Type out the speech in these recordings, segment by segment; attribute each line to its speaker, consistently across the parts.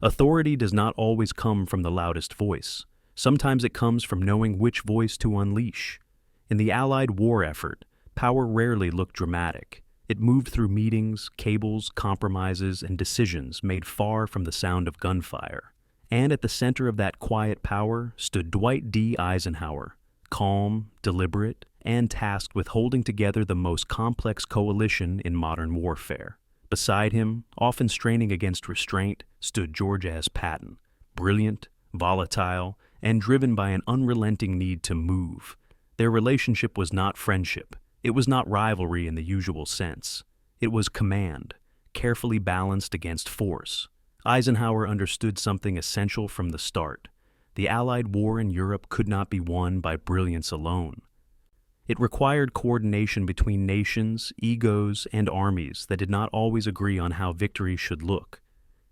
Speaker 1: Authority does not always come from the loudest voice. Sometimes it comes from knowing which voice to unleash. In the Allied war effort, power rarely looked dramatic. It moved through meetings, cables, compromises, and decisions made far from the sound of gunfire. And at the center of that quiet power stood Dwight D. Eisenhower, calm, deliberate, and tasked with holding together the most complex coalition in modern warfare. Beside him, often straining against restraint, stood George S. Patton, brilliant, volatile, and driven by an unrelenting need to move. Their relationship was not friendship. It was not rivalry in the usual sense. It was command, carefully balanced against force. Eisenhower understood something essential from the start. The Allied war in Europe could not be won by brilliance alone. It required coordination between nations, egos, and armies that did not always agree on how victory should look.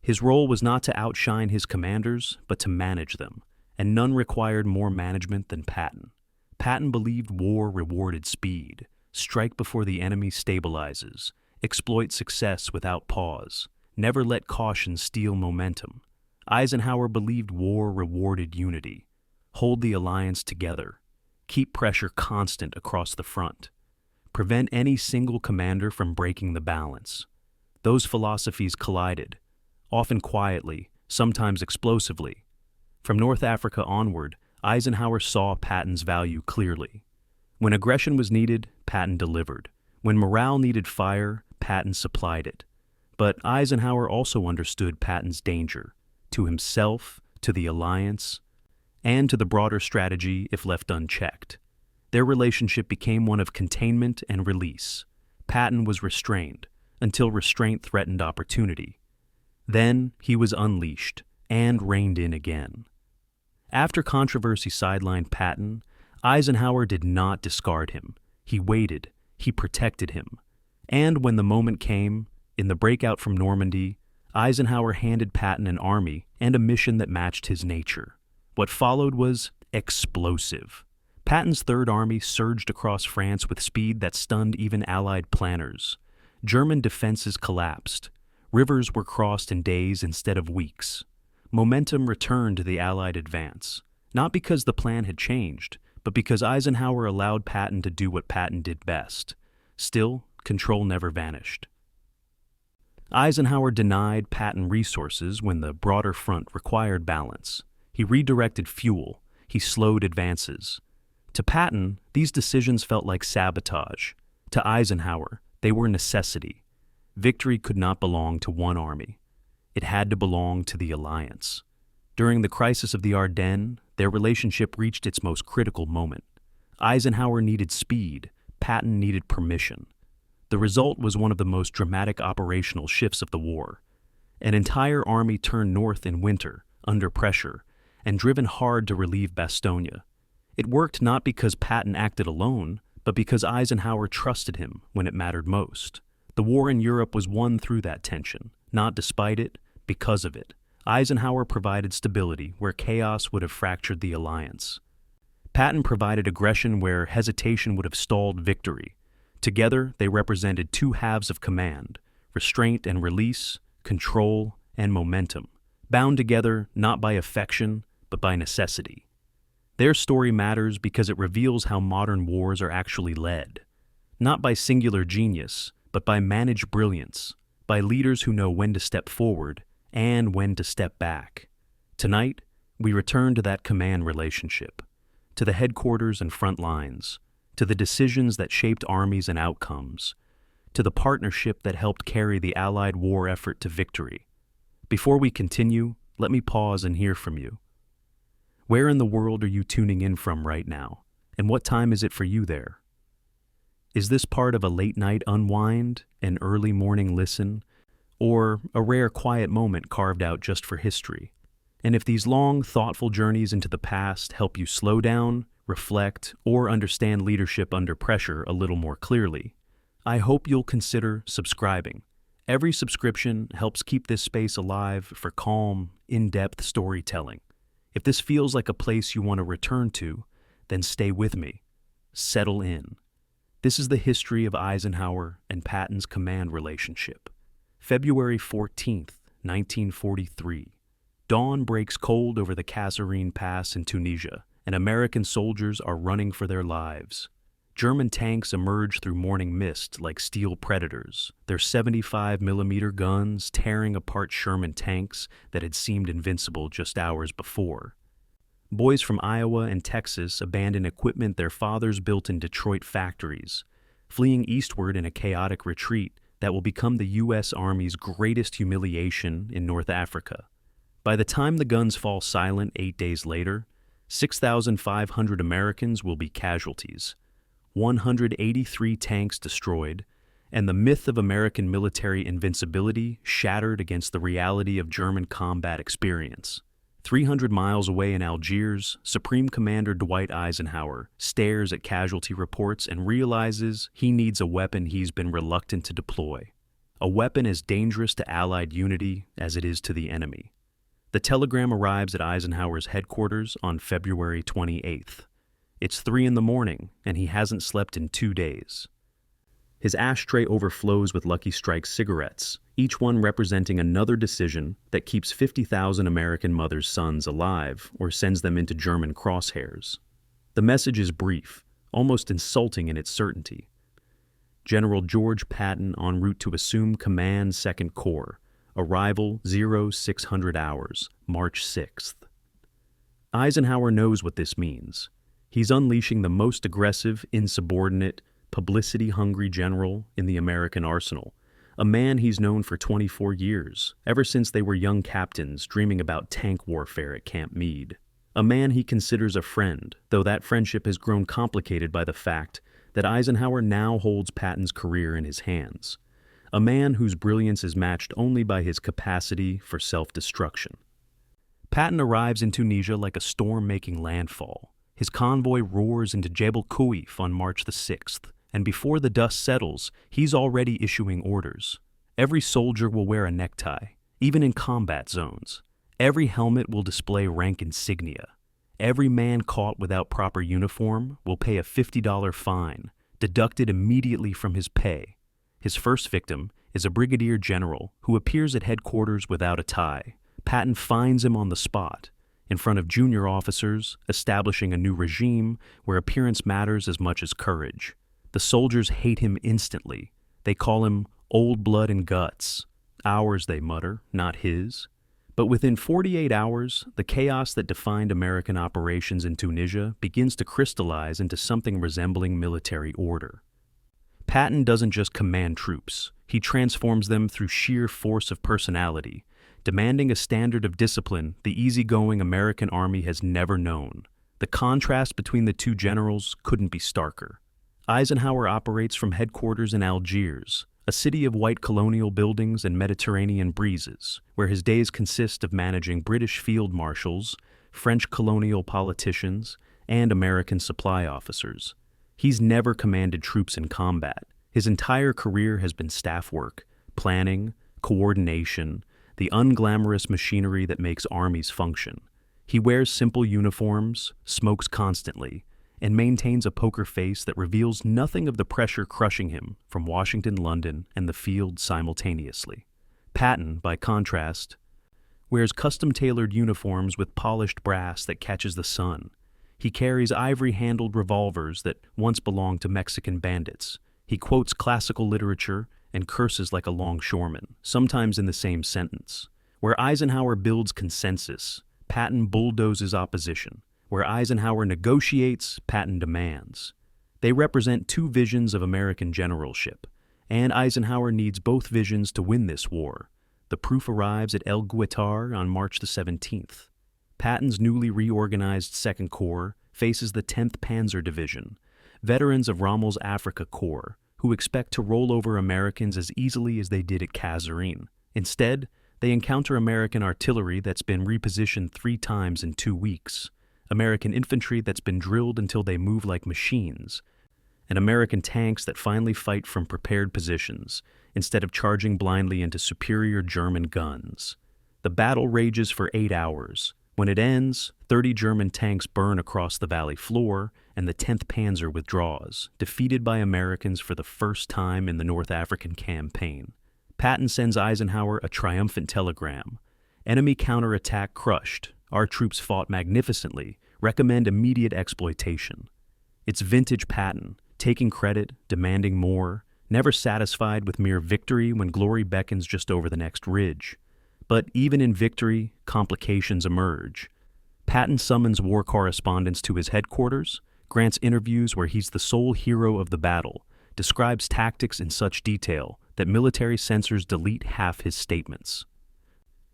Speaker 1: His role was not to outshine his commanders, but to manage them, and none required more management than Patton. Patton believed war rewarded speed, strike before the enemy stabilizes, exploit success without pause, never let caution steal momentum. Eisenhower believed war rewarded unity, hold the alliance together, keep pressure constant across the front, prevent any single commander from breaking the balance. Those philosophies collided, often quietly, sometimes explosively. From North Africa onward, Eisenhower saw Patton's value clearly. When aggression was needed, Patton delivered. When morale needed fire, Patton supplied it. But Eisenhower also understood Patton's danger, to himself, to the alliance, and to the broader strategy if left unchecked. Their relationship became one of containment and release. Patton was restrained, until restraint threatened opportunity. Then he was unleashed, and reined in again. After controversy sidelined Patton, Eisenhower did not discard him. He waited, he protected him. And when the moment came, in the breakout from Normandy, Eisenhower handed Patton an army and a mission that matched his nature. What followed was explosive. Patton's Third Army surged across France with speed that stunned even Allied planners. German defenses collapsed. Rivers were crossed in days instead of weeks. Momentum returned to the Allied advance, not because the plan had changed, but because Eisenhower allowed Patton to do what Patton did best. Still, control never vanished. Eisenhower denied Patton resources when the broader front required balance. He redirected fuel. He slowed advances. To Patton, these decisions felt like sabotage. To Eisenhower, they were necessity. Victory could not belong to one army. It had to belong to the alliance. During the crisis of the Ardennes, their relationship reached its most critical moment. Eisenhower needed speed. Patton needed permission. The result was one of the most dramatic operational shifts of the war. An entire army turned north in winter, under pressure, and driven hard to relieve Bastogne. It worked not because Patton acted alone, but because Eisenhower trusted him when it mattered most. The war in Europe was won through that tension, not despite it, because of it. Eisenhower provided stability where chaos would have fractured the alliance. Patton provided aggression where hesitation would have stalled victory. Together, they represented two halves of command, restraint and release, control and momentum, bound together not by affection, but by necessity. Their story matters because it reveals how modern wars are actually led, not by singular genius, but by managed brilliance, by leaders who know when to step forward and when to step back. Tonight, we return to that command relationship, to the headquarters and front lines, to the decisions that shaped armies and outcomes, to the partnership that helped carry the Allied war effort to victory. Before we continue, let me pause and hear from you. Where in the world are you tuning in from right now, and what time is it for you there? Is this part of a late-night unwind, an early morning listen, or a rare quiet moment carved out just for history? And if these long, thoughtful journeys into the past help you slow down, reflect, or understand leadership under pressure a little more clearly, I hope you'll consider subscribing. Every subscription helps keep this space alive for calm, in-depth storytelling. If this feels like a place you want to return to, then stay with me. Settle in. This is the history of Eisenhower and Patton's command relationship. February 14th, 1943. Dawn breaks cold over the Kasserine Pass in Tunisia, and American soldiers are running for their lives. German tanks emerge through morning mist like steel predators, their 75mm guns tearing apart Sherman tanks that had seemed invincible just hours before. Boys from Iowa and Texas abandon equipment their fathers built in Detroit factories, fleeing eastward in a chaotic retreat that will become the U.S. Army's greatest humiliation in North Africa. By the time the guns fall silent 8 days later, 6,500 Americans will be casualties, 183 tanks destroyed, and the myth of American military invincibility shattered against the reality of German combat experience. 300 miles away in Algiers, Supreme Commander Dwight Eisenhower stares at casualty reports and realizes he needs a weapon he's been reluctant to deploy. A weapon as dangerous to Allied unity as it is to the enemy. The telegram arrives at Eisenhower's headquarters on February 28th. It's 3 a.m, and he hasn't slept in 2 days. His ashtray overflows with Lucky Strike cigarettes, each one representing another decision that keeps 50,000 American mothers' sons alive or sends them into German crosshairs. The message is brief, almost insulting in its certainty. General George Patton en route to assume command 2nd Corps. Arrival 0600 hours, March 6th. Eisenhower knows what this means. He's unleashing the most aggressive, insubordinate, publicity-hungry general in the American arsenal, a man he's known for 24 years, ever since they were young captains dreaming about tank warfare at Camp Meade. A man he considers a friend, though that friendship has grown complicated by the fact that Eisenhower now holds Patton's career in his hands. A man whose brilliance is matched only by his capacity for self-destruction. Patton arrives in Tunisia like a storm making landfall. His convoy roars into Jebel Kouif on March the 6th, and before the dust settles, he's already issuing orders. Every soldier will wear a necktie, even in combat zones. Every helmet will display rank insignia. Every man caught without proper uniform will pay a $50 fine, deducted immediately from his pay. His first victim is a brigadier general who appears at headquarters without a tie. Patton finds him on the spot, in front of junior officers, establishing a new regime where appearance matters as much as courage. The soldiers hate him instantly. They call him old blood and guts. Ours, they mutter, not his. But within 48 hours, the chaos that defined American operations in Tunisia begins to crystallize into something resembling military order. Patton doesn't just command troops. He transforms them through sheer force of personality, demanding a standard of discipline the easygoing American army has never known. The contrast between the two generals couldn't be starker. Eisenhower operates from headquarters in Algiers, a city of white colonial buildings and Mediterranean breezes, where his days consist of managing British field marshals, French colonial politicians, and American supply officers. He's never commanded troops in combat. His entire career has been staff work, planning, coordination, the unglamorous machinery that makes armies function. He wears simple uniforms, smokes constantly, and maintains a poker face that reveals nothing of the pressure crushing him from Washington, London, and the field simultaneously. Patton, by contrast, wears custom-tailored uniforms with polished brass that catches the sun. He carries ivory-handled revolvers that once belonged to Mexican bandits. He quotes classical literature and curses like a longshoreman, sometimes in the same sentence. Where Eisenhower builds consensus, Patton bulldozes opposition. Where Eisenhower negotiates, Patton demands. They represent two visions of American generalship, and Eisenhower needs both visions to win this war. The proof arrives at El Guetar on March the 17th. Patton's newly reorganized 2nd Corps faces the 10th Panzer Division, veterans of Rommel's Africa Corps, who expect to roll over Americans as easily as they did at Kasserine. Instead, they encounter American artillery that's been repositioned 3 times in 2 weeks, American infantry that's been drilled until they move like machines, and American tanks that finally fight from prepared positions instead of charging blindly into superior German guns. The battle rages for 8 hours. When it ends, 30 German tanks burn across the valley floor, and the 10th Panzer withdraws, defeated by Americans for the first time in the North African campaign. Patton sends Eisenhower a triumphant telegram. Enemy counterattack crushed. Our troops fought magnificently. Recommend immediate exploitation. It's vintage Patton, taking credit, demanding more, never satisfied with mere victory when glory beckons just over the next ridge. But even in victory, complications emerge. Patton summons war correspondents to his headquarters, grants interviews where he's the sole hero of the battle, describes tactics in such detail that military censors delete half his statements.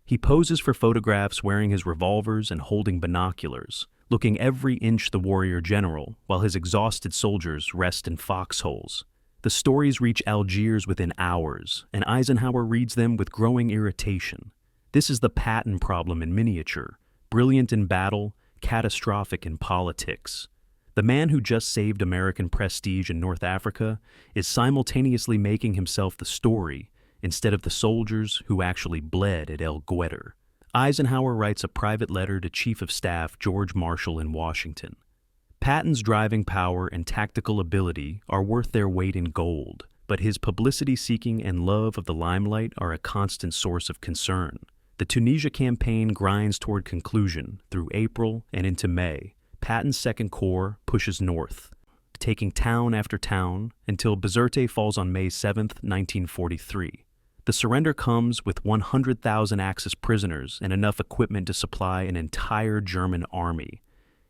Speaker 1: He poses for photographs wearing his revolvers and holding binoculars, looking every inch the warrior general, while his exhausted soldiers rest in foxholes. The stories reach Algiers within hours, and Eisenhower reads them with growing irritation. This is the Patton problem in miniature, brilliant in battle, catastrophic in politics. The man who just saved American prestige in North Africa is simultaneously making himself the story instead of the soldiers who actually bled at El Gueter. Eisenhower writes a private letter to Chief of Staff George Marshall in Washington. Patton's driving power and tactical ability are worth their weight in gold, but his publicity-seeking and love of the limelight are a constant source of concern. The Tunisia campaign grinds toward conclusion through April and into May. Patton's Second Corps pushes north, taking town after town until Bizerte falls on May 7, 1943. The surrender comes with 100,000 Axis prisoners and enough equipment to supply an entire German army.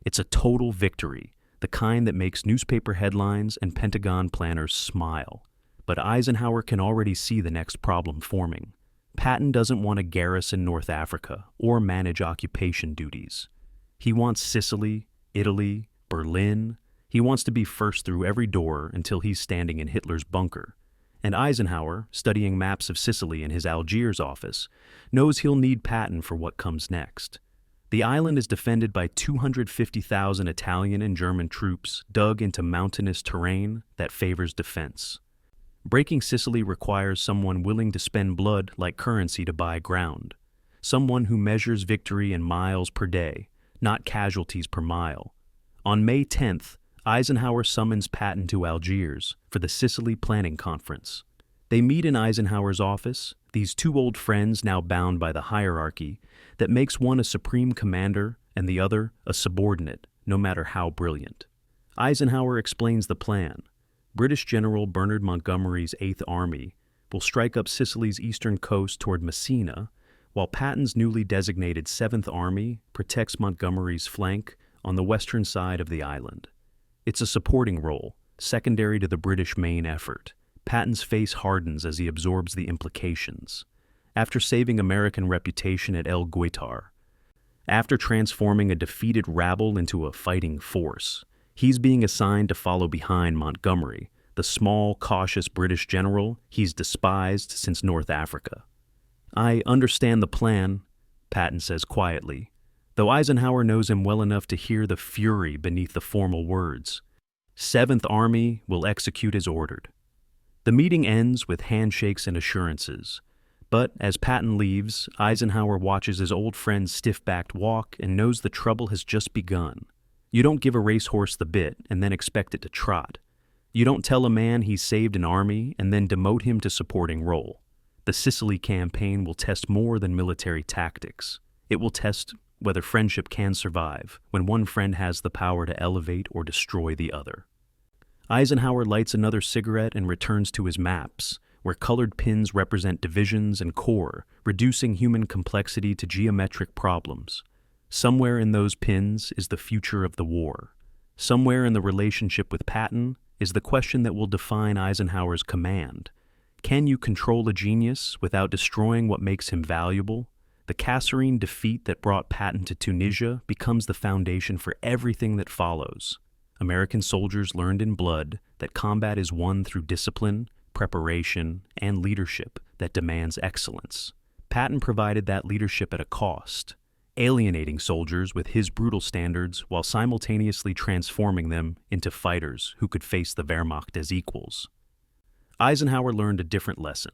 Speaker 1: It's a total victory, the kind that makes newspaper headlines and Pentagon planners smile. But Eisenhower can already see the next problem forming. Patton doesn't want to garrison North Africa or manage occupation duties. He wants Sicily, Italy, Berlin. He wants to be first through every door until he's standing in Hitler's bunker. And Eisenhower, studying maps of Sicily in his Algiers office, knows he'll need Patton for what comes next. The island is defended by 250,000 Italian and German troops dug into mountainous terrain that favors defense. Breaking Sicily requires someone willing to spend blood like currency to buy ground, someone who measures victory in miles per day, not casualties per mile. On May 10th, Eisenhower summons Patton to Algiers for the Sicily Planning Conference. They meet in Eisenhower's office, these two old friends now bound by the hierarchy that makes one a supreme commander and the other a subordinate, no matter how brilliant. Eisenhower explains the plan. British General Bernard Montgomery's 8th Army will strike up Sicily's eastern coast toward Messina, while Patton's newly designated 7th Army protects Montgomery's flank on the western side of the island. It's a supporting role, secondary to the British main effort. Patton's face hardens as he absorbs the implications. After saving American reputation at El Guetar, after transforming a defeated rabble into a fighting force, he's being assigned to follow behind Montgomery, the small, cautious British general he's despised since North Africa. "I understand the plan," Patton says quietly, though Eisenhower knows him well enough to hear the fury beneath the formal words. 7th Army will execute as ordered. The meeting ends with handshakes and assurances, but as Patton leaves, Eisenhower watches his old friend's stiff-backed walk and knows the trouble has just begun. You don't give a racehorse the bit and then expect it to trot. You don't tell a man he's saved an army and then demote him to supporting role. The Sicily campaign will test more than military tactics. It will test whether friendship can survive when one friend has the power to elevate or destroy the other. Eisenhower lights another cigarette and returns to his maps, where colored pins represent divisions and corps, reducing human complexity to geometric problems. Somewhere in those pins is the future of the war. Somewhere in the relationship with Patton is the question that will define Eisenhower's command. Can you control a genius without destroying what makes him valuable? The Kasserine defeat that brought Patton to Tunisia becomes the foundation for everything that follows. American soldiers learned in blood that combat is won through discipline, preparation, and leadership that demands excellence. Patton provided that leadership at a cost, alienating soldiers with his brutal standards while simultaneously transforming them into fighters who could face the Wehrmacht as equals. Eisenhower learned a different lesson,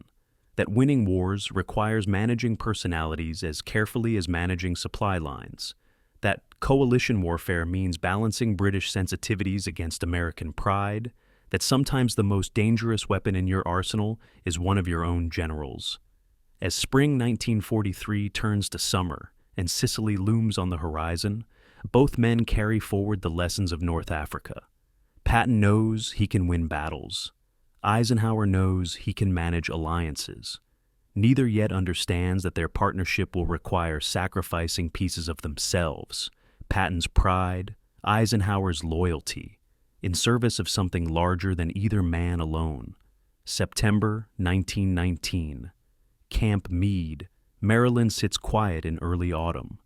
Speaker 1: that winning wars requires managing personalities as carefully as managing supply lines, that coalition warfare means balancing British sensitivities against American pride, that sometimes the most dangerous weapon in your arsenal is one of your own generals. As spring 1943 turns to summer and Sicily looms on the horizon, both men carry forward the lessons of North Africa. Patton knows he can win battles. Eisenhower knows he can manage alliances. Neither yet understands that their partnership will require sacrificing pieces of themselves, Patton's pride, Eisenhower's loyalty, in service of something larger than either man alone. September 1919. Camp Meade, Maryland sits quiet in early autumn.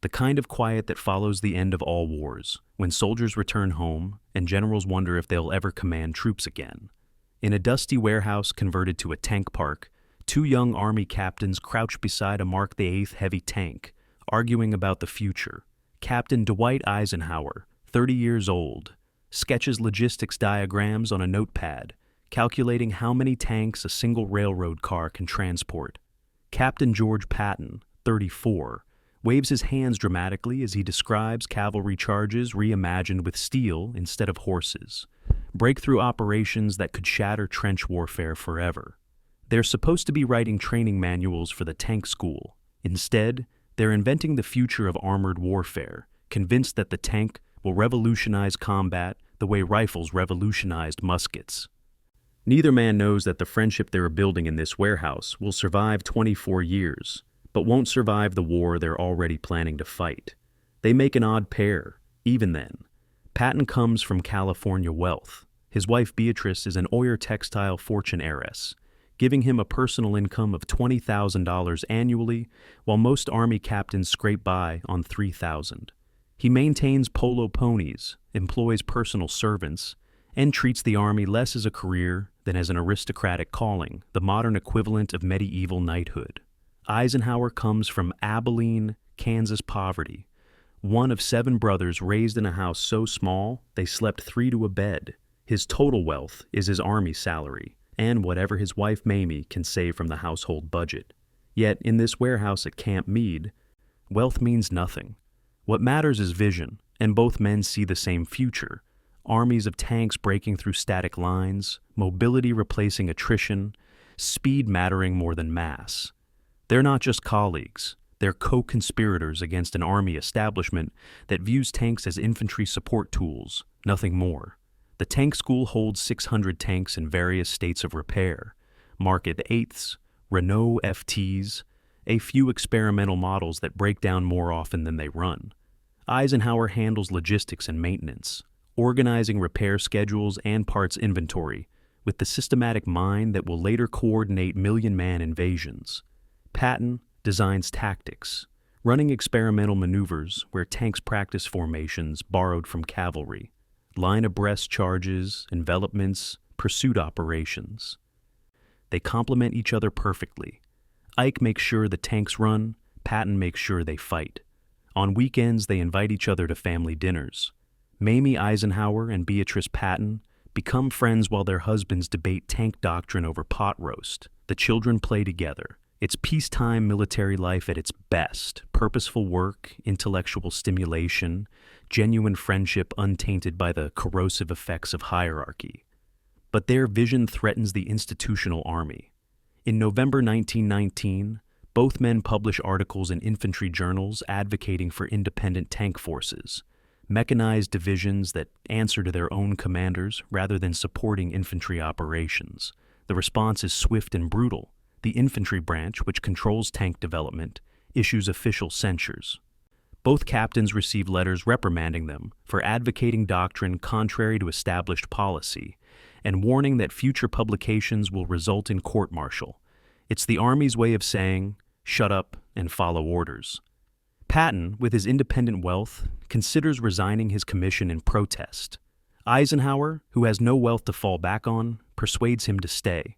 Speaker 1: The kind of quiet that follows the end of all wars, when soldiers return home and generals wonder if they'll ever command troops again. In a dusty warehouse converted to a tank park, two young Army captains crouch beside a Mark VIII heavy tank, arguing about the future. Captain Dwight Eisenhower, 30 years old, sketches logistics diagrams on a notepad, calculating how many tanks a single railroad car can transport. Captain George Patton, 34, waves his hands dramatically as he describes cavalry charges reimagined with steel instead of horses, breakthrough operations that could shatter trench warfare forever. They're supposed to be writing training manuals for the tank school. Instead, they're inventing the future of armored warfare, convinced that the tank will revolutionize combat the way rifles revolutionized muskets. Neither man knows that the friendship they're building in this warehouse will survive 24 years, but won't survive the war they're already planning to fight. They make an odd pair, even then. Patton comes from California wealth. His wife Beatrice is an Oyer textile fortune heiress, giving him a personal income of $20,000 annually, while most Army captains scrape by on $3,000. He maintains polo ponies, employs personal servants, and treats the Army less as a career than as an aristocratic calling, the modern equivalent of medieval knighthood. Eisenhower comes from Abilene, Kansas poverty, one of 7 brothers raised in a house so small they slept 3 to a bed. His total wealth is his Army salary, and whatever his wife Mamie can save from the household budget. Yet, in this warehouse at Camp Meade, wealth means nothing. What matters is vision, and both men see the same future. Armies of tanks breaking through static lines, mobility replacing attrition, speed mattering more than mass. They're not just colleagues, they're co-conspirators against an Army establishment that views tanks as infantry support tools, nothing more. The tank school holds 600 tanks in various states of repair, Mark VIIIs, Renault FTs, a few experimental models that break down more often than they run. Eisenhower handles logistics and maintenance, organizing repair schedules and parts inventory, with the systematic mind that will later coordinate million-man invasions. Patton designs tactics, running experimental maneuvers where tanks practice formations borrowed from cavalry, line abreast charges, envelopments, pursuit operations. They complement each other perfectly. Ike makes sure the tanks run, Patton makes sure they fight. On weekends, they invite each other to family dinners. Mamie Eisenhower and Beatrice Patton become friends while their husbands debate tank doctrine over pot roast. The children play together. It's peacetime military life at its best, purposeful work, intellectual stimulation, genuine friendship untainted by the corrosive effects of hierarchy. But their vision threatens the institutional Army. In November 1919, both men publish articles in infantry journals advocating for independent tank forces, mechanized divisions that answer to their own commanders rather than supporting infantry operations. The response is swift and brutal. The infantry branch, which controls tank development, issues official censures. Both captains receive letters reprimanding them for advocating doctrine contrary to established policy and warning that future publications will result in court-martial. It's the Army's way of saying, shut up and follow orders. Patton, with his independent wealth, considers resigning his commission in protest. Eisenhower, who has no wealth to fall back on, persuades him to stay.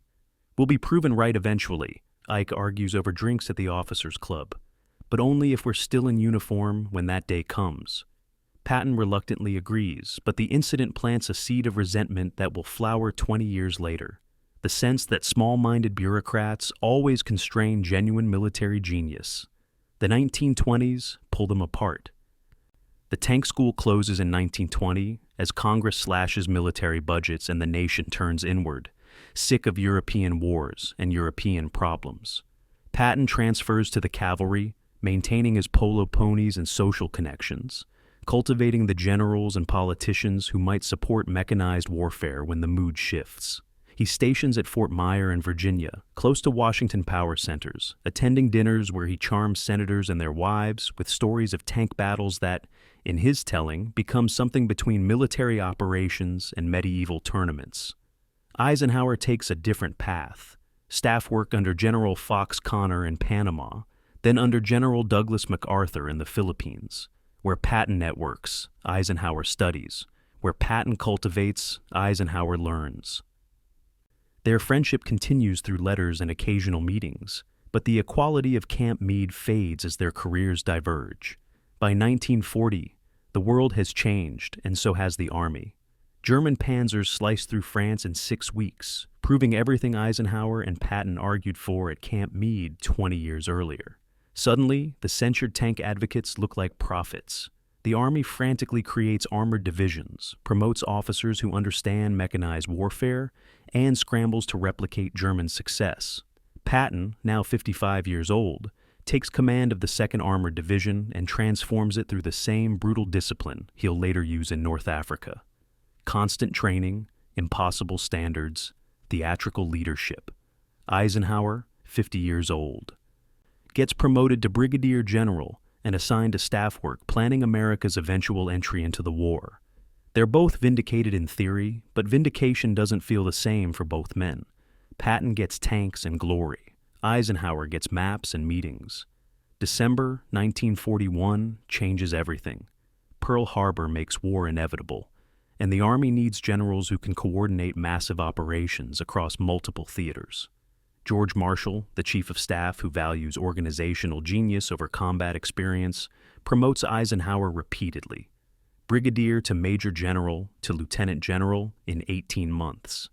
Speaker 1: We'll be proven right eventually, Ike argues over drinks at the officers' club, but only if we're still in uniform when that day comes. Patton reluctantly agrees, but the incident plants a seed of resentment that will flower 20 years later. The sense that small-minded bureaucrats always constrain genuine military genius. The 1920s pull them apart. The tank school closes in 1920 as Congress slashes military budgets and the nation turns inward, sick of European wars and European problems. Patton transfers to the cavalry, maintaining his polo ponies and social connections, cultivating the generals and politicians who might support mechanized warfare when the mood shifts. He stations at Fort Myer in Virginia, close to Washington power centers, attending dinners where he charms senators and their wives with stories of tank battles that, in his telling, become something between military operations and medieval tournaments. Eisenhower takes a different path. Staff work under General Fox Connor in Panama, then under General Douglas MacArthur in the Philippines. Where Patton networks, Eisenhower studies. Where Patton cultivates, Eisenhower learns. Their friendship continues through letters and occasional meetings, but the equality of Camp Meade fades as their careers diverge. By 1940, the world has changed, and so has the Army. German panzers sliced through France in 6 weeks, proving everything Eisenhower and Patton argued for at Camp Meade 20 years earlier. Suddenly, the censured tank advocates look like prophets. The Army frantically creates armored divisions, promotes officers who understand mechanized warfare, and scrambles to replicate German success. Patton, now 55 years old, takes command of the 2nd Armored Division and transforms it through the same brutal discipline he'll later use in North Africa. Constant training, impossible standards, theatrical leadership. Eisenhower, 50 years old, gets promoted to brigadier general and assigned to staff work planning America's eventual entry into the war. They're both vindicated in theory, but vindication doesn't feel the same for both men. Patton gets tanks and glory. Eisenhower gets maps and meetings. December 1941 changes everything. Pearl Harbor makes war inevitable, and the Army needs generals who can coordinate massive operations across multiple theaters. George Marshall, the chief of staff who values organizational genius over combat experience, promotes Eisenhower repeatedly, brigadier to major general to lieutenant general in 18 months,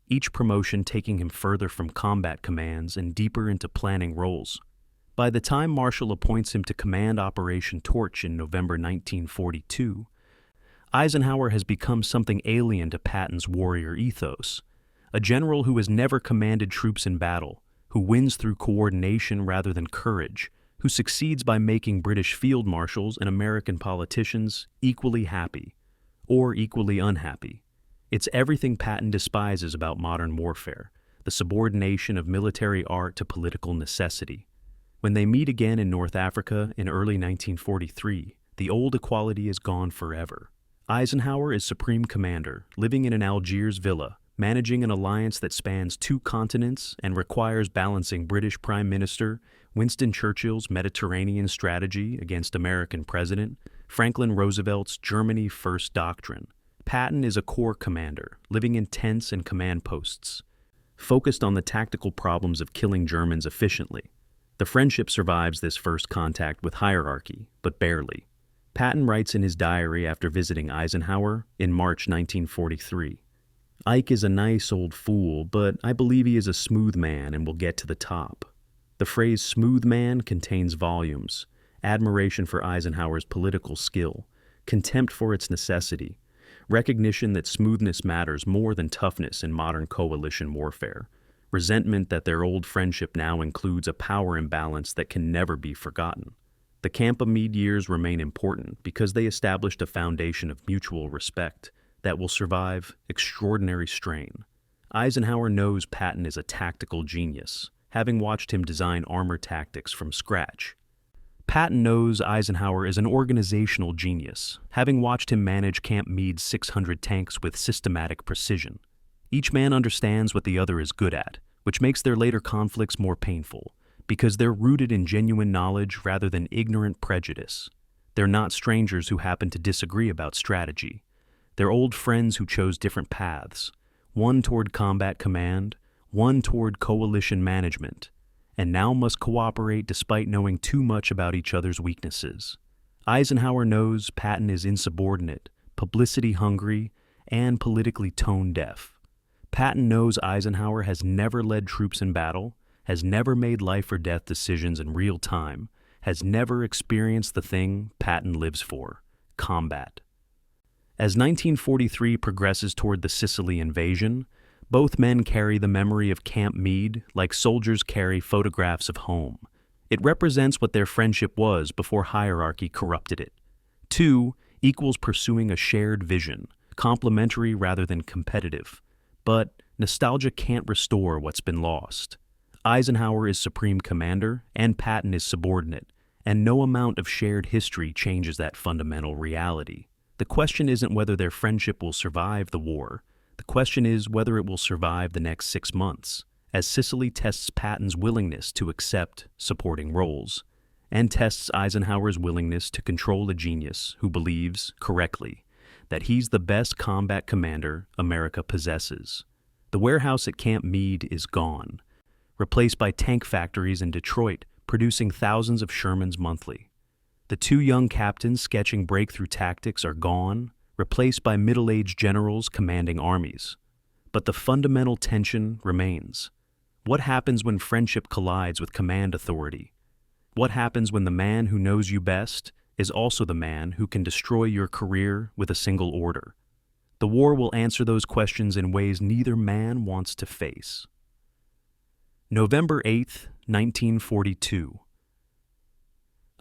Speaker 1: each promotion taking him further from combat commands and deeper into planning roles. By the time Marshall appoints him to command Operation Torch in November 1942, Eisenhower has become something alien to Patton's warrior ethos. A general who has never commanded troops in battle, who wins through coordination rather than courage, who succeeds by making British field marshals and American politicians equally happy, or equally unhappy. It's everything Patton despises about modern warfare, the subordination of military art to political necessity. When they meet again in North Africa in early 1943, the old equality is gone forever. Eisenhower is supreme commander, living in an Algiers villa, managing an alliance that spans 2 continents and requires balancing British Prime Minister Winston Churchill's Mediterranean strategy against American President Franklin Roosevelt's Germany First Doctrine. Patton is a corps commander, living in tents and command posts, focused on the tactical problems of killing Germans efficiently. The friendship survives this first contact with hierarchy, but barely. Patton writes in his diary after visiting Eisenhower in March 1943, "Ike is a nice old fool, but I believe he is a smooth man and will get to the top." The phrase smooth man contains volumes, admiration for Eisenhower's political skill, contempt for its necessity, recognition that smoothness matters more than toughness in modern coalition warfare, resentment that their old friendship now includes a power imbalance that can never be forgotten. The Camp Meade years remain important because they established a foundation of mutual respect that will survive extraordinary strain. Eisenhower knows Patton is a tactical genius, having watched him design armor tactics from scratch. Patton knows Eisenhower is an organizational genius, having watched him manage Camp Meade's 600 tanks with systematic precision. Each man understands what the other is good at, which makes their later conflicts more painful, because they're rooted in genuine knowledge rather than ignorant prejudice. They're not strangers who happen to disagree about strategy. They're old friends who chose different paths, one toward combat command, one toward coalition management, and now must cooperate despite knowing too much about each other's weaknesses. Eisenhower knows Patton is insubordinate, publicity-hungry, and politically tone-deaf. Patton knows Eisenhower has never led troops in battle, has never made life-or-death decisions in real time, has never experienced the thing Patton lives for, combat. As 1943 progresses toward the Sicily invasion, Both men carry the memory of Camp Meade like soldiers carry photographs of home. It represents what their friendship was before hierarchy corrupted it. 2 equals pursuing a shared vision, complementary rather than competitive. But nostalgia can't restore what's been lost. Eisenhower is supreme commander, and Patton is subordinate, and no amount of shared history changes that fundamental reality. The question isn't whether their friendship will survive the war. The question is whether it will survive the next 6 months, as Sicily tests Patton's willingness to accept supporting roles, and tests Eisenhower's willingness to control a genius who believes, correctly, that he's the best combat commander America possesses. The warehouse at Camp Meade is gone, replaced by tank factories in Detroit producing thousands of Shermans monthly. The 2 young captains sketching breakthrough tactics are gone, replaced by middle-aged generals commanding armies. But the fundamental tension remains. What happens when friendship collides with command authority? What happens when the man who knows you best is also the man who can destroy your career with a single order? The war will answer those questions in ways neither man wants to face. November 8, 1942.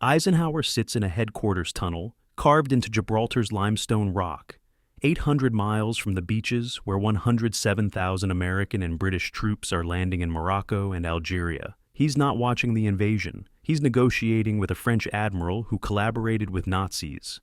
Speaker 1: Eisenhower sits in a headquarters tunnel carved into Gibraltar's limestone rock, 800 miles from the beaches where 107,000 American and British troops are landing in Morocco and Algeria. He's not watching the invasion. He's negotiating with a French admiral who collaborated with Nazis,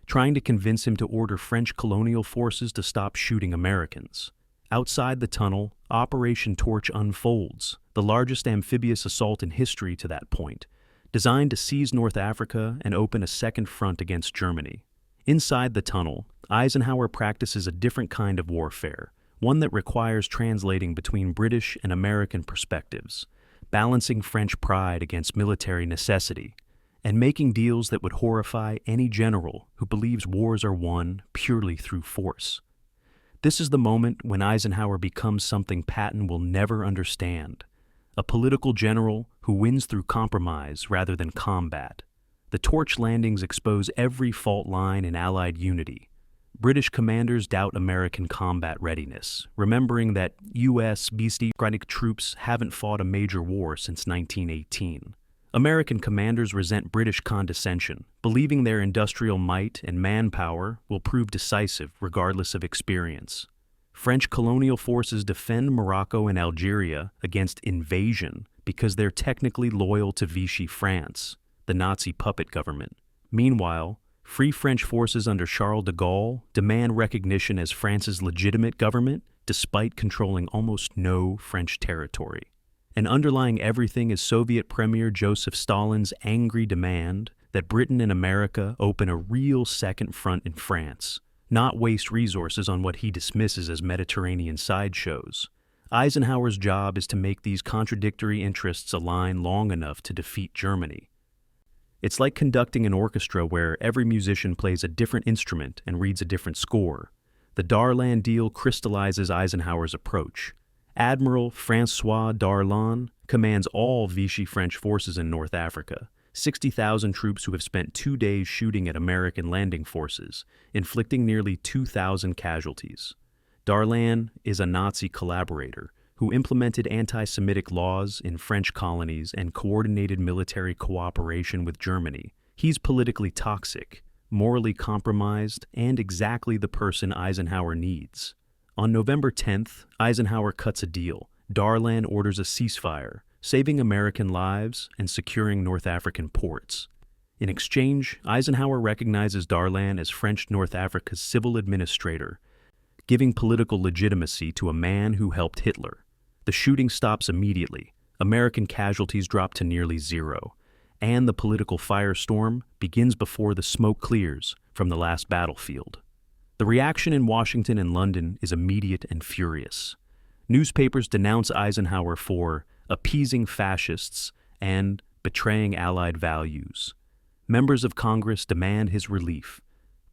Speaker 1: trying to convince him to order French colonial forces to stop shooting Americans. Outside the tunnel, Operation Torch unfolds, the largest amphibious assault in history to that point, designed to seize North Africa and open a second front against Germany. Inside the tunnel, Eisenhower practices a different kind of warfare, one that requires translating between British and American perspectives, balancing French pride against military necessity, and making deals that would horrify any general who believes wars are won purely through force. This is the moment when Eisenhower becomes something Patton will never understand, a political general who wins through compromise rather than combat. The torch landings expose every fault line in Allied unity. British commanders doubt American combat readiness, remembering that U.S. beastie-chronic troops haven't fought a major war since 1918. American commanders resent British condescension, believing their industrial might and manpower will prove decisive regardless of experience. French colonial forces defend Morocco and Algeria against invasion because they're technically loyal to Vichy France, the Nazi puppet government. Meanwhile, Free French forces under Charles de Gaulle demand recognition as France's legitimate government despite controlling almost no French territory. And underlying everything is Soviet Premier Joseph Stalin's angry demand that Britain and America open a real second front in France, not waste resources on what he dismisses as Mediterranean sideshows. Eisenhower's job is to make these contradictory interests align long enough to defeat Germany. It's like conducting an orchestra where every musician plays a different instrument and reads a different score. The Darlan deal crystallizes Eisenhower's approach. Admiral François Darlan commands all Vichy French forces in North Africa, 60,000 troops who have spent 2 days shooting at American landing forces, inflicting nearly 2,000 casualties. Darlan is a Nazi collaborator who implemented anti-Semitic laws in French colonies and coordinated military cooperation with Germany. He's politically toxic, morally compromised, and exactly the person Eisenhower needs. On November 10th, Eisenhower cuts a deal. Darlan orders a ceasefire, saving American lives and securing North African ports. In exchange, Eisenhower recognizes Darlan as French North Africa's civil administrator, giving political legitimacy to a man who helped Hitler. The shooting stops immediately, American casualties drop to nearly zero, and the political firestorm begins before the smoke clears from the last battlefield. The reaction in Washington and London is immediate and furious. Newspapers denounce Eisenhower for appeasing fascists and betraying Allied values. Members of Congress demand his relief.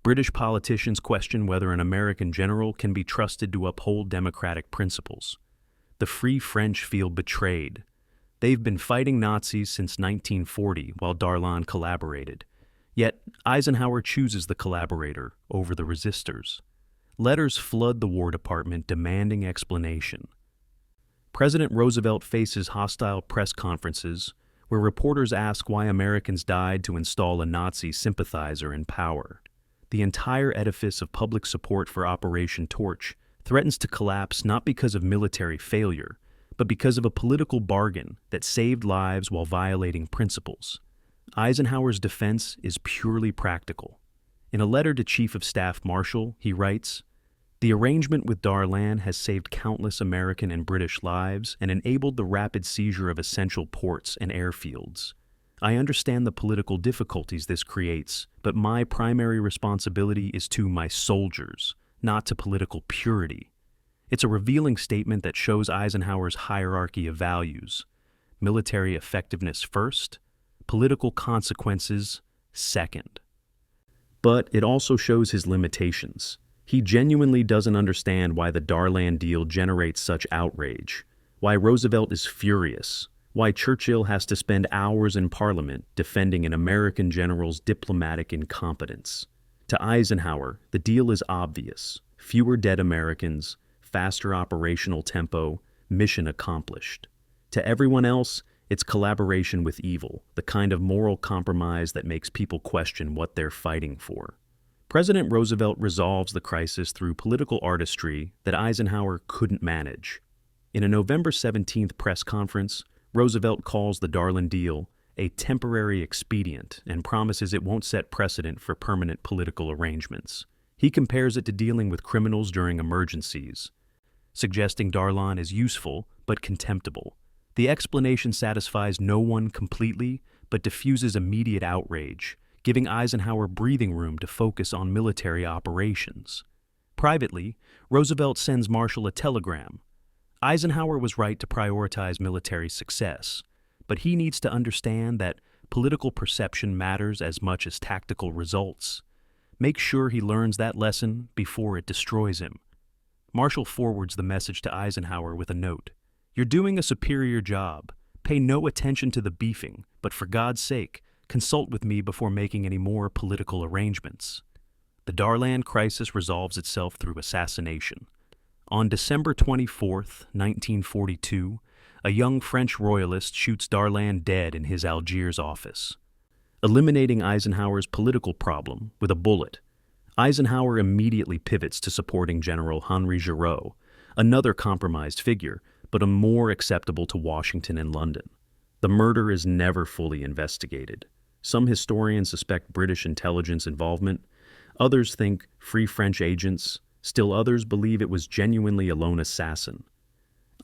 Speaker 1: British politicians question whether an American general can be trusted to uphold democratic principles. The Free French feel betrayed. They've been fighting Nazis since 1940 while Darlan collaborated. Yet Eisenhower chooses the collaborator over the resistors. Letters flood the War Department demanding explanation. President Roosevelt faces hostile press conferences where reporters ask why Americans died to install a Nazi sympathizer in power. The entire edifice of public support for Operation Torch threatens to collapse not because of military failure, but because of a political bargain that saved lives while violating principles. Eisenhower's defense is purely practical. In a letter to Chief of Staff Marshall, he writes, "The arrangement with Darlan has saved countless American and British lives and enabled the rapid seizure of essential ports and airfields. I understand the political difficulties this creates, but my primary responsibility is to my soldiers, not to political purity." It's a revealing statement that shows Eisenhower's hierarchy of values: military effectiveness first, political consequences second. But it also shows his limitations. He genuinely doesn't understand why the Darlan deal generates such outrage, why Roosevelt is furious, why Churchill has to spend hours in Parliament defending an American general's diplomatic incompetence. To Eisenhower, the deal is obvious: fewer dead Americans, faster operational tempo, mission accomplished. To everyone else, it's collaboration with evil, the kind of moral compromise that makes people question what they're fighting for. President Roosevelt resolves the crisis through political artistry that Eisenhower couldn't manage. In a November 17th press conference, Roosevelt calls the Darlan deal a temporary expedient and promises it won't set precedent for permanent political arrangements. He compares it to dealing with criminals during emergencies, suggesting Darlan is useful but contemptible. The explanation satisfies no one completely, but diffuses immediate outrage, giving Eisenhower breathing room to focus on military operations. Privately, Roosevelt sends Marshall a telegram. Eisenhower was right to prioritize military success, but he needs to understand that political perception matters as much as tactical results. Make sure he learns that lesson before it destroys him. Marshall forwards the message to Eisenhower with a note: "You're doing a superior job. Pay no attention to the beefing, but for God's sake, consult with me before making any more political arrangements." The Darlan crisis resolves itself through assassination. On December 24, 1942, a young French royalist shoots Darlan dead in his Algiers office, eliminating Eisenhower's political problem with a bullet. Eisenhower immediately pivots to supporting General Henri Giraud, another compromised figure, but a more acceptable to Washington and London. The murder is never fully investigated. Some historians suspect British intelligence involvement, others think Free French agents, still others believe it was genuinely a lone assassin.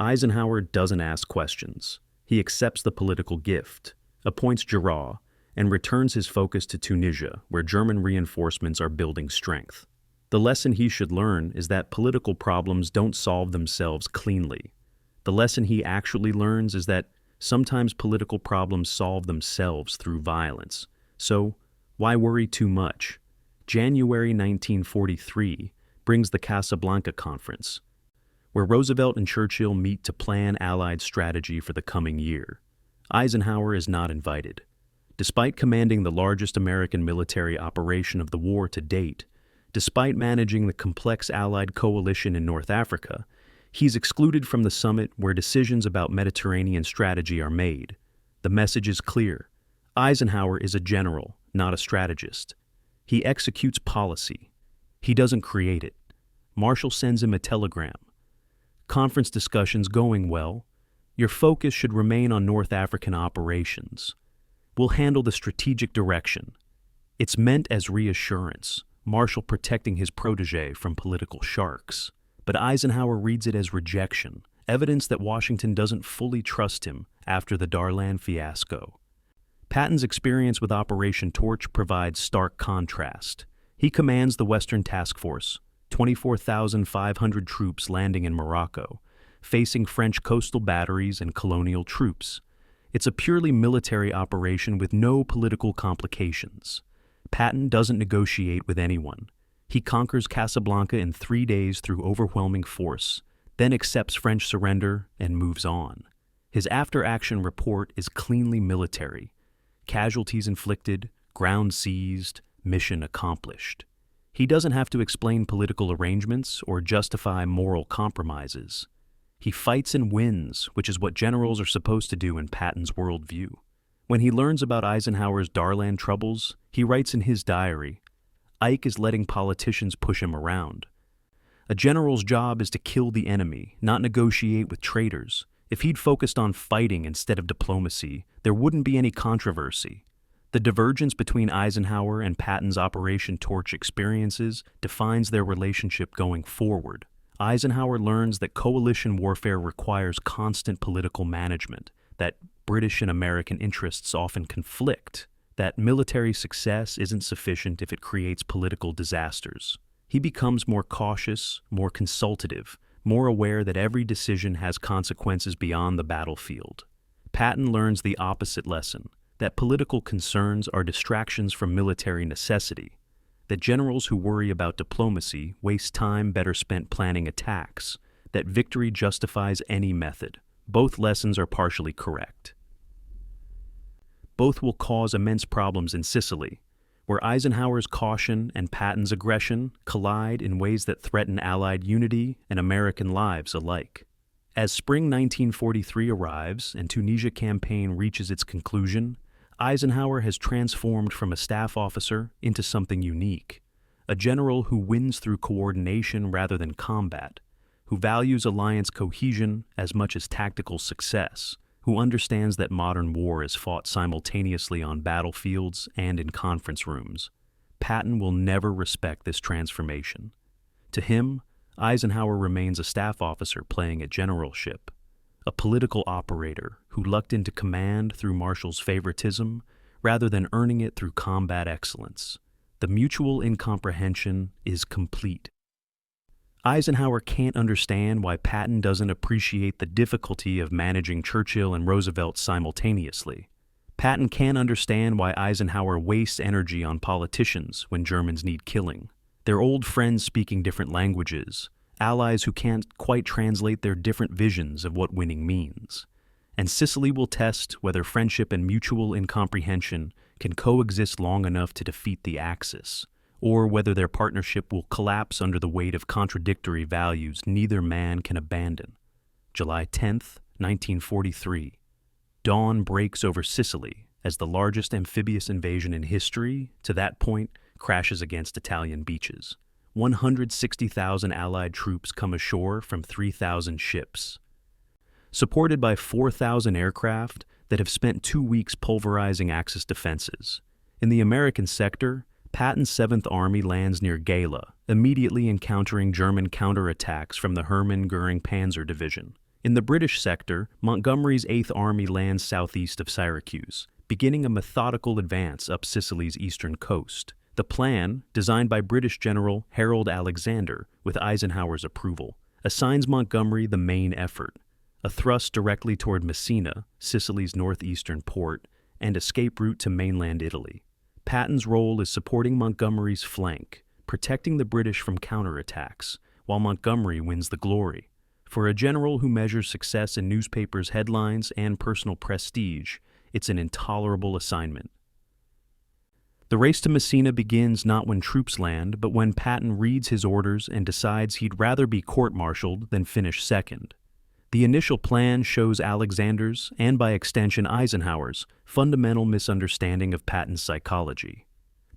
Speaker 1: Eisenhower doesn't ask questions. He accepts the political gift, appoints Giraud, and returns his focus to Tunisia, where German reinforcements are building strength. The lesson he should learn is that political problems don't solve themselves cleanly. The lesson he actually learns is that sometimes political problems solve themselves through violence. So, why worry too much? January 1943 brings the Casablanca Conference, where Roosevelt and Churchill meet to plan Allied strategy for the coming year. Eisenhower is not invited. Despite commanding the largest American military operation of the war to date, despite managing the complex Allied coalition in North Africa, he's excluded from the summit where decisions about Mediterranean strategy are made. The message is clear. Eisenhower is a general, not a strategist. He executes policy. He doesn't create it. Marshall sends him a telegram. "Conference discussions going well. Your focus should remain on North African operations. We'll handle the strategic direction." It's meant as reassurance, Marshall protecting his protege from political sharks. But Eisenhower reads it as rejection, evidence that Washington doesn't fully trust him after the Darlan fiasco. Patton's experience with Operation Torch provides stark contrast. He commands the Western Task Force, 24,500 troops landing in Morocco, facing French coastal batteries and colonial troops. It's a purely military operation with no political complications. Patton doesn't negotiate with anyone. He conquers Casablanca in 3 days through overwhelming force, then accepts French surrender and moves on. His after-action report is cleanly military. Casualties inflicted, ground seized, mission accomplished. He doesn't have to explain political arrangements or justify moral compromises. He fights and wins, which is what generals are supposed to do in Patton's worldview. When he learns about Eisenhower's Darlan troubles, he writes in his diary, "Ike is letting politicians push him around. A general's job is to kill the enemy, not negotiate with traitors. If he'd focused on fighting instead of diplomacy, there wouldn't be any controversy." The divergence between Eisenhower and Patton's Operation Torch experiences defines their relationship going forward. Eisenhower learns that coalition warfare requires constant political management, that British and American interests often conflict, that military success isn't sufficient if it creates political disasters. He becomes more cautious, more consultative, more aware that every decision has consequences beyond the battlefield. Patton learns the opposite lesson, that political concerns are distractions from military necessity, that generals who worry about diplomacy waste time better spent planning attacks, that victory justifies any method. Both lessons are partially correct. Both will cause immense problems in Sicily, where Eisenhower's caution and Patton's aggression collide in ways that threaten Allied unity and American lives alike. As spring 1943 arrives and Tunisia campaign reaches its conclusion, Eisenhower has transformed from a staff officer into something unique, a general who wins through coordination rather than combat, who values alliance cohesion as much as tactical success, who understands that modern war is fought simultaneously on battlefields and in conference rooms. Patton will never respect this transformation. To him, Eisenhower remains a staff officer playing a generalship, a political operator who lucked into command through Marshall's favoritism rather than earning it through combat excellence. The mutual incomprehension is complete. Eisenhower can't understand why Patton doesn't appreciate the difficulty of managing Churchill and Roosevelt simultaneously. Patton can't understand why Eisenhower wastes energy on politicians when Germans need killing. They're old friends speaking different languages, allies who can't quite translate their different visions of what winning means. And Sicily will test whether friendship and mutual incomprehension can coexist long enough to defeat the Axis, or whether their partnership will collapse under the weight of contradictory values neither man can abandon. July 10th, 1943. Dawn breaks over Sicily as the largest amphibious invasion in history, to that point, crashes against Italian beaches. 160,000 Allied troops come ashore from 3,000 ships. Supported by 4,000 aircraft that have spent 2 weeks pulverizing Axis defenses. In the American sector, Patton's 7th Army lands near Gela, immediately encountering German counterattacks from the Hermann Göring Panzer Division. In the British sector, Montgomery's 8th Army lands southeast of Syracuse, beginning a methodical advance up Sicily's eastern coast. The plan, designed by British General Harold Alexander with Eisenhower's approval, assigns Montgomery the main effort, a thrust directly toward Messina, Sicily's northeastern port, and escape route to mainland Italy. Patton's role is supporting Montgomery's flank, protecting the British from counterattacks, while Montgomery wins the glory. For a general who measures success in newspapers' headlines and personal prestige, it's an intolerable assignment. The race to Messina begins not when troops land, but when Patton reads his orders and decides he'd rather be court-martialed than finish second. The initial plan shows Alexander's, and by extension Eisenhower's, fundamental misunderstanding of Patton's psychology.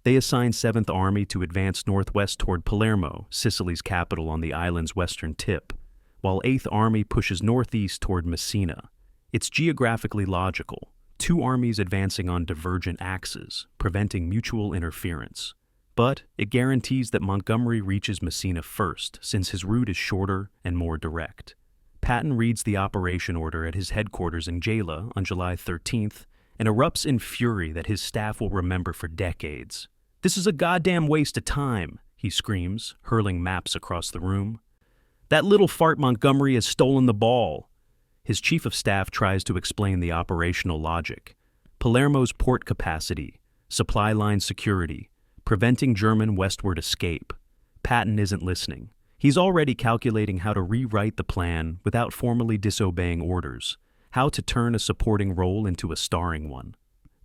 Speaker 1: They assign 7th Army to advance northwest toward Palermo, Sicily's capital on the island's western tip, while 8th Army pushes northeast toward Messina. It's geographically logical. 2 armies advancing on divergent axes, preventing mutual interference. But it guarantees that Montgomery reaches Messina first, since his route is shorter and more direct. Patton reads the operation order at his headquarters in Gela on July 13th and erupts in fury that his staff will remember for decades. "This is a goddamn waste of time," he screams, hurling maps across the room. "That little fart Montgomery has stolen the ball." His chief of staff tries to explain the operational logic. Palermo's port capacity, supply line security, preventing German westward escape. Patton isn't listening. He's already calculating how to rewrite the plan without formally disobeying orders, how to turn a supporting role into a starring one.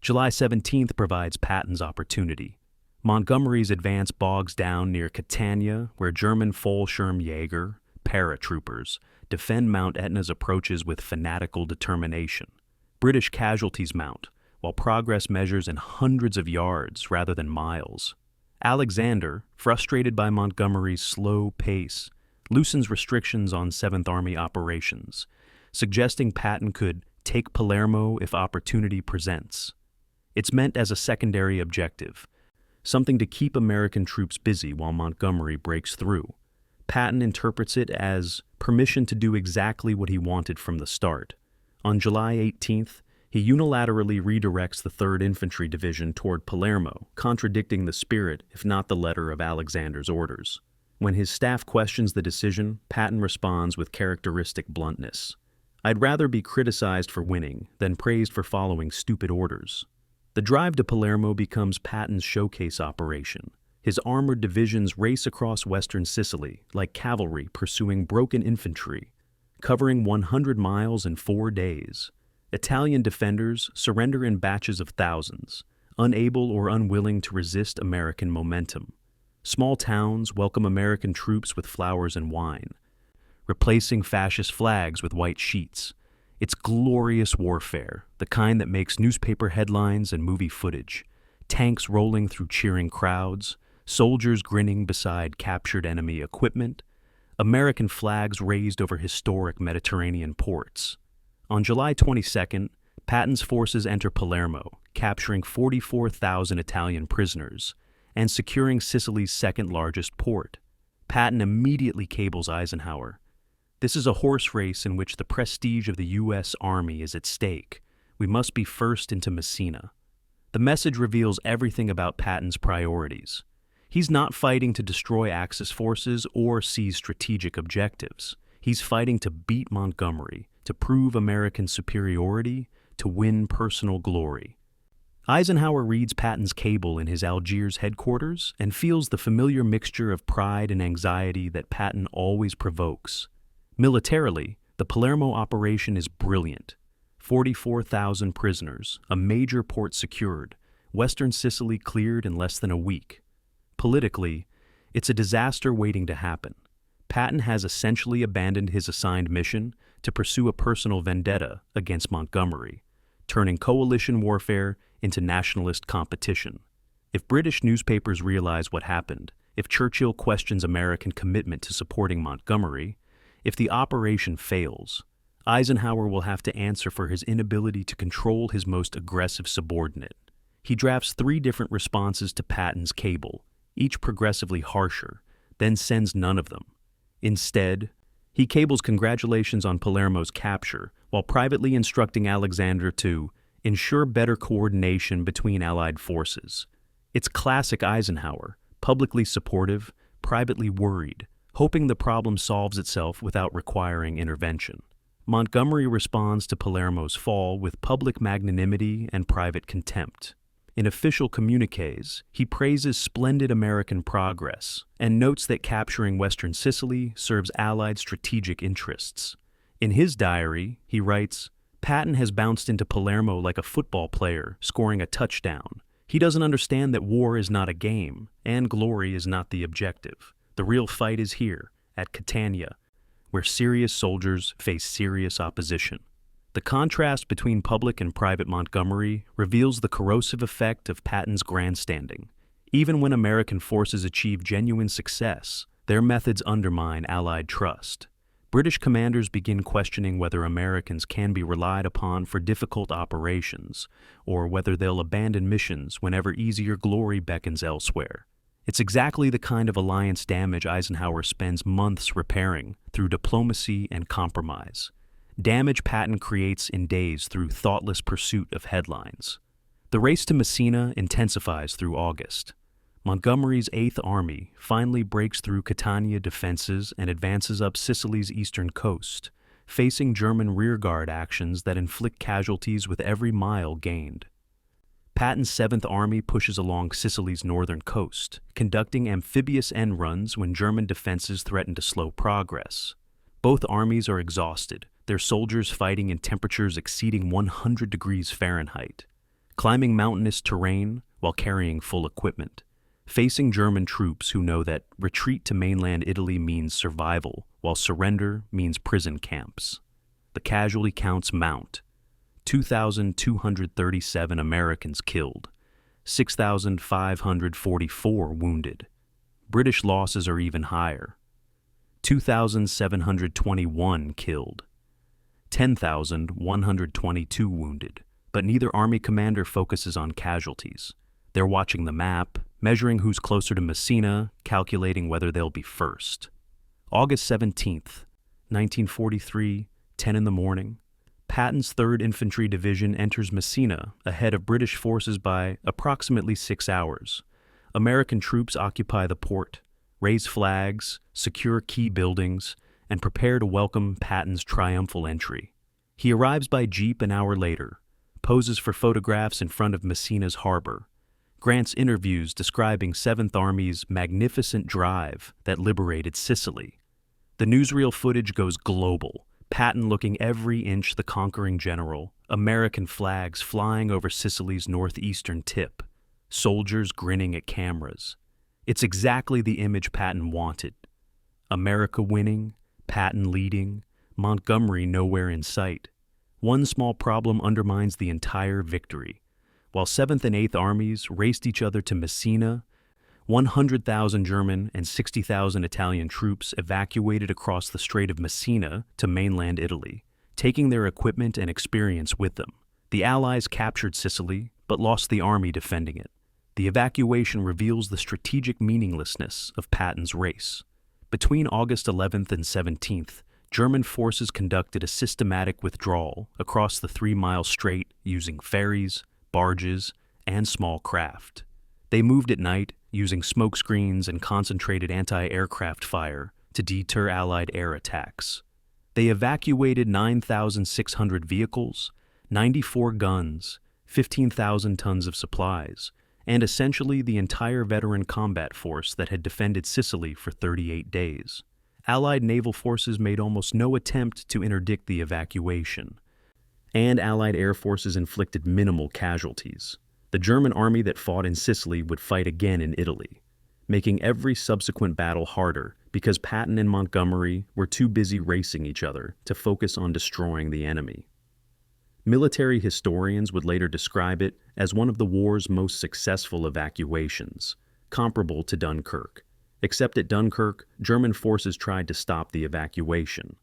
Speaker 1: July 17th provides Patton's opportunity. Montgomery's advance bogs down near Catania, where German Fallschirmjäger, paratroopers, defend Mount Etna's approaches with fanatical determination. British casualties mount, while progress measures in hundreds of yards rather than miles. Alexander, frustrated by Montgomery's slow pace, loosens restrictions on 7th Army operations, suggesting Patton could take Palermo if opportunity presents. It's meant as a secondary objective, something to keep American troops busy while Montgomery breaks through. Patton interprets it as permission to do exactly what he wanted from the start. On July 18th, he unilaterally redirects the 3rd Infantry Division toward Palermo, contradicting the spirit, if not the letter, of Alexander's orders. When his staff questions the decision, Patton responds with characteristic bluntness. "I'd rather be criticized for winning than praised for following stupid orders." The drive to Palermo becomes Patton's showcase operation. His armored divisions race across western Sicily like cavalry pursuing broken infantry, covering 100 miles in 4 days. Italian defenders surrender in batches of thousands, unable or unwilling to resist American momentum. Small towns welcome American troops with flowers and wine, replacing fascist flags with white sheets. It's glorious warfare, the kind that makes newspaper headlines and movie footage. Tanks rolling through cheering crowds, soldiers grinning beside captured enemy equipment, American flags raised over historic Mediterranean ports. On July 22nd, Patton's forces enter Palermo, capturing 44,000 Italian prisoners and securing Sicily's second-largest port. Patton immediately cables Eisenhower. "This is a horse race in which the prestige of the U.S. Army is at stake. We must be first into Messina." The message reveals everything about Patton's priorities. He's not fighting to destroy Axis forces or seize strategic objectives. He's fighting to beat Montgomery, to prove American superiority, to win personal glory. Eisenhower reads Patton's cable in his Algiers headquarters and feels the familiar mixture of pride and anxiety that Patton always provokes. Militarily, the Palermo operation is brilliant. 44,000 prisoners, a major port secured, western Sicily cleared in less than a week. Politically, it's a disaster waiting to happen. Patton has essentially abandoned his assigned mission to pursue a personal vendetta against Montgomery, turning coalition warfare into nationalist competition. If British newspapers realize what happened, if Churchill questions American commitment to supporting Montgomery, if the operation fails, Eisenhower will have to answer for his inability to control his most aggressive subordinate. He drafts 3 different responses to Patton's cable, each progressively harsher, then sends none of them. Instead, he cables congratulations on Palermo's capture while privately instructing Alexander to ensure better coordination between Allied forces. It's classic Eisenhower, publicly supportive, privately worried, hoping the problem solves itself without requiring intervention. Montgomery responds to Palermo's fall with public magnanimity and private contempt. In official communiques, he praises splendid American progress and notes that capturing western Sicily serves Allied strategic interests. In his diary, he writes, "Patton has bounced into Palermo like a football player, scoring a touchdown. He doesn't understand that war is not a game, and glory is not the objective. The real fight is here, at Catania, where serious soldiers face serious opposition." The contrast between public and private Montgomery reveals the corrosive effect of Patton's grandstanding. Even when American forces achieve genuine success, their methods undermine Allied trust. British commanders begin questioning whether Americans can be relied upon for difficult operations, or whether they'll abandon missions whenever easier glory beckons elsewhere. It's exactly the kind of alliance damage Eisenhower spends months repairing through diplomacy and compromise. Damage Patton creates in days through thoughtless pursuit of headlines. The race to Messina intensifies through August. Montgomery's 8th Army finally breaks through Catania defenses and advances up Sicily's eastern coast, facing German rearguard actions that inflict casualties with every mile gained. Patton's 7th Army pushes along Sicily's northern coast, conducting amphibious end runs when German defenses threaten to slow progress. Both armies are exhausted, their soldiers fighting in temperatures exceeding 100 degrees Fahrenheit, climbing mountainous terrain while carrying full equipment. facing German troops who know that retreat to mainland Italy means survival, while surrender means prison camps. The casualty counts mount: 2,237 Americans killed, 6,544 wounded. British losses are even higher: 2,721 killed, 10,122 wounded. But neither army commander focuses on casualties. They're watching the map, measuring who's closer to Messina, calculating whether they'll be first. August 17th, 1943, 10 in the morning. Patton's 3rd Infantry Division enters Messina ahead of British forces by approximately 6 hours. American troops occupy the port, raise flags, secure key buildings, and prepare to welcome Patton's triumphal entry. He arrives by jeep an hour later, poses for photographs in front of Messina's harbor, grants interviews describing 7th Army's magnificent drive that liberated Sicily. The newsreel footage goes global, Patton looking every inch the conquering general, American flags flying over Sicily's northeastern tip, soldiers grinning at cameras. It's exactly the image Patton wanted. America winning, Patton leading, Montgomery nowhere in sight. One small problem undermines the entire victory. While 7th and 8th Armies raced each other to Messina, 100,000 German and 60,000 Italian troops evacuated across the Strait of Messina to mainland Italy, taking their equipment and experience with them. The Allies captured Sicily, but lost the army defending it. The evacuation reveals the strategic meaninglessness of Patton's race. Between August 11th and 17th, German forces conducted a systematic withdrawal across the 3-mile strait using ferries, barges, and small craft. They moved at night, using smokescreens and concentrated anti-aircraft fire to deter Allied air attacks. They evacuated 9,600 vehicles, 94 guns, 15,000 tons of supplies, and essentially the entire veteran combat force that had defended Sicily for 38 days. Allied naval forces made almost no attempt to interdict the evacuation, and Allied air forces inflicted minimal casualties. The German army that fought in Sicily would fight again in Italy, making every subsequent battle harder because Patton and Montgomery were too busy racing each other to focus on destroying the enemy. Military historians would later describe it as one of the war's most successful evacuations, comparable to Dunkirk. Except at Dunkirk, German forces tried to stop the evacuation.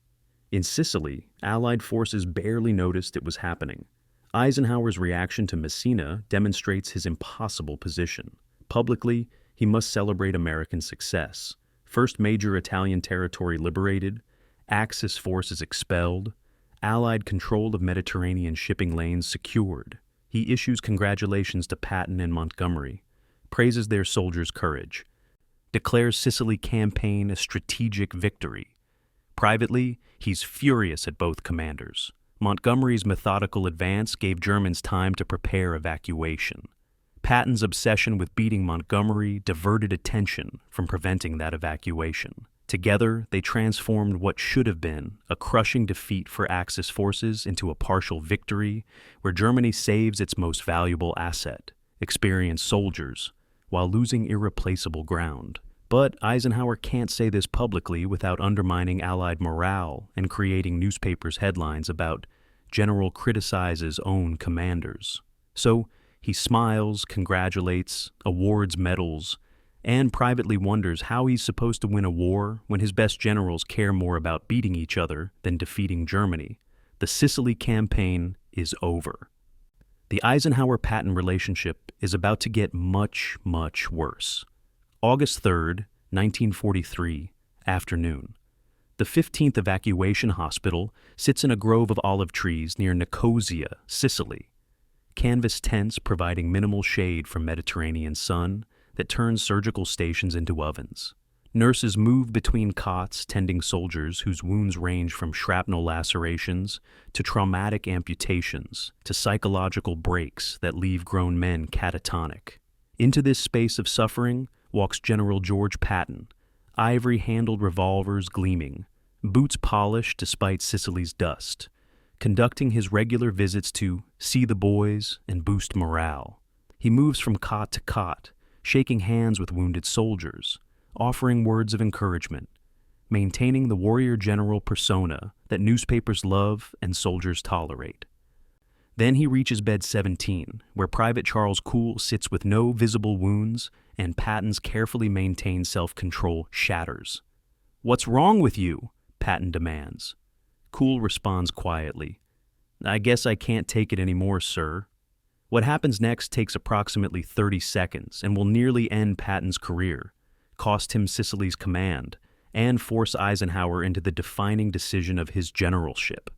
Speaker 1: In Sicily, Allied forces barely noticed it was happening. Eisenhower's reaction to Messina demonstrates his impossible position. Publicly, he must celebrate American success. First major Italian territory liberated, Axis forces expelled, Allied control of Mediterranean shipping lanes secured. He issues congratulations to Patton and Montgomery, praises their soldiers' courage, declares Sicily campaign a strategic victory. Privately, he's furious at both commanders. Montgomery's methodical advance gave Germans time to prepare evacuation. Patton's obsession with beating Montgomery diverted attention from preventing that evacuation. Together, they transformed what should have been a crushing defeat for Axis forces into a partial victory where Germany saves its most valuable asset, experienced soldiers, while losing irreplaceable ground. But Eisenhower can't say this publicly without undermining Allied morale and creating newspapers' headlines about "General criticizes own commanders." So he smiles, congratulates, awards medals, and privately wonders how he's supposed to win a war when his best generals care more about beating each other than defeating Germany. The Sicily campaign is over. The Eisenhower-Patton relationship is about to get much, much worse. August 3rd, 1943, afternoon. The 15th Evacuation Hospital sits in a grove of olive trees near Nicosia, Sicily. Canvas tents providing minimal shade from Mediterranean sun that turns surgical stations into ovens. Nurses move between cots tending soldiers whose wounds range from shrapnel lacerations to traumatic amputations to psychological breaks that leave grown men catatonic. Into this space of suffering walks General George Patton, ivory-handled revolvers gleaming, boots polished despite Sicily's dust, conducting his regular visits to see the boys and boost morale. He moves from cot to cot, shaking hands with wounded soldiers, offering words of encouragement, maintaining the warrior general persona that newspapers love and soldiers tolerate. Then he reaches bed 17, where Private Charles Cool sits with no visible wounds and Patton's carefully maintained self-control shatters. "What's wrong with you?" Patton demands. Cool responds quietly, "I guess I can't take it anymore, sir." What happens next takes approximately 30 seconds and will nearly end Patton's career, cost him Sicily's command, and force Eisenhower into the defining decision of his generalship.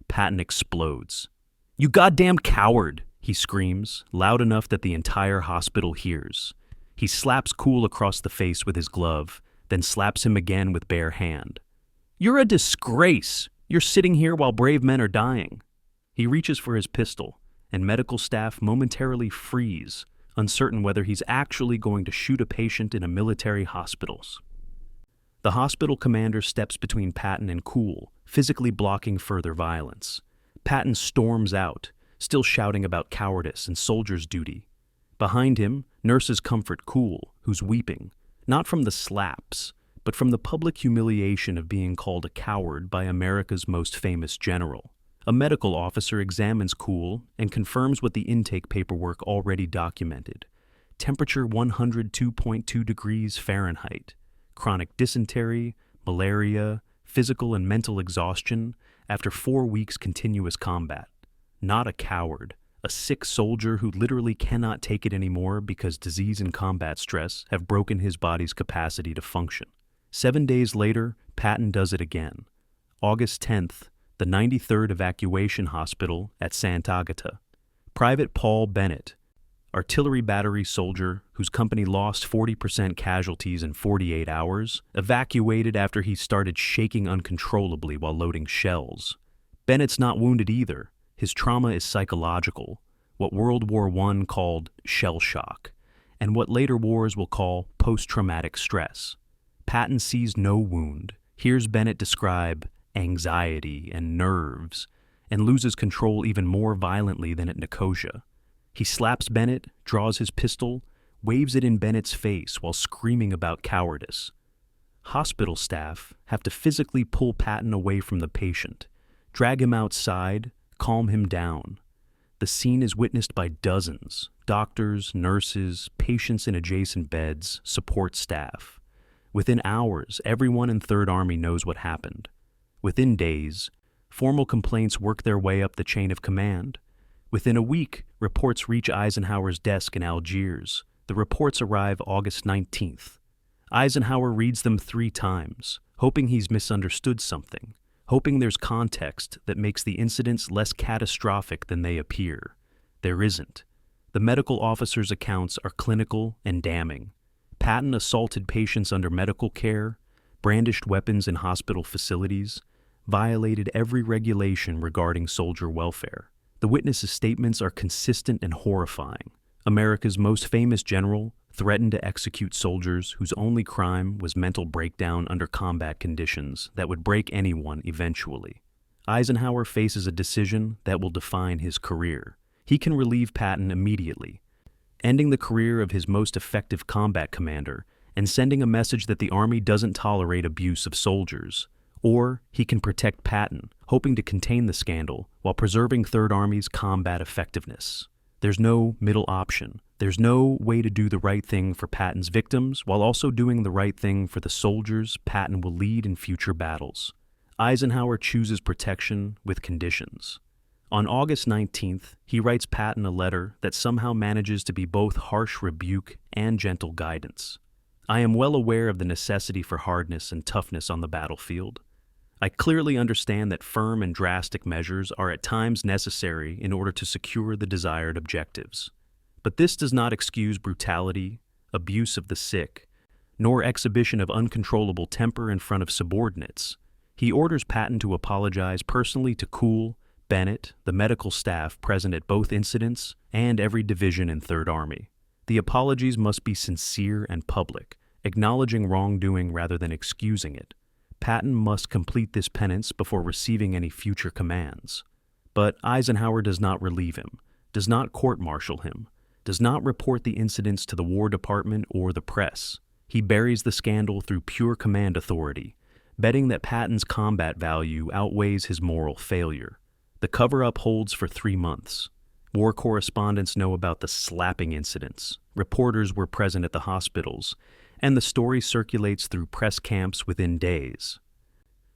Speaker 1: Patton explodes. "You goddamn coward!" he screams, loud enough that the entire hospital hears. He slaps Cool across the face with his glove, then slaps him again with bare hand. "You're a disgrace! You're sitting here while brave men are dying." He reaches for his pistol, and medical staff momentarily freeze, uncertain whether he's actually going to shoot a patient in a military hospital. The hospital commander steps between Patton and Cool, physically blocking further violence. Patton storms out, still shouting about cowardice and soldier's duty. Behind him, nurses comfort Cool, who's weeping, not from the slaps, but from the public humiliation of being called a coward by America's most famous general. A medical officer examines Cool and confirms what the intake paperwork already documented. Temperature 102.2 degrees Fahrenheit. Chronic dysentery, malaria, physical and mental exhaustion after 4 weeks continuous combat. Not a coward, a sick soldier who literally cannot take it anymore because disease and combat stress have broken his body's capacity to function. 7 days later, Patton does it again. August 10th, the 93rd Evacuation Hospital at Sant'Agata. Private Paul Bennett, artillery battery soldier whose company lost 40% casualties in 48 hours, evacuated after he started shaking uncontrollably while loading shells. Bennett's not wounded either. His trauma is psychological, what World War I called shell shock, and what later wars will call post-traumatic stress. Patton sees no wound, hears Bennett describe anxiety and nerves, and loses control even more violently than at Nicosia. He slaps Bennett, draws his pistol, waves it in Bennett's face while screaming about cowardice. Hospital staff have to physically pull Patton away from the patient, drag him outside, calm him down. The scene is witnessed by dozens, doctors, nurses, patients in adjacent beds, support staff. Within hours, everyone in Third Army knows what happened. Within days, formal complaints work their way up the chain of command. Within a week, reports reach Eisenhower's desk in Algiers. The reports arrive August 19th. Eisenhower reads them 3 times, hoping he's misunderstood something, hoping there's context that makes the incidents less catastrophic than they appear. There isn't. The medical officers' accounts are clinical and damning. Patton assaulted patients under medical care, brandished weapons in hospital facilities, violated every regulation regarding soldier welfare. The witnesses' statements are consistent and horrifying. America's most famous general threatened to execute soldiers whose only crime was mental breakdown under combat conditions that would break anyone eventually. Eisenhower faces a decision that will define his career. He can relieve Patton immediately, ending the career of his most effective combat commander and sending a message that the Army doesn't tolerate abuse of soldiers. Or he can protect Patton, hoping to contain the scandal while preserving Third Army's combat effectiveness. There's no middle option. There's no way to do the right thing for Patton's victims while also doing the right thing for the soldiers Patton will lead in future battles. Eisenhower chooses protection with conditions. On August 19th, he writes Patton a letter that somehow manages to be both harsh rebuke and gentle guidance. "I am well aware of the necessity for hardness and toughness on the battlefield. I clearly understand that firm and drastic measures are at times necessary in order to secure the desired objectives. But this does not excuse brutality, abuse of the sick, nor exhibition of uncontrollable temper in front of subordinates." He orders Patton to apologize personally to Cool, Bennett, the medical staff present at both incidents, and every division in Third Army. The apologies must be sincere and public, acknowledging wrongdoing rather than excusing it. Patton must complete this penance before receiving any future commands. But Eisenhower does not relieve him, does not court-martial him, does not report the incidents to the War Department or the press. He buries the scandal through pure command authority, betting that Patton's combat value outweighs his moral failure. The cover-up holds for 3 months. War correspondents know about the slapping incidents. Reporters were present at the hospitals, and the story circulates through press camps within days.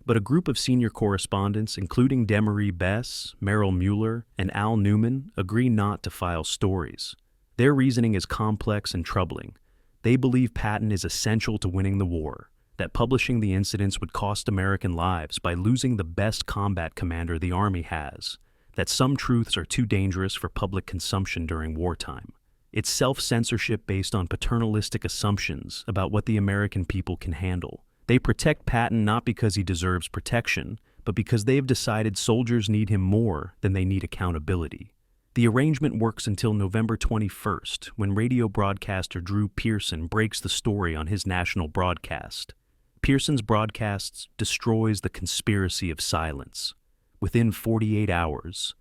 Speaker 1: But a group of senior correspondents, including Demery Bess, Merrill Mueller, and Al Newman, agree not to file stories. Their reasoning is complex and troubling. They believe Patton is essential to winning the war, that publishing the incidents would cost American lives by losing the best combat commander the Army has, that some truths are too dangerous for public consumption during wartime. It's self-censorship based on paternalistic assumptions about what the American people can handle. They protect Patton not because he deserves protection, but because they have decided soldiers need him more than they need accountability. The arrangement works until November 21st, when radio broadcaster Drew Pearson breaks the story on his national broadcast. Pearson's broadcasts destroys the conspiracy of silence. Within 48 hours,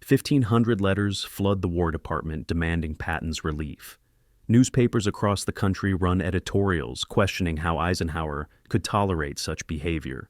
Speaker 1: 1,500 letters flood the War Department demanding Patton's relief. Newspapers across the country run editorials questioning how Eisenhower could tolerate such behavior.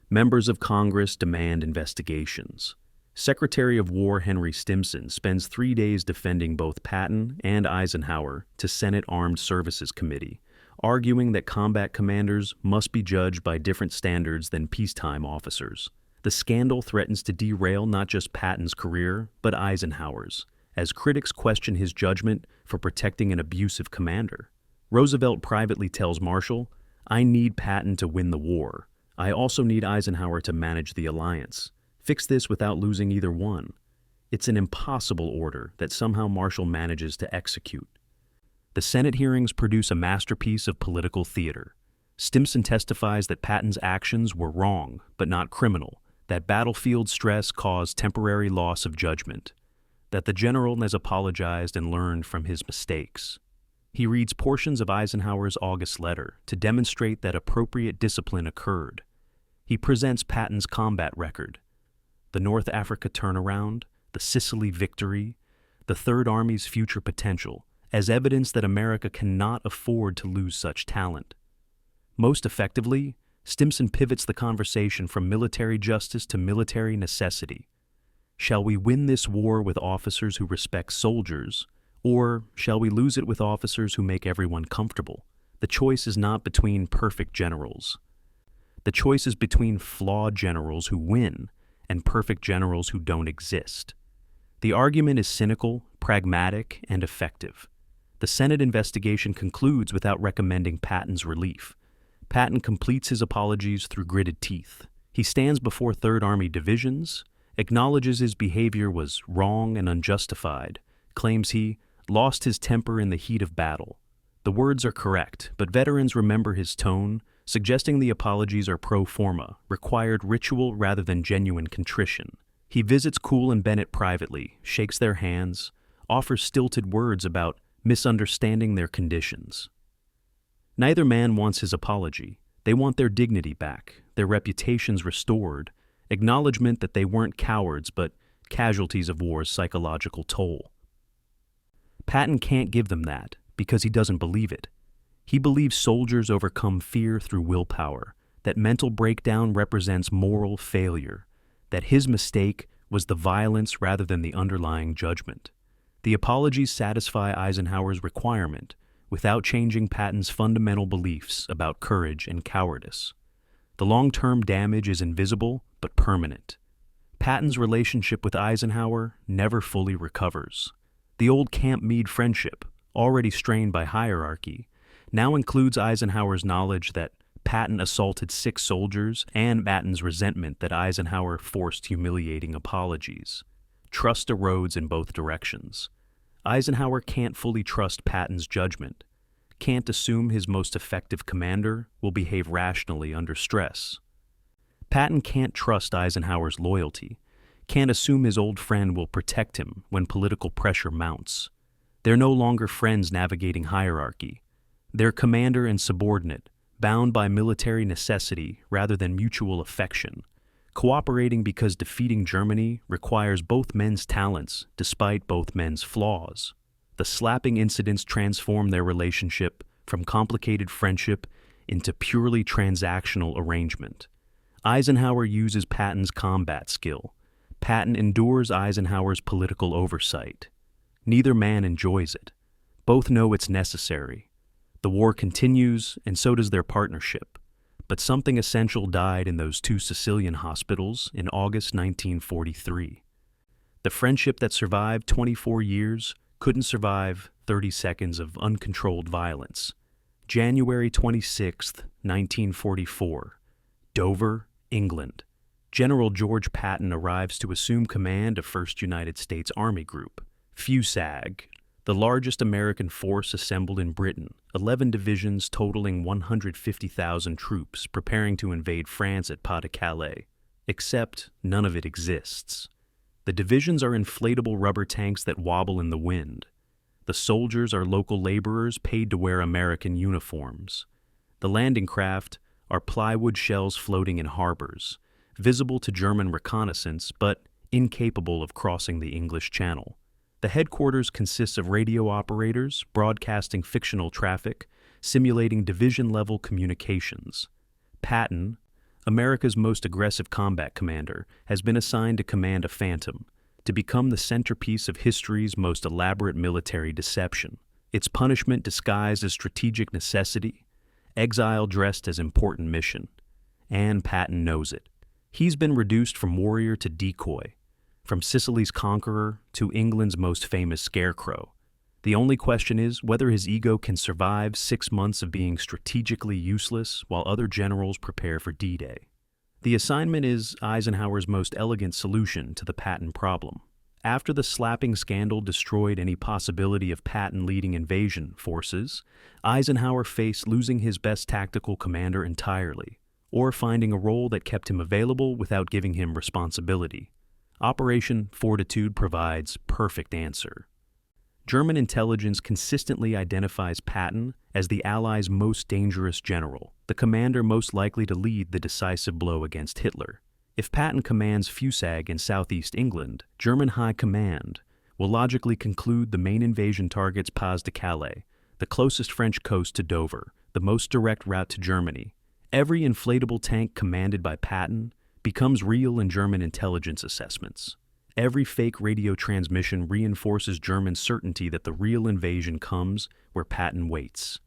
Speaker 1: Members of Congress demand investigations. Secretary of War Henry Stimson spends 3 days defending both Patton and Eisenhower to Senate Armed Services Committee, arguing that combat commanders must be judged by different standards than peacetime officers. The scandal threatens to derail not just Patton's career, but Eisenhower's, as critics question his judgment for protecting an abusive commander. Roosevelt privately tells Marshall, "I need Patton to win the war. I also need Eisenhower to manage the alliance. Fix this without losing either one." It's an impossible order that somehow Marshall manages to execute. The Senate hearings produce a masterpiece of political theater. Stimson testifies that Patton's actions were wrong, but not criminal, that battlefield stress caused temporary loss of judgment, that the general has apologized and learned from his mistakes. He reads portions of Eisenhower's August letter to demonstrate that appropriate discipline occurred. He presents Patton's combat record, the North Africa turnaround, the Sicily victory, the Third Army's future potential, as evidence that America cannot afford to lose such talent. Most effectively, Stimson pivots the conversation from military justice to military necessity. Shall we win this war with officers who respect soldiers, or shall we lose it with officers who make everyone comfortable? The choice is not between perfect generals. The choice is between flawed generals who win and perfect generals who don't exist. The argument is cynical, pragmatic, and effective. The Senate investigation concludes without recommending Patton's relief. Patton completes his apologies through gritted teeth. He stands before Third Army divisions, acknowledges his behavior was wrong and unjustified, claims he lost his temper in the heat of battle. The words are correct, but veterans remember his tone, suggesting the apologies are pro forma, required ritual rather than genuine contrition. He visits Cool and Bennett privately, shakes their hands, offers stilted words about misunderstanding their conditions. Neither man wants his apology. They want their dignity back, their reputations restored, acknowledgement that they weren't cowards but casualties of war's psychological toll. Patton can't give them that because he doesn't believe it. He believes soldiers overcome fear through willpower, that mental breakdown represents moral failure, that his mistake was the violence rather than the underlying judgment. The apologies satisfy Eisenhower's requirement without changing Patton's fundamental beliefs about courage and cowardice. The long-term damage is invisible but permanent. Patton's relationship with Eisenhower never fully recovers. The old Camp Meade friendship, already strained by hierarchy, now includes Eisenhower's knowledge that Patton assaulted 6 soldiers and Patton's resentment that Eisenhower forced humiliating apologies. Trust erodes in both directions. Eisenhower can't fully trust Patton's judgment, can't assume his most effective commander will behave rationally under stress. Patton can't trust Eisenhower's loyalty, can't assume his old friend will protect him when political pressure mounts. They're no longer friends navigating hierarchy. They're commander and subordinate, bound by military necessity rather than mutual affection, cooperating because defeating Germany requires both men's talents despite both men's flaws. The slapping incidents transform their relationship from complicated friendship into purely transactional arrangement. Eisenhower uses Patton's combat skill. Patton endures Eisenhower's political oversight. Neither man enjoys it. Both know it's necessary. The war continues, and so does their partnership. But something essential died in those two Sicilian hospitals in August 1943. The friendship that survived 24 years couldn't survive 30 seconds of uncontrolled violence. January 26, 1944. Dover, England. General George Patton arrives to assume command of 1st United States Army Group, FUSAG, the largest American force assembled in Britain, 11 divisions totaling 150,000 troops preparing to invade France at Pas-de-Calais. Except none of it exists. The divisions are inflatable rubber tanks that wobble in the wind. The soldiers are local laborers paid to wear American uniforms. The landing craft are plywood shells floating in harbors, visible to German reconnaissance but incapable of crossing the English Channel. The headquarters consists of radio operators broadcasting fictional traffic, simulating division-level communications. Patton, America's most aggressive combat commander, has been assigned to command a Phantom, to become the centerpiece of history's most elaborate military deception. Its punishment disguised as strategic necessity, exile dressed as important mission. And Patton knows it. He's been reduced from warrior to decoy, from Sicily's conqueror to England's most famous scarecrow. The only question is whether his ego can survive 6 months of being strategically useless while other generals prepare for D-Day. The assignment is Eisenhower's most elegant solution to the Patton problem. After the slapping scandal destroyed any possibility of Patton leading invasion forces, Eisenhower faced losing his best tactical commander entirely, or finding a role that kept him available without giving him responsibility. Operation Fortitude provides perfect answer. German intelligence consistently identifies Patton as the Allies' most dangerous general, the commander most likely to lead the decisive blow against Hitler. If Patton commands FUSAG in southeast England, German High Command will logically conclude the main invasion targets Pas-de-Calais, the closest French coast to Dover, the most direct route to Germany. Every inflatable tank commanded by Patton becomes real in German intelligence assessments. Every fake radio transmission reinforces German certainty that the real invasion comes where Patton waits.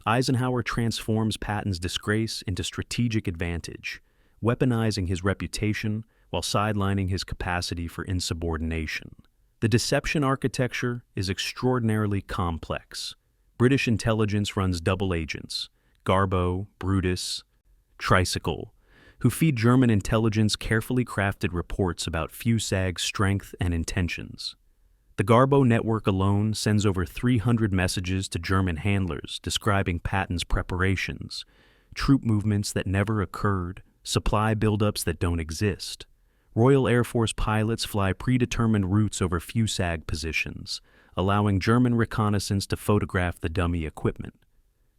Speaker 1: Eisenhower transforms Patton's disgrace into strategic advantage, weaponizing his reputation while sidelining his capacity for insubordination. The deception architecture is extraordinarily complex. British intelligence runs double agents, Garbo, Brutus, Tricycle, who feed German intelligence carefully crafted reports about FUSAG's strength and intentions. The Garbo network alone sends over 300 messages to German handlers describing Patton's preparations, troop movements that never occurred, supply buildups that don't exist. Royal Air Force pilots fly predetermined routes over FUSAG positions, allowing German reconnaissance to photograph the dummy equipment.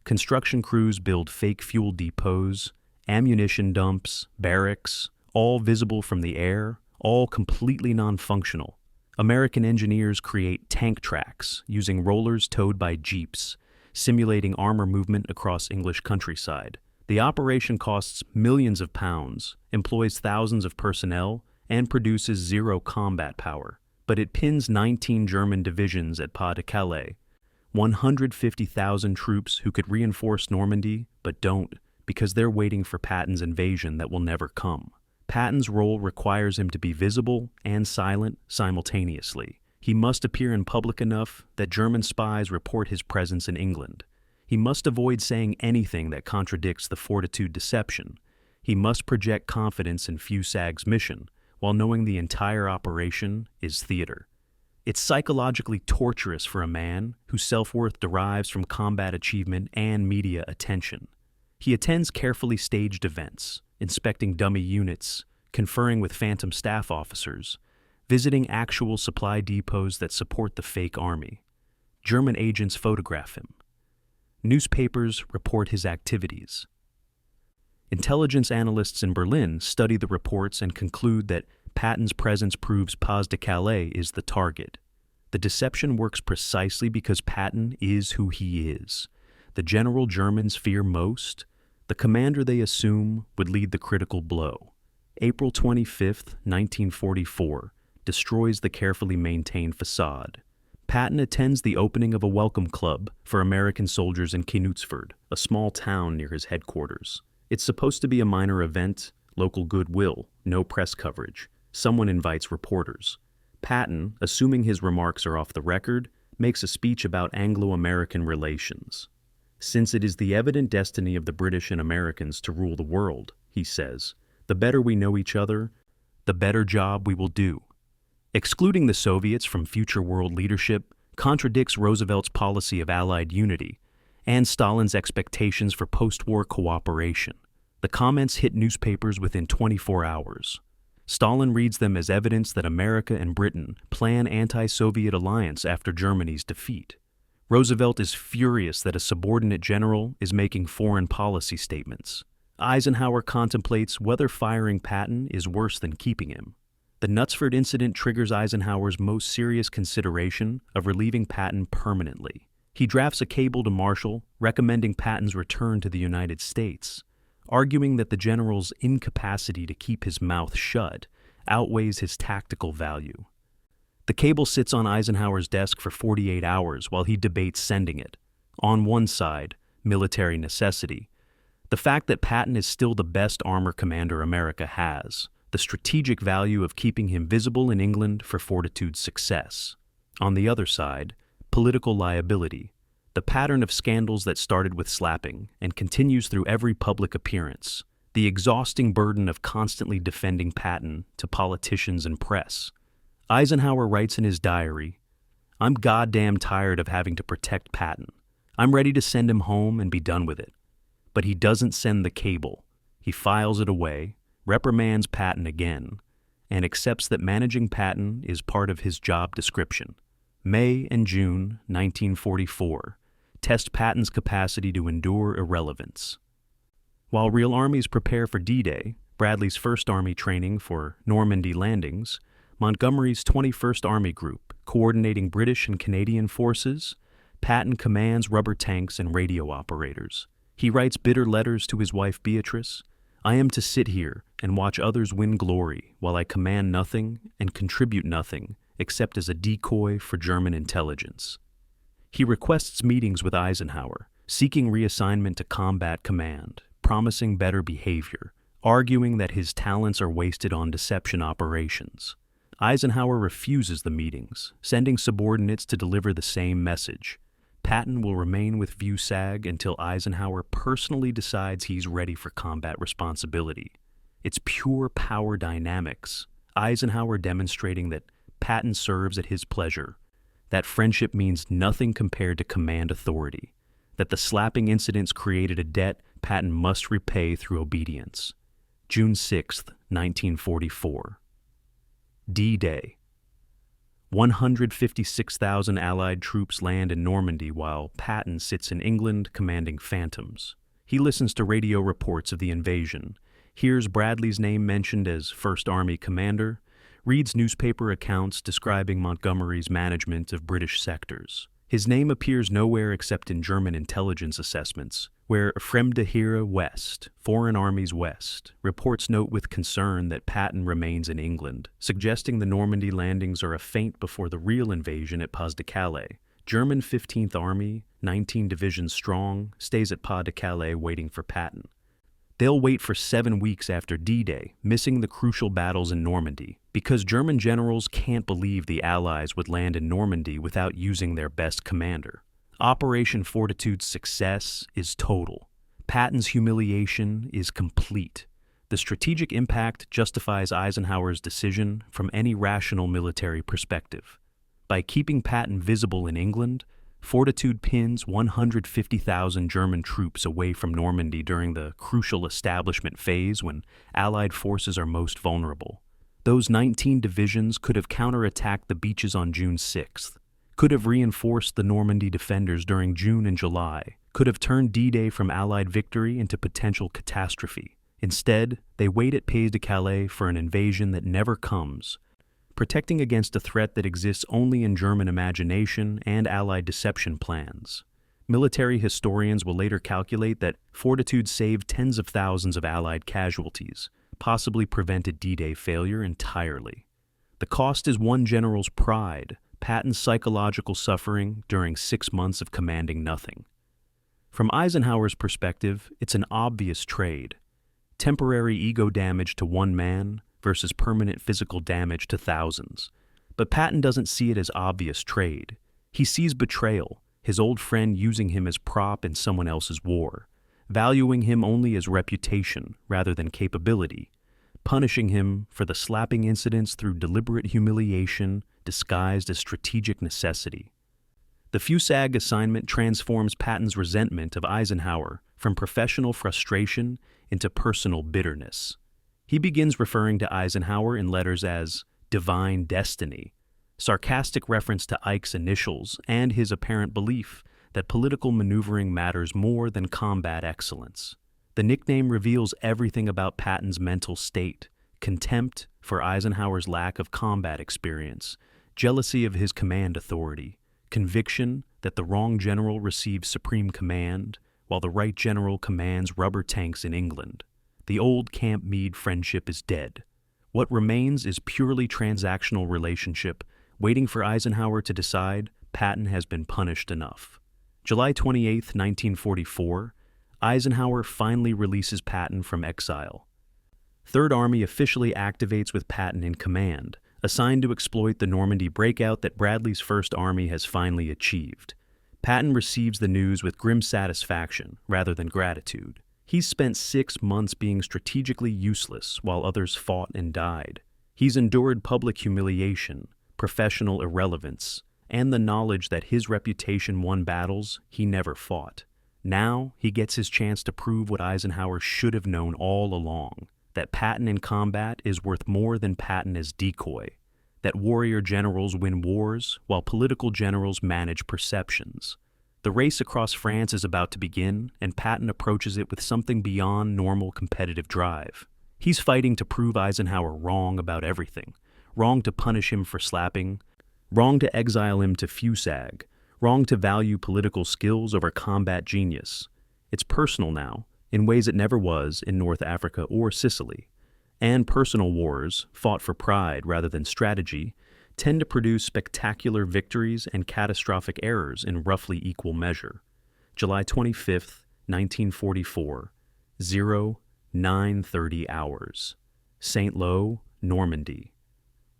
Speaker 1: Construction crews build fake fuel depots, ammunition dumps, barracks, all visible from the air, all completely non-functional. American engineers create tank tracks using rollers towed by jeeps, simulating armor movement across English countryside. The operation costs millions of pounds, employs thousands of personnel, and produces zero combat power. But it pins 19 German divisions at Pas-de-Calais, 150,000 troops who could reinforce Normandy, but don't, because they're waiting for Patton's invasion that will never come. Patton's role requires him to be visible and silent simultaneously. He must appear in public enough that German spies report his presence in England. He must avoid saying anything that contradicts the Fortitude deception. He must project confidence in FUSAG's mission, while knowing the entire operation is theater. It's psychologically torturous for a man whose self-worth derives from combat achievement and media attention. He attends carefully staged events, inspecting dummy units, conferring with phantom staff officers, visiting actual supply depots that support the fake army. German agents photograph him. Newspapers report his activities. Intelligence analysts in Berlin study the reports and conclude that Patton's presence proves Pas-de-Calais is the target. The deception works precisely because Patton is who he is. The general Germans fear most, the commander they assume would lead the critical blow. April 25, 1944, destroys the carefully maintained facade. Patton attends the opening of a welcome club for American soldiers in Knutsford, a small town near his headquarters. It's supposed to be a minor event, local goodwill, no press coverage. Someone invites reporters. Patton, assuming his remarks are off the record, makes a speech about Anglo-American relations. Since it is the evident destiny of the British and Americans to rule the world, he says, the better we know each other, the better job we will do. Excluding the Soviets from future world leadership contradicts Roosevelt's policy of Allied unity and Stalin's expectations for post-war cooperation. The comments hit newspapers within 24 hours. Stalin reads them as evidence that America and Britain plan anti-Soviet alliance after Germany's defeat. Roosevelt is furious that a subordinate general is making foreign policy statements. Eisenhower contemplates whether firing Patton is worse than keeping him. The Knutsford incident triggers Eisenhower's most serious consideration of relieving Patton permanently. He drafts a cable to Marshall recommending Patton's return to the United States, arguing that the general's incapacity to keep his mouth shut outweighs his tactical value. The cable sits on Eisenhower's desk for 48 hours while he debates sending it. On one side, military necessity, the fact that Patton is still the best armor commander America has, the strategic value of keeping him visible in England for Fortitude's success. On the other side, political liability, the pattern of scandals that started with slapping and continues through every public appearance, the exhausting burden of constantly defending Patton to politicians and press. Eisenhower writes in his diary, "I'm goddamn tired of having to protect Patton. I'm ready to send him home and be done with it." But he doesn't send the cable. He files it away, reprimands Patton again, and accepts that managing Patton is part of his job description. May and June 1944 test Patton's capacity to endure irrelevance. While real armies prepare for D-Day, Bradley's 1st Army training for Normandy landings, Montgomery's 21st Army Group, coordinating British and Canadian forces, Patton commands rubber tanks and radio operators. He writes bitter letters to his wife Beatrice, "I am to sit here and watch others win glory while I command nothing and contribute nothing except as a decoy for German intelligence." He requests meetings with Eisenhower, seeking reassignment to combat command, promising better behavior, arguing that his talents are wasted on deception operations. Eisenhower refuses the meetings, sending subordinates to deliver the same message. Patton will remain with VUSAG until Eisenhower personally decides he's ready for combat responsibility. It's pure power dynamics, Eisenhower demonstrating that Patton serves at his pleasure, that friendship means nothing compared to command authority, that the slapping incidents created a debt Patton must repay through obedience. June 6, 1944. D-Day. 156,000 Allied troops land in Normandy while Patton sits in England commanding Phantoms. He listens to radio reports of the invasion, hears Bradley's name mentioned as 1st Army commander, reads newspaper accounts describing Montgomery's management of British sectors. His name appears nowhere except in German intelligence assessments, where Fremde Heere West, Foreign Armies West, reports note with concern that Patton remains in England, suggesting the Normandy landings are a feint before the real invasion at Pas-de-Calais. German 15th Army, 19 divisions strong, stays at Pas-de-Calais waiting for Patton. They'll wait for 7 weeks after D-Day, missing the crucial battles in Normandy, because German generals can't believe the Allies would land in Normandy without using their best commander. Operation Fortitude's success is total. Patton's humiliation is complete. The strategic impact justifies Eisenhower's decision from any rational military perspective. By keeping Patton visible in England, Fortitude pins 150,000 German troops away from Normandy during the crucial establishment phase when Allied forces are most vulnerable. Those 19 divisions could have counterattacked the beaches on June 6th, could have reinforced the Normandy defenders during June and July, could have turned D-Day from Allied victory into potential catastrophe. Instead, they wait at Pays-de-Calais for an invasion that never comes, protecting against a threat that exists only in German imagination and Allied deception plans. Military historians will later calculate that fortitude saved tens of thousands of Allied casualties, possibly prevented D-Day failure entirely. The cost is one general's pride, Patton's psychological suffering during 6 months of commanding nothing. From Eisenhower's perspective, it's an obvious trade. Temporary ego damage to one man versus permanent physical damage to thousands. But Patton doesn't see it as obvious trade. He sees betrayal, his old friend using him as prop in someone else's war, valuing him only as reputation rather than capability, punishing him for the slapping incidents through deliberate humiliation disguised as strategic necessity. The Fusag assignment transforms Patton's resentment of Eisenhower from professional frustration into personal bitterness. He begins referring to Eisenhower in letters as divine destiny, sarcastic reference to Ike's initials and his apparent belief that political maneuvering matters more than combat excellence. The nickname reveals everything about Patton's mental state: contempt for Eisenhower's lack of combat experience, jealousy of his command authority, conviction that the wrong general receives supreme command while the right general commands rubber tanks in England. The old Camp Meade friendship is dead. What remains is purely transactional relationship, waiting for Eisenhower to decide Patton has been punished enough. July 28, 1944, Eisenhower finally releases Patton from exile. Third Army officially activates with Patton in command, assigned to exploit the Normandy breakout that Bradley's First Army has finally achieved. Patton receives the news with grim satisfaction rather than gratitude. He's spent 6 months being strategically useless while others fought and died. He's endured public humiliation, professional irrelevance, and the knowledge that his reputation won battles he never fought. Now he gets his chance to prove what Eisenhower should have known all along, that Patton in combat is worth more than Patton as decoy, that warrior generals win wars while political generals manage perceptions. The race across France is about to begin, and Patton approaches it with something beyond normal competitive drive. He's fighting to prove Eisenhower wrong about everything, wrong to punish him for slapping, wrong to exile him to Fusag, wrong to value political skills over combat genius. It's personal now, in ways it never was in North Africa or Sicily. And personal wars, fought for pride rather than strategy, tend to produce spectacular victories and catastrophic errors in roughly equal measure. July 25, 1944, 09:30 hours. St. Lo, Normandy.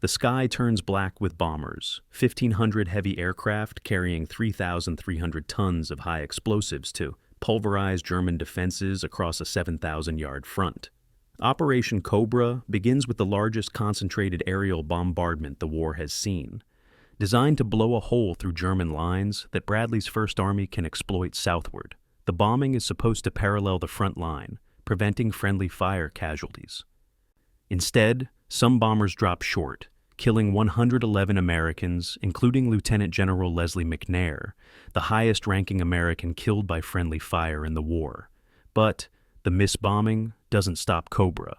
Speaker 1: The sky turns black with bombers, 1,500 heavy aircraft carrying 3,300 tons of high explosives to pulverize German defenses across a 7,000-yard front. Operation Cobra begins with the largest concentrated aerial bombardment the war has seen, designed to blow a hole through German lines that Bradley's First Army can exploit southward. The bombing is supposed to parallel the front line, preventing friendly fire casualties. Instead, some bombers drop short, killing 111 Americans, including Lieutenant General Leslie McNair, the highest-ranking American killed by friendly fire in the war. But the misbombing doesn't stop Cobra.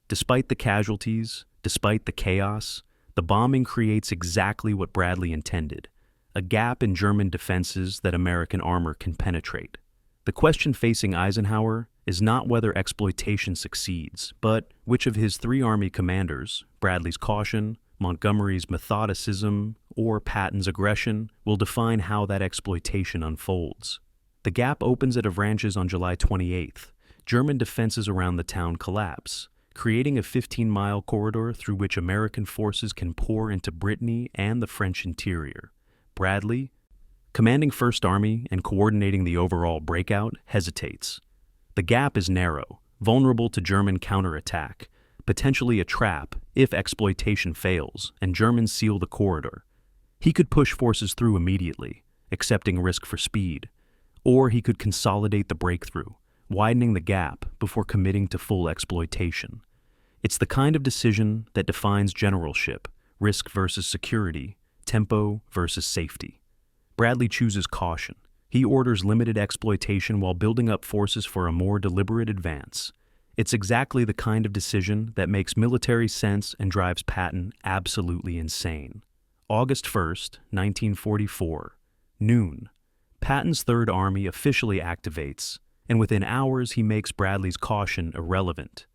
Speaker 1: Despite the casualties, despite the chaos, the bombing creates exactly what Bradley intended: a gap in German defenses that American armor can penetrate. The question facing Eisenhower is not whether exploitation succeeds, but which of his 3 Army commanders, Bradley's caution, Montgomery's methodicism, or Patton's aggression, will define how that exploitation unfolds. The gap opens at Avranches on July 28th. German defenses around the town collapse, creating a 15-mile corridor through which American forces can pour into Brittany and the French interior. Bradley, commanding First Army and coordinating the overall breakout, hesitates. The gap is narrow, vulnerable to German counterattack, potentially a trap if exploitation fails and Germans seal the corridor. He could push forces through immediately, accepting risk for speed, or he could consolidate the breakthrough, widening the gap before committing to full exploitation. It's the kind of decision that defines generalship: risk versus security, tempo versus safety. Bradley chooses caution. He orders limited exploitation while building up forces for a more deliberate advance. It's exactly the kind of decision that makes military sense and drives Patton absolutely insane. August 1st, 1944, noon. Patton's Third Army officially activates, and within hours he makes Bradley's caution irrelevant.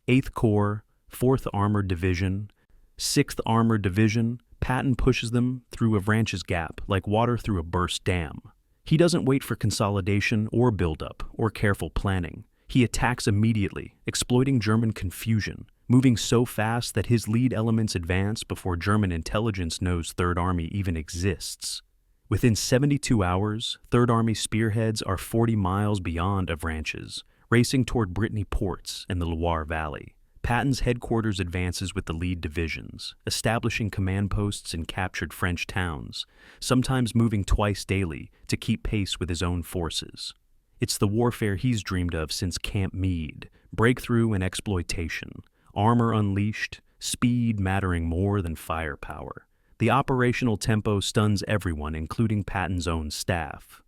Speaker 1: 8th Corps, 4th Armored Division, 6th Armored Division, Patton pushes them through Avranches Gap like water through a burst dam. He doesn't wait for consolidation or buildup or careful planning. He attacks immediately, exploiting German confusion, moving so fast that his lead elements advance before German intelligence knows Third Army even exists. Within 72 hours, Third Army spearheads are 40 miles beyond Avranches, racing toward Brittany ports and the Loire Valley. Patton's headquarters advances with the lead divisions, establishing command posts in captured French towns, sometimes moving twice daily to keep pace with his own forces. It's the warfare he's dreamed of since Camp Meade, breakthrough and exploitation, armor unleashed, speed mattering more than firepower. The operational tempo stuns everyone, including Patton's own staff.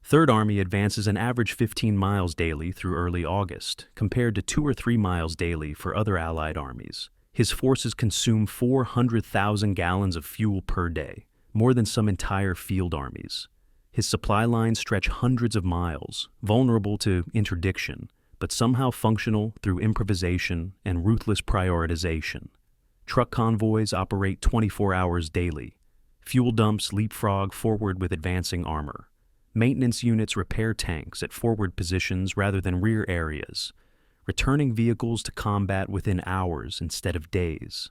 Speaker 1: Third Army advances an average 15 miles daily through early August, compared to 2 or 3 miles daily for other Allied armies. His forces consume 400,000 gallons of fuel per day, more than some entire field armies. His supply lines stretch hundreds of miles, vulnerable to interdiction, but somehow functional through improvisation and ruthless prioritization. Truck convoys operate 24 hours daily. Fuel dumps leapfrog forward with advancing armor. Maintenance units repair tanks at forward positions rather than rear areas, returning vehicles to combat within hours instead of days.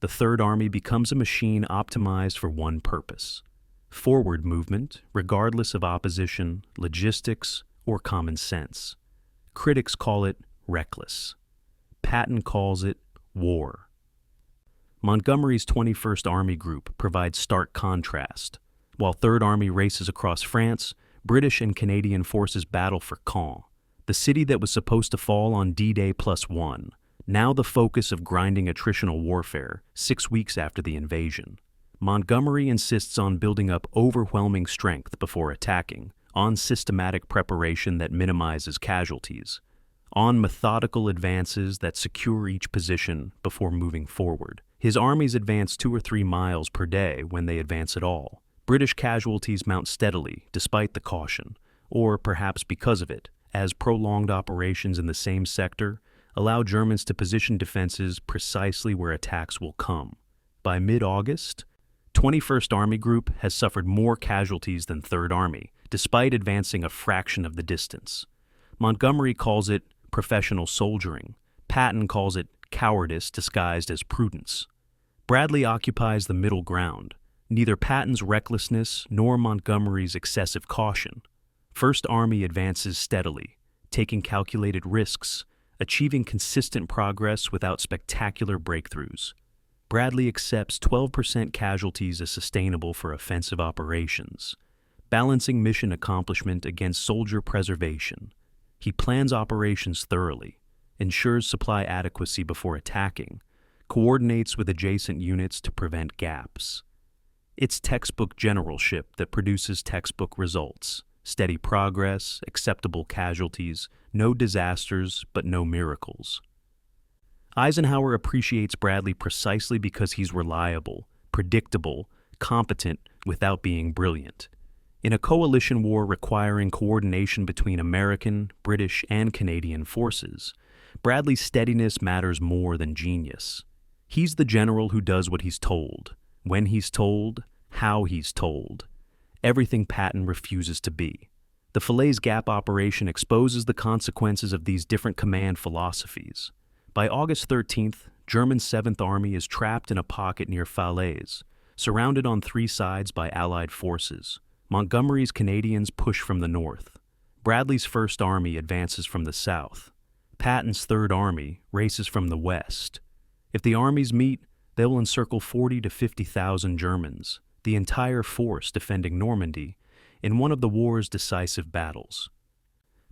Speaker 1: The Third Army becomes a machine optimized for one purpose: forward movement, regardless of opposition, logistics, or common sense. Critics call it reckless. Patton calls it war. Montgomery's 21st Army Group provides stark contrast. While Third Army races across France, British and Canadian forces battle for Caen, the city that was supposed to fall on D-Day +1, now the focus of grinding attritional warfare 6 weeks after the invasion. Montgomery insists on building up overwhelming strength before attacking, on systematic preparation that minimizes casualties, on methodical advances that secure each position before moving forward. His armies advance 2 or 3 miles per day when they advance at all. British casualties mount steadily despite the caution, or perhaps because of it, as prolonged operations in the same sector allow Germans to position defenses precisely where attacks will come. By mid-August, 21st Army Group has suffered more casualties than Third Army, despite advancing a fraction of the distance. Montgomery calls it professional soldiering. Patton calls it cowardice disguised as prudence. Bradley occupies the middle ground, neither Patton's recklessness nor Montgomery's excessive caution. First Army advances steadily, taking calculated risks, achieving consistent progress without spectacular breakthroughs. Bradley accepts 12% casualties as sustainable for offensive operations, balancing mission accomplishment against soldier preservation. He plans operations thoroughly, ensures supply adequacy before attacking, coordinates with adjacent units to prevent gaps. It's textbook generalship that produces textbook results: steady progress, acceptable casualties, no disasters, but no miracles. Eisenhower appreciates Bradley precisely because he's reliable, predictable, competent without being brilliant. In a coalition war requiring coordination between American, British, and Canadian forces, Bradley's steadiness matters more than genius. He's the general who does what he's told, when he's told, how he's told. Everything Patton refuses to be. The Falaise Gap operation exposes the consequences of these different command philosophies. By August 13th, German 7th Army is trapped in a pocket near Falaise, surrounded on 3 sides by Allied forces. Montgomery's Canadians push from the north. Bradley's 1st Army advances from the south. Patton's 3rd Army races from the west. If the armies meet, they will encircle 40 to 50,000 Germans, the entire force defending Normandy, in one of the war's decisive battles.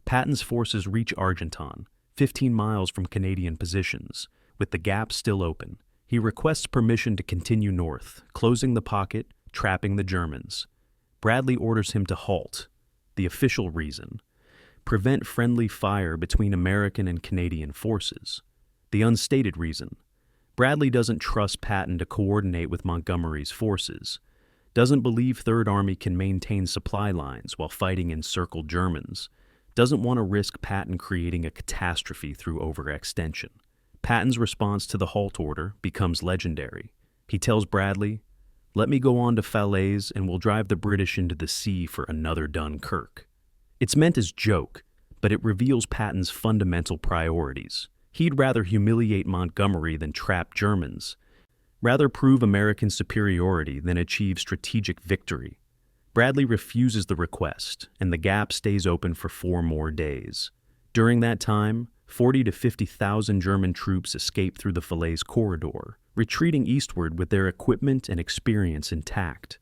Speaker 1: Patton's forces reach Argenton, 15 miles from Canadian positions, with the gap still open. He requests permission to continue north, closing the pocket, trapping the Germans. Bradley orders him to halt. The official reason: prevent friendly fire between American and Canadian forces. The unstated reason: Bradley doesn't trust Patton to coordinate with Montgomery's forces, doesn't believe Third Army can maintain supply lines while fighting encircled Germans, doesn't want to risk Patton creating a catastrophe through overextension. Patton's response to the halt order becomes legendary. He tells Bradley, "Let me go on to Falaise and we'll drive the British into the sea for another Dunkirk." It's meant as joke, but it reveals Patton's fundamental priorities. He'd rather humiliate Montgomery than trap Germans, rather prove American superiority than achieve strategic victory. Bradley refuses the request, and the gap stays open for 4 more days. During that time, 40 to 50,000 German troops escape through the Falaise corridor, retreating eastward with their equipment and experience intact.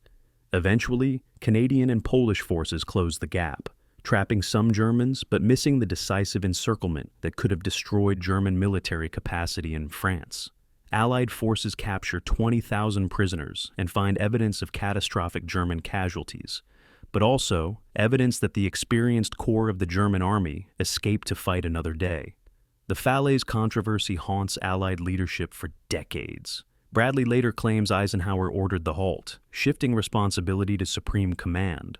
Speaker 1: Eventually, Canadian and Polish forces close the gap, trapping some Germans but missing the decisive encirclement that could have destroyed German military capacity in France. Allied forces capture 20,000 prisoners and find evidence of catastrophic German casualties, but also evidence that the experienced core of the German army escaped to fight another day. The Falaise controversy haunts Allied leadership for decades. Bradley later claims Eisenhower ordered the halt, shifting responsibility to Supreme Command.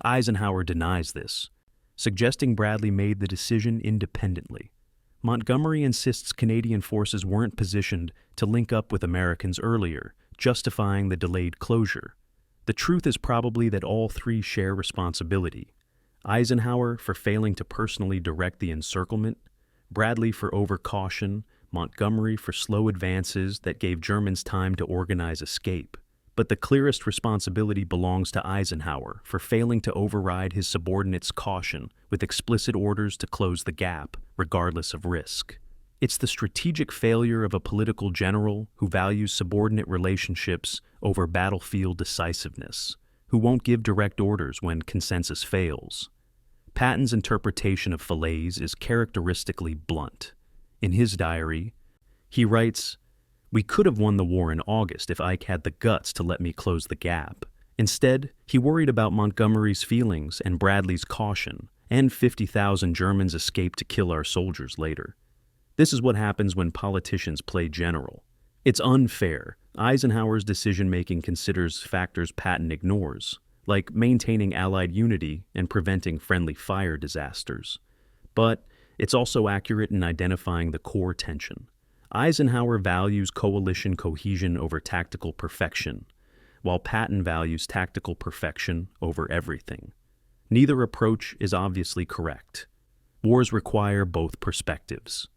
Speaker 1: Eisenhower denies this, suggesting Bradley made the decision independently. Montgomery insists Canadian forces weren't positioned to link up with Americans earlier, justifying the delayed closure. The truth is probably that all 3 share responsibility: Eisenhower for failing to personally direct the encirclement, Bradley for overcaution, Montgomery for slow advances that gave Germans time to organize escape. But the clearest responsibility belongs to Eisenhower for failing to override his subordinates' caution with explicit orders to close the gap, regardless of risk. It's the strategic failure of a political general who values subordinate relationships over battlefield decisiveness, who won't give direct orders when consensus fails. Patton's interpretation of Falaise is characteristically blunt. In his diary, he writes, "We could have won the war in August if Ike had the guts to let me close the gap. Instead, he worried about Montgomery's feelings and Bradley's caution, and 50,000 Germans escaped to kill our soldiers later." This is what happens when politicians play general. It's unfair. Eisenhower's decision-making considers factors Patton ignores, like maintaining Allied unity and preventing friendly fire disasters. But it's also accurate in identifying the core tension. Eisenhower values coalition cohesion over tactical perfection, while Patton values tactical perfection over everything. Neither approach is obviously correct. Wars require both perspectives.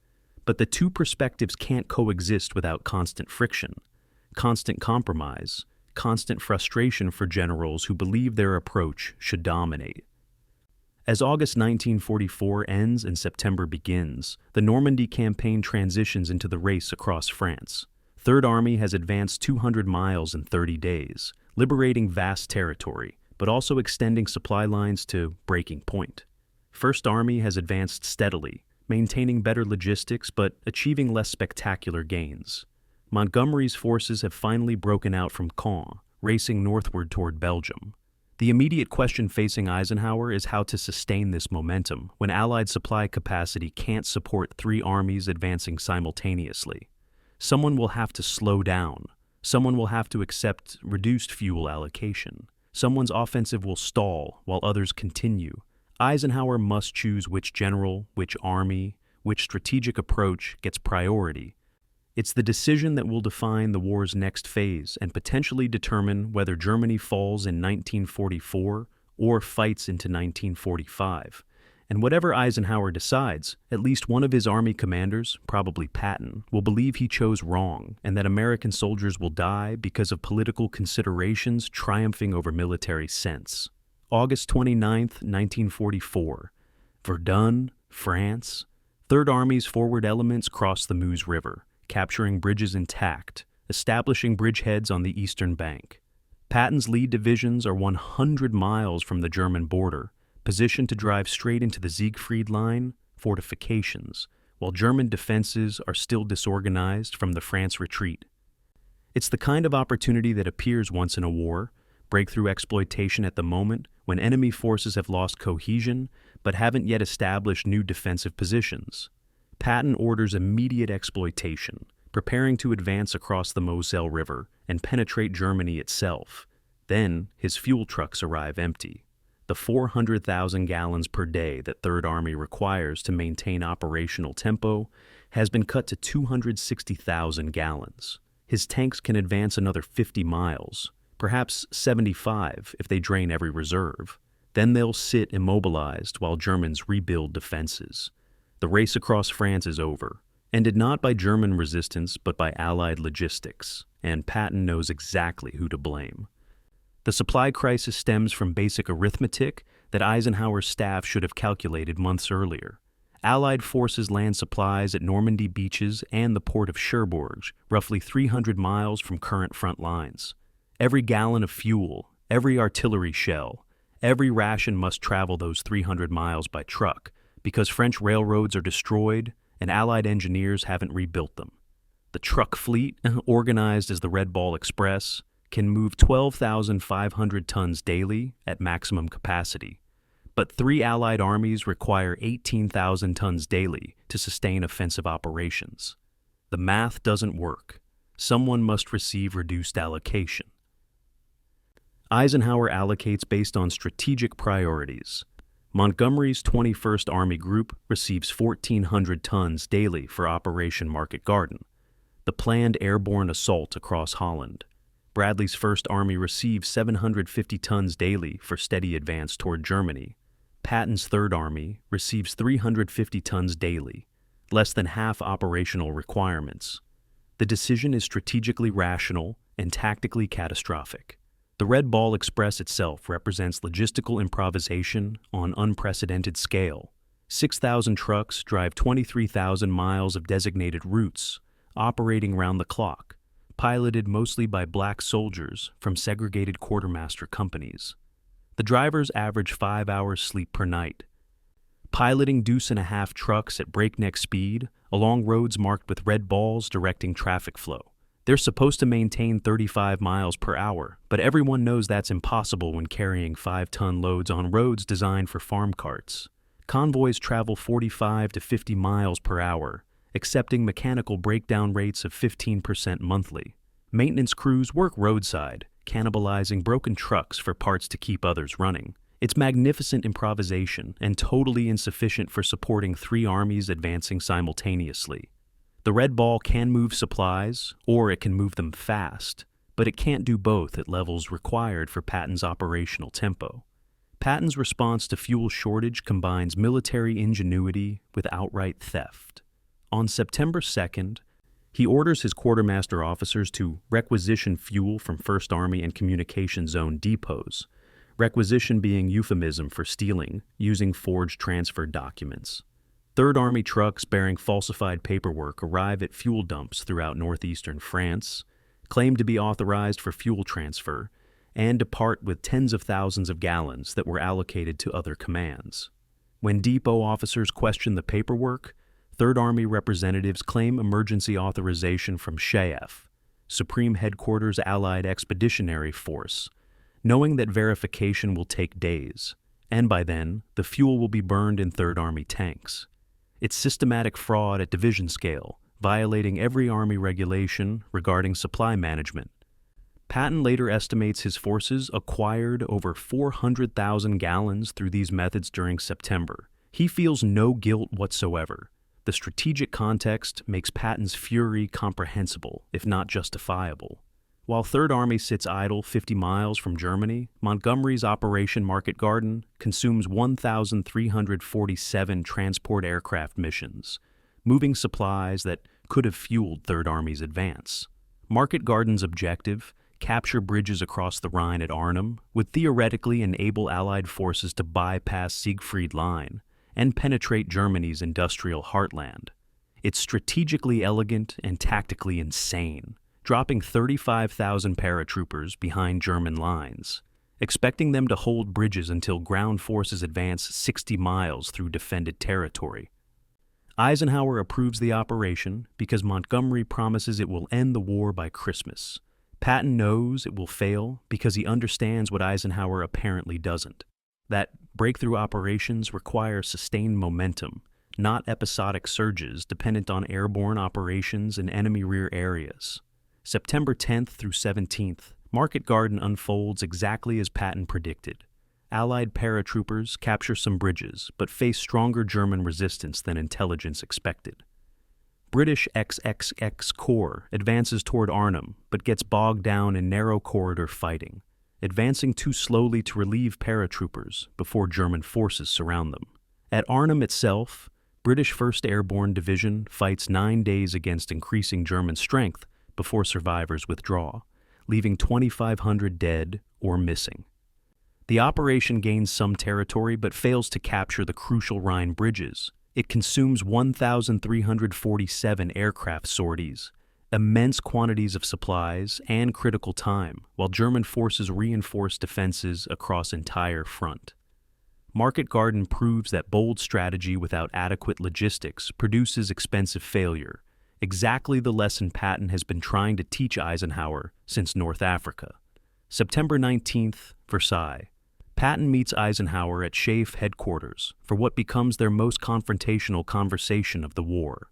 Speaker 1: But the 2 perspectives can't coexist without constant friction, constant compromise, constant frustration for generals who believe their approach should dominate. As August 1944 ends and September begins, the Normandy campaign transitions into the race across France. Third Army has advanced 200 miles in 30 days, liberating vast territory, but also extending supply lines to breaking point. First Army has advanced steadily, maintaining better logistics but achieving less spectacular gains. Montgomery's forces have finally broken out from Caen, racing northward toward Belgium. The immediate question facing Eisenhower is how to sustain this momentum when Allied supply capacity can't support 3 armies advancing simultaneously. Someone will have to slow down. Someone will have to accept reduced fuel allocation. Someone's offensive will stall while others continue. Eisenhower must choose which general, which army, which strategic approach gets priority. It's the decision that will define the war's next phase and potentially determine whether Germany falls in 1944 or fights into 1945. And whatever Eisenhower decides, at least one of his army commanders, probably Patton, will believe he chose wrong and that American soldiers will die because of political considerations triumphing over military sense. August 29, 1944. Verdun, France. Third Army's forward elements cross the Meuse River, capturing bridges intact, establishing bridgeheads on the eastern bank. Patton's lead divisions are 100 miles from the German border, positioned to drive straight into the Siegfried Line, fortifications, while German defenses are still disorganized from the France retreat. It's the kind of opportunity that appears once in a war, breakthrough exploitation at the moment when enemy forces have lost cohesion, but haven't yet established new defensive positions. Patton orders immediate exploitation, preparing to advance across the Moselle River and penetrate Germany itself. Then his fuel trucks arrive empty. The 400,000 gallons per day that Third Army requires to maintain operational tempo has been cut to 260,000 gallons. His tanks can advance another 50 miles, perhaps 75 if they drain every reserve. Then they'll sit immobilized while Germans rebuild defenses. The race across France is over, ended not by German resistance but by Allied logistics, and Patton knows exactly who to blame. The supply crisis stems from basic arithmetic that Eisenhower's staff should have calculated months earlier. Allied forces land supplies at Normandy beaches and the port of Cherbourg, roughly 300 miles from current front lines. Every gallon of fuel, every artillery shell, every ration must travel those 300 miles by truck because French railroads are destroyed and Allied engineers haven't rebuilt them. The truck fleet, organized as the Red Ball Express, can move 12,500 tons daily at maximum capacity. But 3 Allied armies require 18,000 tons daily to sustain offensive operations. The math doesn't work. Someone must receive reduced allocation. Eisenhower allocates based on strategic priorities. Montgomery's 21st Army Group receives 1,400 tons daily for Operation Market Garden, the planned airborne assault across Holland. Bradley's 1st Army receives 750 tons daily for steady advance toward Germany. Patton's 3rd Army receives 350 tons daily, less than half operational requirements. The decision is strategically rational and tactically catastrophic. The Red Ball Express itself represents logistical improvisation on unprecedented scale. 6,000 trucks drive 23,000 miles of designated routes, operating round the clock, piloted mostly by black soldiers from segregated quartermaster companies. The drivers average 5 hours sleep per night. Piloting deuce-and-a-half trucks at breakneck speed along roads marked with red balls directing traffic flow. They're supposed to maintain 35 miles per hour, but everyone knows that's impossible when carrying 5-ton loads on roads designed for farm carts. Convoys travel 45 to 50 miles per hour, accepting mechanical breakdown rates of 15% monthly. Maintenance crews work roadside, cannibalizing broken trucks for parts to keep others running. It's magnificent improvisation and totally insufficient for supporting 3 armies advancing simultaneously. The Red Ball can move supplies, or it can move them fast, but it can't do both at levels required for Patton's operational tempo. Patton's response to fuel shortage combines military ingenuity with outright theft. On September 2nd, he orders his quartermaster officers to requisition fuel from 1st Army and Communication Zone depots, requisition being euphemism for stealing, using forged transfer documents. 3rd Army trucks bearing falsified paperwork arrive at fuel dumps throughout northeastern France, claim to be authorized for fuel transfer, and depart with tens of thousands of gallons that were allocated to other commands. When depot officers question the paperwork, 3rd Army representatives claim emergency authorization from SHAEF, Supreme Headquarters Allied Expeditionary Force, knowing that verification will take days, and by then, the fuel will be burned in 3rd Army tanks. It's systematic fraud at division scale, violating every Army regulation regarding supply management. Patton later estimates his forces acquired over 400,000 gallons through these methods during September. He feels no guilt whatsoever. The strategic context makes Patton's fury comprehensible, if not justifiable. While 3rd Army sits idle 50 miles from Germany, Montgomery's Operation Market Garden consumes 1,347 transport aircraft missions, moving supplies that could have fueled 3rd Army's advance. Market Garden's objective: capture bridges across the Rhine at Arnhem, would theoretically enable Allied forces to bypass Siegfried Line and penetrate Germany's industrial heartland. It's strategically elegant and tactically insane, dropping 35,000 paratroopers behind German lines, expecting them to hold bridges until ground forces advance 60 miles through defended territory. Eisenhower approves the operation because Montgomery promises it will end the war by Christmas. Patton knows it will fail because he understands what Eisenhower apparently doesn't. that breakthrough operations require sustained momentum, not episodic surges dependent on airborne operations in enemy rear areas. September 10th through 17th, Market Garden unfolds exactly as Patton predicted. Allied paratroopers capture some bridges, but face stronger German resistance than intelligence expected. British XXX Corps advances toward Arnhem, but gets bogged down in narrow corridor fighting, advancing too slowly to relieve paratroopers before German forces surround them. At Arnhem itself, British 1st Airborne Division fights 9 days against increasing German strength before survivors withdraw, leaving 2,500 dead or missing. The operation gains some territory but fails to capture the crucial Rhine bridges. It consumes 1,347 aircraft sorties, immense quantities of supplies, and critical time, while German forces reinforce defenses across entire front. Market Garden proves that bold strategy without adequate logistics produces expensive failure, exactly the lesson Patton has been trying to teach Eisenhower since North Africa. September 19th, Versailles. Patton meets Eisenhower at SHAEF headquarters for what becomes their most confrontational conversation of the war.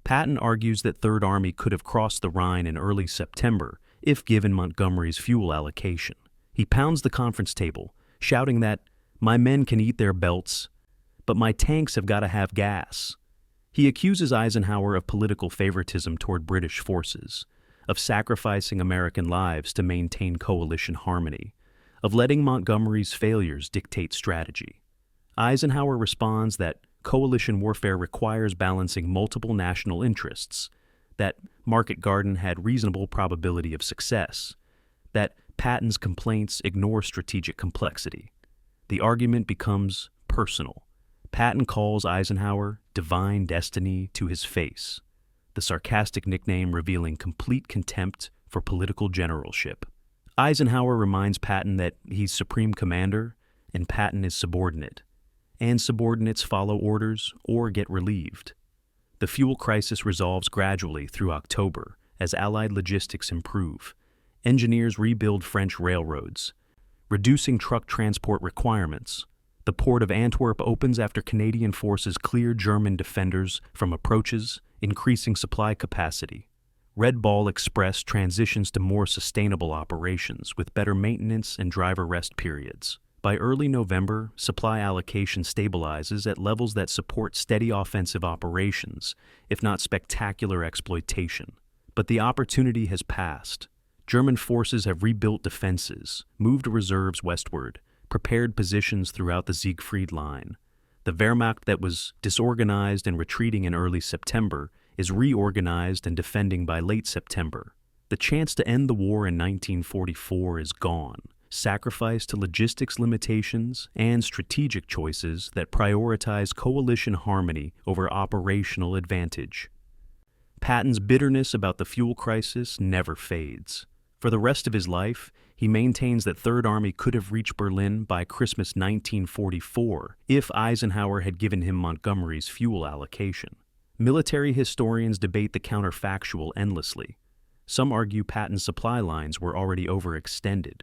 Speaker 1: Patton argues that Third Army could have crossed the Rhine in early September if given Montgomery's fuel allocation. He pounds the conference table, shouting that, "My men can eat their belts, but my tanks have got to have gas." He accuses Eisenhower of political favoritism toward British forces, of sacrificing American lives to maintain coalition harmony, of letting Montgomery's failures dictate strategy. Eisenhower responds that coalition warfare requires balancing multiple national interests, that Market Garden had reasonable probability of success, that Patton's complaints ignore strategic complexity. The argument becomes personal. Patton calls Eisenhower divine destiny to his face, the sarcastic nickname revealing complete contempt for political generalship. Eisenhower reminds Patton that he's supreme commander and Patton is subordinate, and subordinates follow orders or get relieved. The fuel crisis resolves gradually through October as Allied logistics improve. Engineers rebuild French railroads, reducing truck transport requirements. The port of Antwerp opens after Canadian forces clear German defenders from approaches, increasing supply capacity. Red Ball Express transitions to more sustainable operations with better maintenance and driver rest periods. By early November, supply allocation stabilizes at levels that support steady offensive operations, if not spectacular exploitation. But the opportunity has passed. German forces have rebuilt defenses, moved reserves westward, prepared positions throughout the Siegfried Line. The Wehrmacht that was disorganized and retreating in early September is reorganized and defending by late September. The chance to end the war in 1944 is gone, sacrificed to logistics limitations and strategic choices that prioritize coalition harmony over operational advantage. Patton's bitterness about the fuel crisis never fades. For the rest of his life, he maintains that Third Army could have reached Berlin by Christmas 1944 if Eisenhower had given him Montgomery's fuel allocation. Military historians debate the counterfactual endlessly. Some argue Patton's supply lines were already overextended,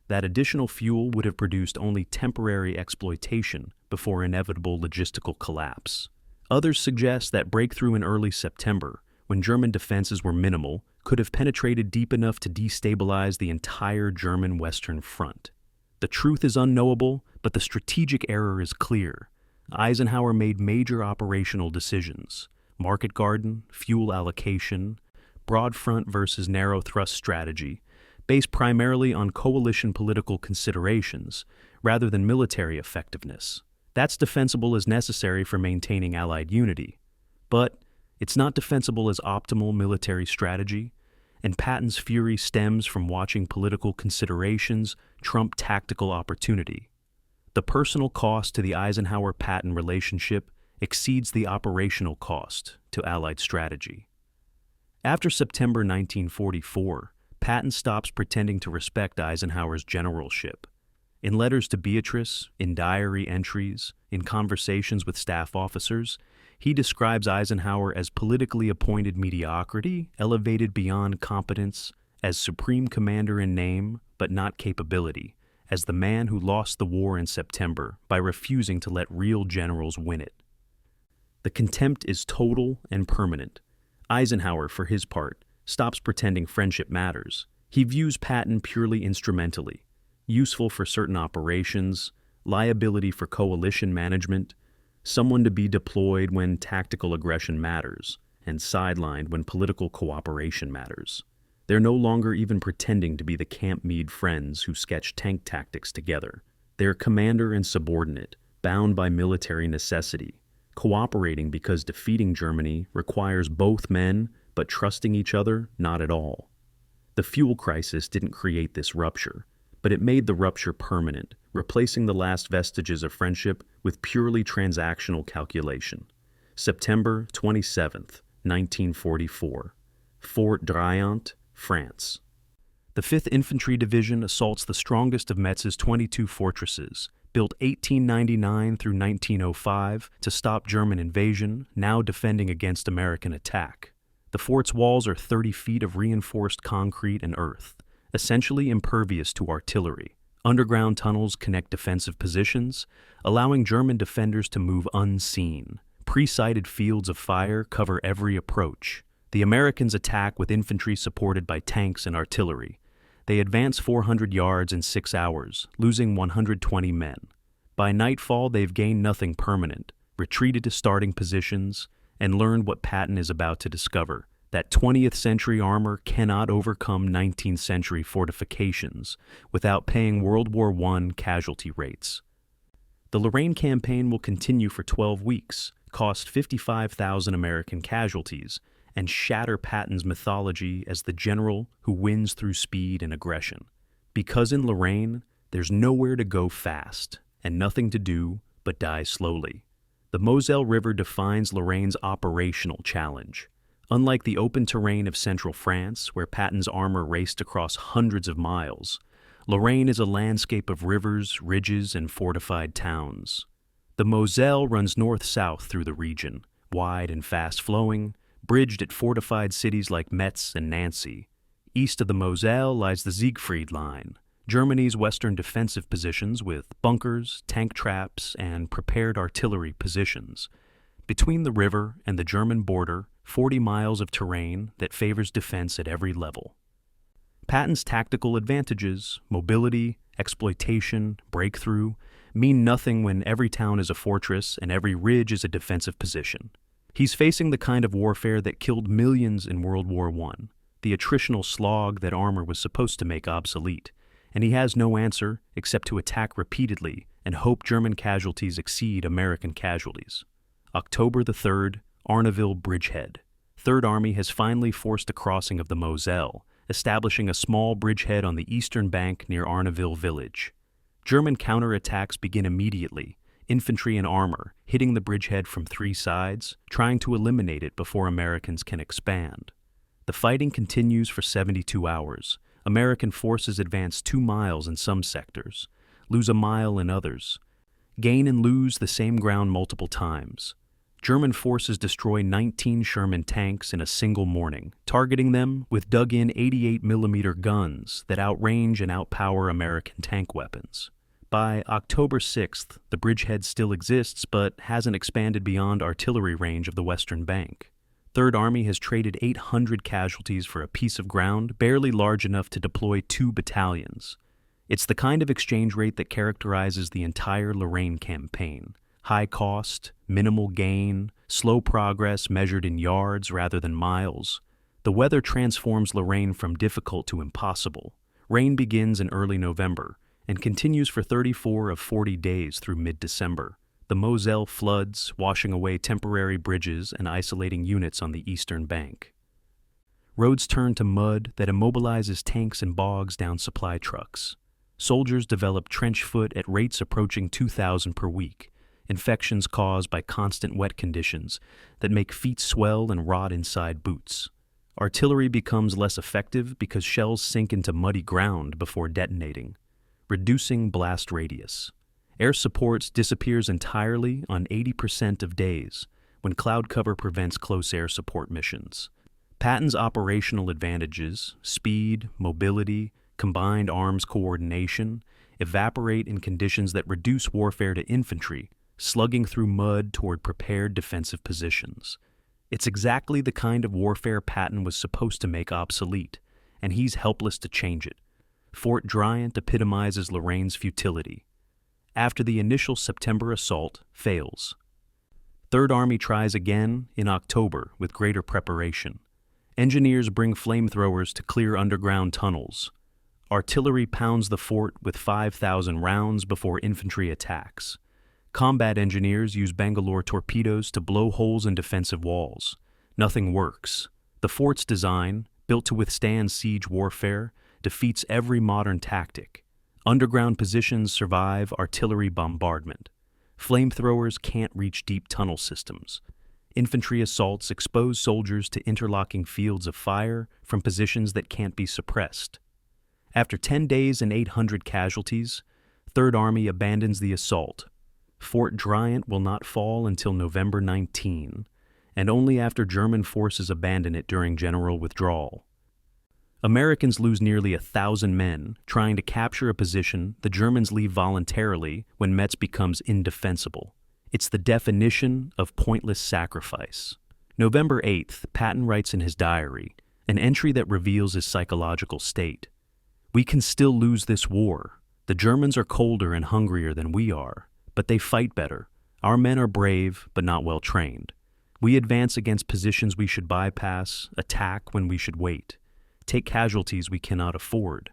Speaker 1: that additional fuel would have produced only temporary exploitation before inevitable logistical collapse. Others suggest that breakthrough in early September, when German defenses were minimal, could have penetrated deep enough to destabilize the entire German Western Front. The truth is unknowable, but the strategic error is clear. Eisenhower made major operational decisions: Market Garden, fuel allocation, broad front versus narrow thrust strategy, based primarily on coalition political considerations rather than military effectiveness. That's defensible as necessary for maintaining Allied unity, but it's not defensible as optimal military strategy, and Patton's fury stems from watching political considerations trump tactical opportunity. The personal cost to the Eisenhower-Patton relationship exceeds the operational cost to Allied strategy. After September 1944, Patton stops pretending to respect Eisenhower's generalship. In letters to Beatrice, in diary entries, in conversations with staff officers, he describes Eisenhower as politically appointed mediocrity, elevated beyond competence, as supreme commander in name, but not capability, as the man who lost the war in September by refusing to let real generals win it. The contempt is total and permanent. Eisenhower, for his part, stops pretending friendship matters. He views Patton purely instrumentally, useful for certain operations, liability for coalition management, someone to be deployed when tactical aggression matters, and sidelined when political cooperation matters. They're no longer even pretending to be the Camp Meade friends who sketch tank tactics together. They're commander and subordinate, bound by military necessity, cooperating because defeating Germany requires both men, but trusting each other not at all. The fuel crisis didn't create this rupture, but it made the rupture permanent, replacing the last vestiges of friendship with purely transactional calculation. September 27th, 1944. Fort Driant, France. The 5th Infantry Division assaults the strongest of Metz's 22 fortresses, built 1899 through 1905 to stop German invasion, now defending against American attack. The fort's walls are 30 feet of reinforced concrete and earth, essentially impervious to artillery. Underground tunnels connect defensive positions, allowing German defenders to move unseen. Pre-sighted fields of fire cover every approach. The Americans attack with infantry supported by tanks and artillery. They advance 400 yards in 6 hours, losing 120 men. By nightfall, they've gained nothing permanent, retreated to starting positions, and learned what Patton is about to discover, that 20th century armor cannot overcome 19th century fortifications without paying World War I casualty rates. The Lorraine campaign will continue for 12 weeks, cost 55,000 American casualties, and shatter Patton's mythology as the general who wins through speed and aggression. Because in Lorraine, there's nowhere to go fast, and nothing to do but die slowly. The Moselle River defines Lorraine's operational challenge. Unlike the open terrain of central France, where Patton's armor raced across hundreds of miles, Lorraine is a landscape of rivers, ridges, and fortified towns. The Moselle runs north-south through the region, wide and fast-flowing, bridged at fortified cities like Metz and Nancy. East of the Moselle lies the Siegfried Line, Germany's western defensive positions with bunkers, tank traps, and prepared artillery positions. Between the river and the German border, 40 miles of terrain that favors defense at every level. Patton's tactical advantages, mobility, exploitation, breakthrough, mean nothing when every town is a fortress and every ridge is a defensive position. He's facing the kind of warfare that killed millions in World War I, the attritional slog that armor was supposed to make obsolete, and he has no answer except to attack repeatedly and hope German casualties exceed American casualties. October the 3rd, Arneville Bridgehead. Third Army has finally forced a crossing of the Moselle, establishing a small bridgehead on the eastern bank near Arneville village. German counterattacks begin immediately, infantry and armor hitting the bridgehead from 3 sides, trying to eliminate it before Americans can expand. The fighting continues for 72 hours. American forces advance 2 miles in some sectors, lose a mile in others, gain and lose the same ground multiple times. German forces destroy 19 Sherman tanks in a single morning, targeting them with dug-in 88mm guns that outrange and outpower American tank weapons. By October 6th, the bridgehead still exists but hasn't expanded beyond artillery range of the western bank. Third Army has traded 800 casualties for a piece of ground barely large enough to deploy 2 battalions. It's the kind of exchange rate that characterizes the entire Lorraine campaign. High cost, minimal gain, slow progress measured in yards rather than miles. The weather transforms Lorraine from difficult to impossible. Rain begins in early November and continues for 34 of 40 days through mid-December. The Moselle floods, washing away temporary bridges and isolating units on the eastern bank. Roads turn to mud that immobilizes tanks and bogs down supply trucks. Soldiers develop trench foot at rates approaching 2,000 per week, infections caused by constant wet conditions that make feet swell and rot inside boots. Artillery becomes less effective because shells sink into muddy ground before detonating, reducing blast radius. Air support disappears entirely on 80% of days when cloud cover prevents close air support missions. Patton's operational advantages, speed, mobility, combined arms coordination, evaporate in conditions that reduce warfare to infantry, slugging through mud toward prepared defensive positions. It's exactly the kind of warfare Patton was supposed to make obsolete, and he's helpless to change it. Fort Driant epitomizes Lorraine's futility. After the initial September assault fails, Third Army tries again in October with greater preparation. Engineers bring flamethrowers to clear underground tunnels. Artillery pounds the fort with 5,000 rounds before infantry attacks. Combat engineers use Bangalore torpedoes to blow holes in defensive walls. Nothing works. The fort's design, built to withstand siege warfare, defeats every modern tactic. Underground positions survive artillery bombardment. Flamethrowers can't reach deep tunnel systems. Infantry assaults expose soldiers to interlocking fields of fire from positions that can't be suppressed. After 10 days and 800 casualties, Third Army abandons the assault. Fort Driant will not fall until November 19, and only after German forces abandon it during general withdrawal. Americans lose nearly 1,000 men trying to capture a position the Germans leave voluntarily when Metz becomes indefensible. It's the definition of pointless sacrifice. November 8th, Patton writes in his diary, an entry that reveals his psychological state. "We can still lose this war. The Germans are colder and hungrier than we are, but they fight better. Our men are brave, but not well trained. We advance against positions we should bypass, attack when we should wait, take casualties we cannot afford.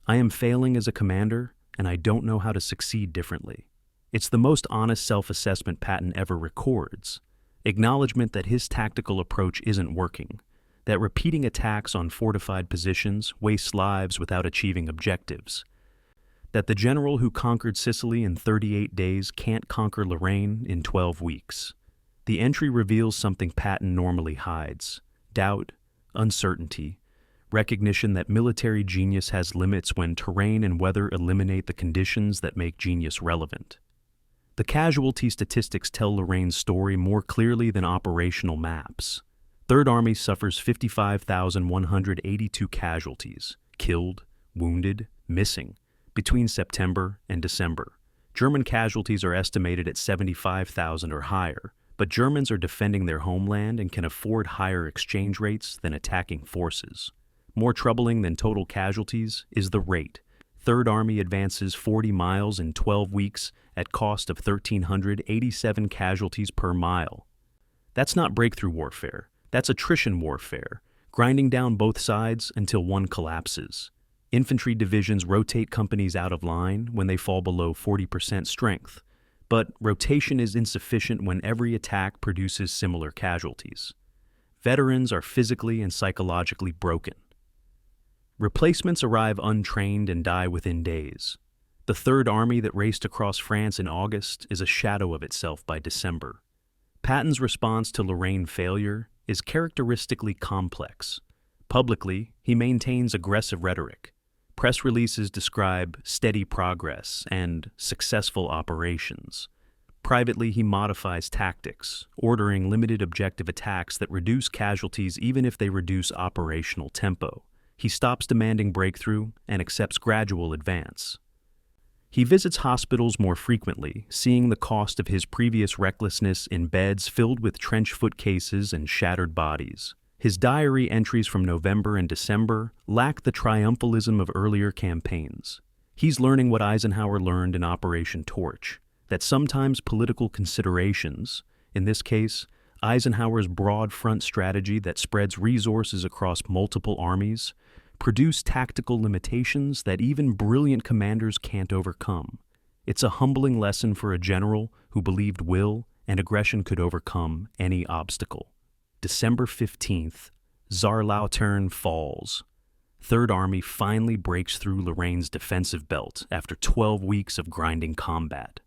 Speaker 1: I am failing as a commander, and I don't know how to succeed differently." It's the most honest self-assessment Patton ever records. Acknowledgement that his tactical approach isn't working, that repeating attacks on fortified positions wastes lives without achieving objectives, that the general who conquered Sicily in 38 days can't conquer Lorraine in 12 weeks. The entry reveals something Patton normally hides: doubt, uncertainty, recognition that military genius has limits when terrain and weather eliminate the conditions that make genius relevant. The casualty statistics tell Lorraine's story more clearly than operational maps. Third Army suffers 55,182 casualties, killed, wounded, missing, between September and December. German casualties are estimated at 75,000 or higher, but Germans are defending their homeland and can afford higher exchange rates than attacking forces. More troubling than total casualties is the rate. Third Army advances 40 miles in 12 weeks at cost of 1,387 casualties per mile. That's not breakthrough warfare. That's attrition warfare, grinding down both sides until one collapses. Infantry divisions rotate companies out of line when they fall below 40% strength, but rotation is insufficient when every attack produces similar casualties. Veterans are physically and psychologically broken. Replacements arrive untrained and die within days. The Third Army that raced across France in August is a shadow of itself by December. Patton's response to Lorraine failure is characteristically complex. Publicly, he maintains aggressive rhetoric. Press releases describe steady progress and successful operations. Privately, he modifies tactics, ordering limited objective attacks that reduce casualties even if they reduce operational tempo. He stops demanding breakthrough and accepts gradual advance. He visits hospitals more frequently, seeing the cost of his previous recklessness in beds filled with trench foot cases and shattered bodies. His diary entries from November and December lack the triumphalism of earlier campaigns. He's learning what Eisenhower learned in Operation Torch, that sometimes political considerations, in this case, Eisenhower's broad front strategy that spreads resources across multiple armies, produce tactical limitations that even brilliant commanders can't overcome. It's a humbling lesson for a general who believed will and aggression could overcome any obstacle. December 15th, Saarlautern falls. Third Army finally breaks through Lorraine's defensive belt after 12 weeks of grinding combat.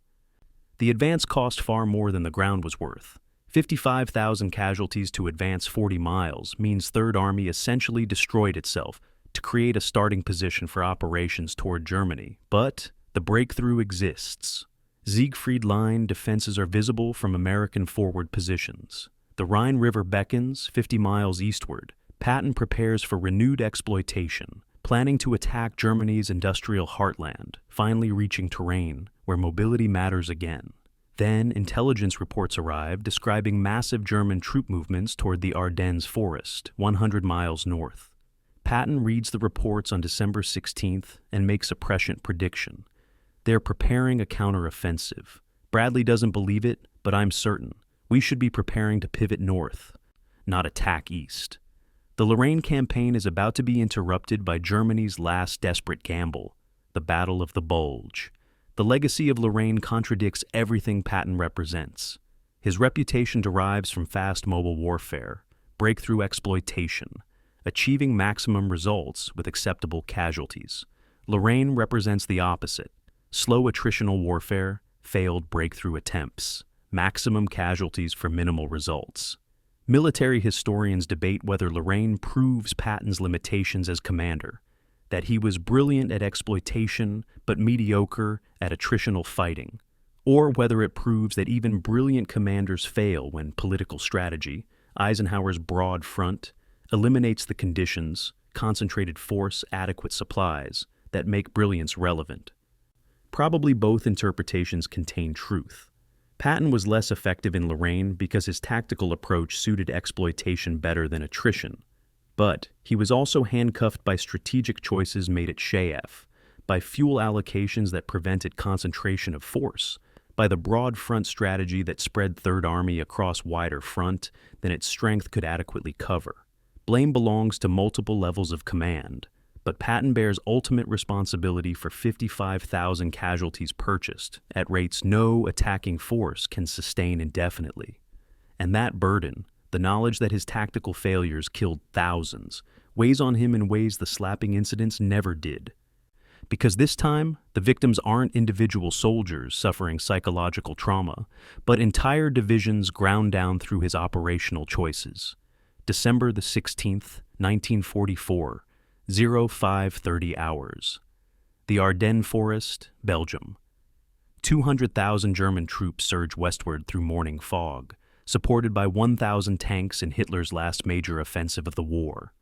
Speaker 1: The advance cost far more than the ground was worth. 55,000 casualties to advance 40 miles means Third Army essentially destroyed itself to create a starting position for operations toward Germany. But the breakthrough exists. Siegfried Line defenses are visible from American forward positions. The Rhine River beckons 50 miles eastward. Patton prepares for renewed exploitation, planning to attack Germany's industrial heartland, finally reaching terrain where mobility matters again. Then, intelligence reports arrive describing massive German troop movements toward the Ardennes forest, 100 miles north. Patton reads the reports on December 16th and makes a prescient prediction. They're preparing a counteroffensive. Bradley doesn't believe it, but I'm certain. We should be preparing to pivot north, not attack east. The Lorraine campaign is about to be interrupted by Germany's last desperate gamble, the Battle of the Bulge. The legacy of Lorraine contradicts everything Patton represents. His reputation derives from fast mobile warfare, breakthrough exploitation, achieving maximum results with acceptable casualties. Lorraine represents the opposite: slow attritional warfare, failed breakthrough attempts, maximum casualties for minimal results. Military historians debate whether Lorraine proves Patton's limitations as commander, that he was brilliant at exploitation but mediocre at attritional fighting, or whether it proves that even brilliant commanders fail when political strategy, Eisenhower's broad front, eliminates the conditions, concentrated force, adequate supplies, that make brilliance relevant. Probably both interpretations contain truth. Patton was less effective in Lorraine because his tactical approach suited exploitation better than attrition. But he was also handcuffed by strategic choices made at Shaef, by fuel allocations that prevented concentration of force, by the broad front strategy that spread Third Army across wider front than its strength could adequately cover. Blame belongs to multiple levels of command, but Patton bears ultimate responsibility for 55,000 casualties purchased at rates no attacking force can sustain indefinitely. And that burden, the knowledge that his tactical failures killed thousands, weighs on him in ways the slapping incidents never did. Because this time, the victims aren't individual soldiers suffering psychological trauma, but entire divisions ground down through his operational choices. December the 16th, 1944, 0530 hours. The Ardennes Forest, Belgium. 200,000 German troops surge westward through morning fog, supported by 1,000 tanks in Hitler's last major offensive of the war.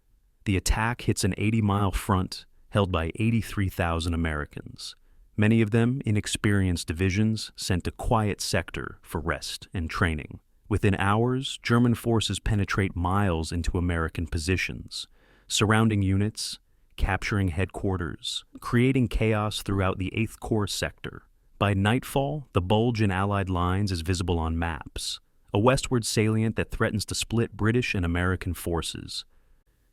Speaker 1: The attack hits an 80-mile front held by 83,000 Americans, many of them inexperienced divisions sent to quiet sector for rest and training. Within hours, German forces penetrate miles into American positions, surrounding units, capturing headquarters, creating chaos throughout the 8th Corps sector. By nightfall, the bulge in Allied lines is visible on maps, a westward salient that threatens to split British and American forces,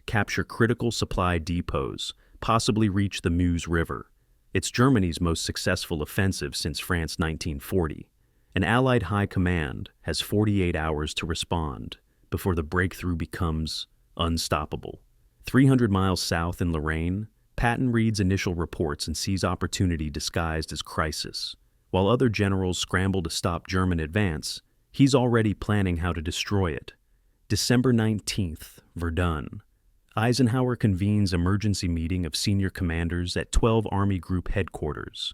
Speaker 1: capture critical supply depots, possibly reach the Meuse River. It's Germany's most successful offensive since France 1940. An Allied high command has 48 hours to respond before the breakthrough becomes unstoppable. 300 miles south in Lorraine, Patton reads initial reports and sees opportunity disguised as crisis. While other generals scramble to stop German advance, he's already planning how to destroy it. December 19th, Verdun. Eisenhower convenes emergency meeting of senior commanders at 12 Army Group headquarters.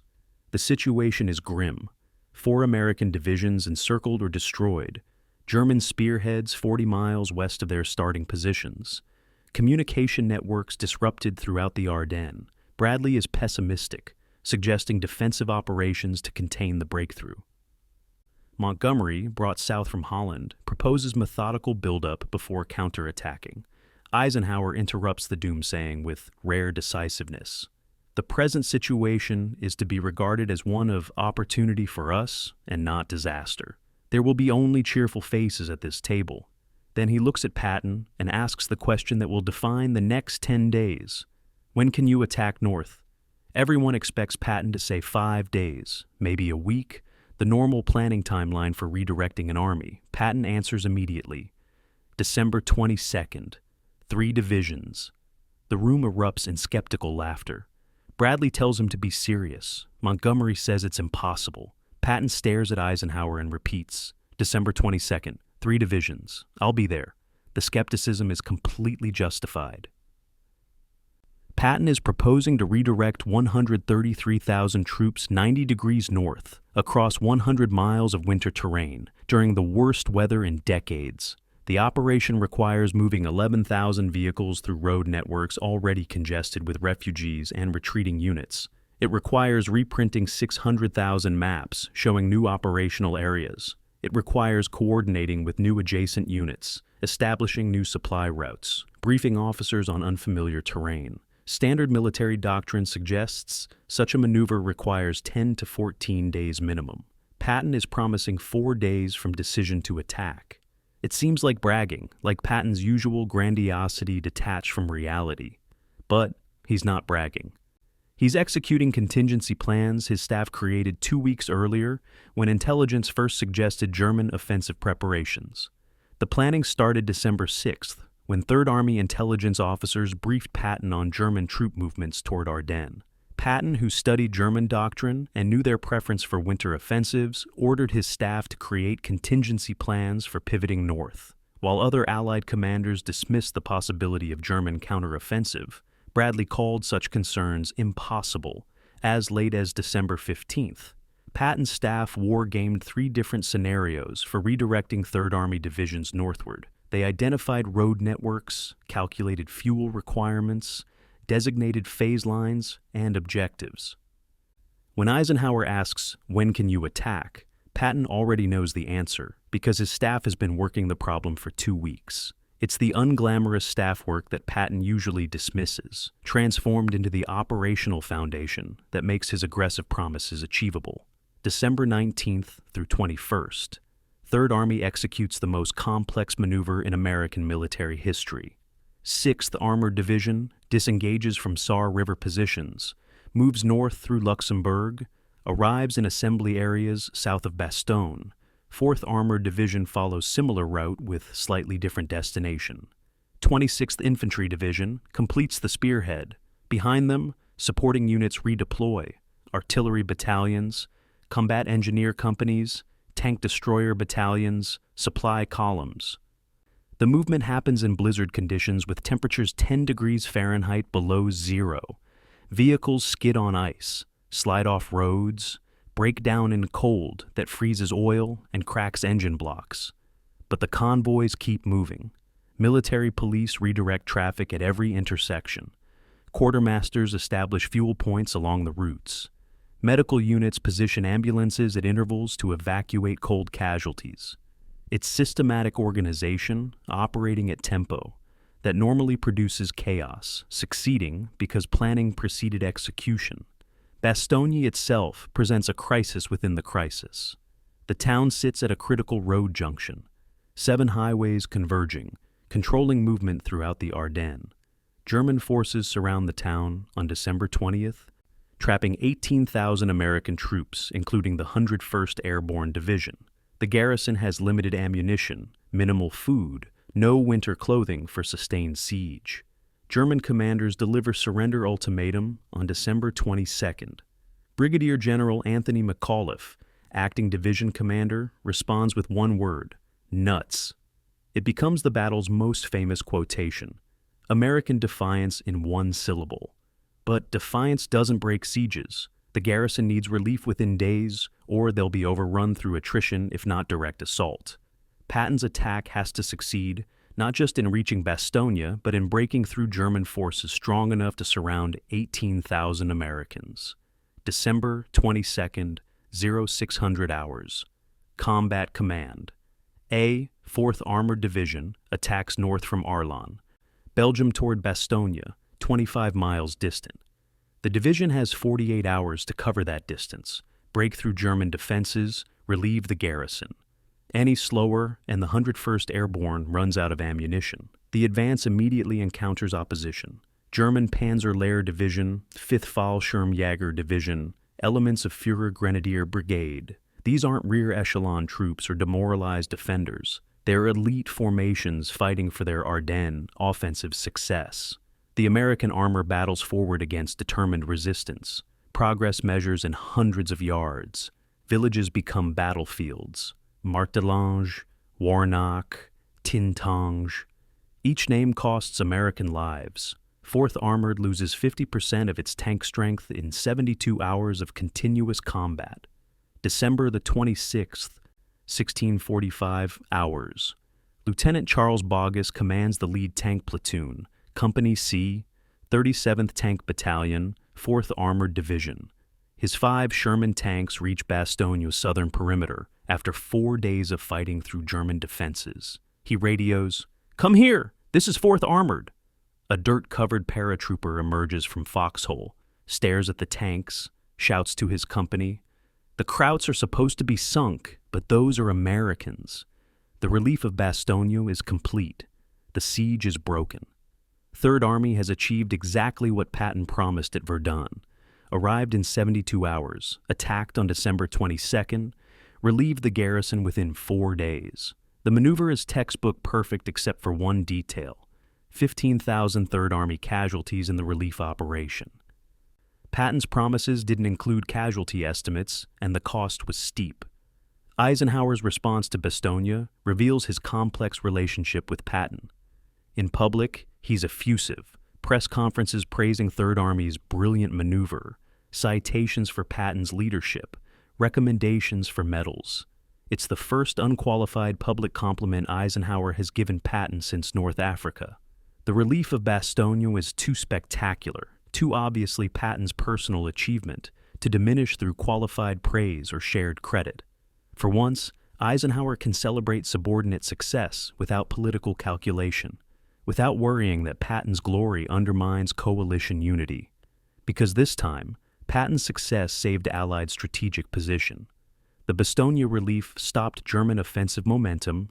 Speaker 1: The situation is grim. 4 American divisions encircled or destroyed. German spearheads 40 miles west of their starting positions. Communication networks disrupted throughout the Ardennes. Bradley is pessimistic, suggesting defensive operations to contain the breakthrough. Montgomery, brought south from Holland, proposes methodical buildup before counterattacking. Eisenhower interrupts the doomsaying with rare decisiveness. The present situation is to be regarded as one of opportunity for us and not disaster. There will be only cheerful faces at this table. Then he looks at Patton and asks the question that will define the next 10 days. When can you attack north? Everyone expects Patton to say 5 days, maybe a week, the normal planning timeline for redirecting an army. Patton answers immediately. December 22nd, 3 divisions. The room erupts in skeptical laughter. Bradley tells him to be serious. Montgomery says it's impossible. Patton stares at Eisenhower and repeats, December 22nd, 3 divisions. I'll be there. The skepticism is completely justified. Patton is proposing to redirect 133,000 troops 90 degrees north, across 100 miles of winter terrain, during the worst weather in decades. The operation requires moving 11,000 vehicles through road networks already congested with refugees and retreating units. It requires reprinting 600,000 maps showing new operational areas. It requires coordinating with new adjacent units, establishing new supply routes, briefing officers on unfamiliar terrain. Standard military doctrine suggests such a maneuver requires 10 to 14 days minimum. Patton is promising 4 days from decision to attack. It seems like bragging, like Patton's usual grandiosity detached from reality. But he's not bragging. He's executing contingency plans his staff created 2 weeks earlier when intelligence first suggested German offensive preparations. The planning started December 6th, when Third Army intelligence officers briefed Patton on German troop movements toward Ardennes. Patton, who studied German doctrine and knew their preference for winter offensives, ordered his staff to create contingency plans for pivoting north. While other Allied commanders dismissed the possibility of German counteroffensive, Bradley called such concerns impossible. As late as December 15th, Patton's staff war-gamed 3 different scenarios for redirecting Third Army divisions northward. They identified road networks, calculated fuel requirements, designated phase lines, and objectives. When Eisenhower asks, "When can you attack?" Patton already knows the answer because his staff has been working the problem for 2 weeks. It's the unglamorous staff work that Patton usually dismisses, transformed into the operational foundation that makes his aggressive promises achievable. December 19th through 21st, Third Army executes the most complex maneuver in American military history. 6th Armored Division disengages from Saar River positions, moves north through Luxembourg, arrives in assembly areas south of Bastogne. 4th Armored Division follows similar route with slightly different destination. 26th Infantry Division completes the spearhead. Behind them, supporting units redeploy, artillery battalions, combat engineer companies, tank destroyer battalions, supply columns. The movement happens in blizzard conditions with temperatures 10 degrees Fahrenheit below zero. Vehicles skid on ice, slide off roads, break down in cold that freezes oil and cracks engine blocks. But the convoys keep moving. Military police redirect traffic at every intersection. Quartermasters establish fuel points along the routes. Medical units position ambulances at intervals to evacuate cold casualties. It's systematic organization, operating at tempo, that normally produces chaos, succeeding because planning preceded execution. Bastogne itself presents a crisis within the crisis. The town sits at a critical road junction, 7 highways converging, controlling movement throughout the Ardennes. German forces surround the town on December 20th, trapping 18,000 American troops, including the 101st Airborne Division. The garrison has limited ammunition, minimal food, no winter clothing for sustained siege. German commanders deliver surrender ultimatum on December 22nd. Brigadier General Anthony McAuliffe, acting division commander, responds with one word: nuts. It becomes the battle's most famous quotation. American defiance in one syllable. But defiance doesn't break sieges. The garrison needs relief within days, or they'll be overrun through attrition if not direct assault. Patton's attack has to succeed, not just in reaching Bastogne, but in breaking through German forces strong enough to surround 18,000 Americans. December 22nd, 0600 hours. Combat Command. A. 4th Armored Division attacks north from Arlon. Belgium toward Bastogne, 25 miles distant. The division has 48 hours to cover that distance, break through German defenses, relieve the garrison. Any slower, and the 101st Airborne runs out of ammunition. The advance immediately encounters opposition. German Panzer-Lehr Division, 5th Fallschirmjäger Division, elements of Führer Grenadier Brigade. These aren't rear echelon troops or demoralized defenders. They're elite formations fighting for their Ardennes offensive success. The American armor battles forward against determined resistance. Progress measures in hundreds of yards. Villages become battlefields. Martelange, Warnock, Tintange. Each name costs American lives. 4th Armored loses 50% of its tank strength in 72 hours of continuous combat. December the 26th, 1645 hours. Lieutenant Charles Boggess commands the lead tank platoon, Company C, 37th Tank Battalion, 4th Armored Division. His 5 Sherman tanks reach Bastogne's southern perimeter after 4 days of fighting through German defenses. He radios, "Come here! This is 4th Armored!" A dirt-covered paratrooper emerges from foxhole, stares at the tanks, shouts to his company, "The Krauts are supposed to be sunk, but those are Americans." The relief of Bastogne is complete. The siege is broken. Third Army has achieved exactly what Patton promised at Verdun. Arrived in 72 hours, attacked on December 22nd, relieved the garrison within 4 days. The maneuver is textbook perfect except for one detail: 15,000 Third Army casualties in the relief operation. Patton's promises didn't include casualty estimates, and the cost was steep. Eisenhower's response to Bastogne reveals his complex relationship with Patton. In public, he's effusive, press conferences praising Third Army's brilliant maneuver, citations for Patton's leadership, recommendations for medals. It's the first unqualified public compliment Eisenhower has given Patton since North Africa. The relief of Bastogne is too spectacular, too obviously Patton's personal achievement, to diminish through qualified praise or shared credit. For once, Eisenhower can celebrate subordinate success without political calculation, without worrying that Patton's glory undermines coalition unity. Because this time, Patton's success saved Allied strategic position. The Bastogne relief stopped German offensive momentum,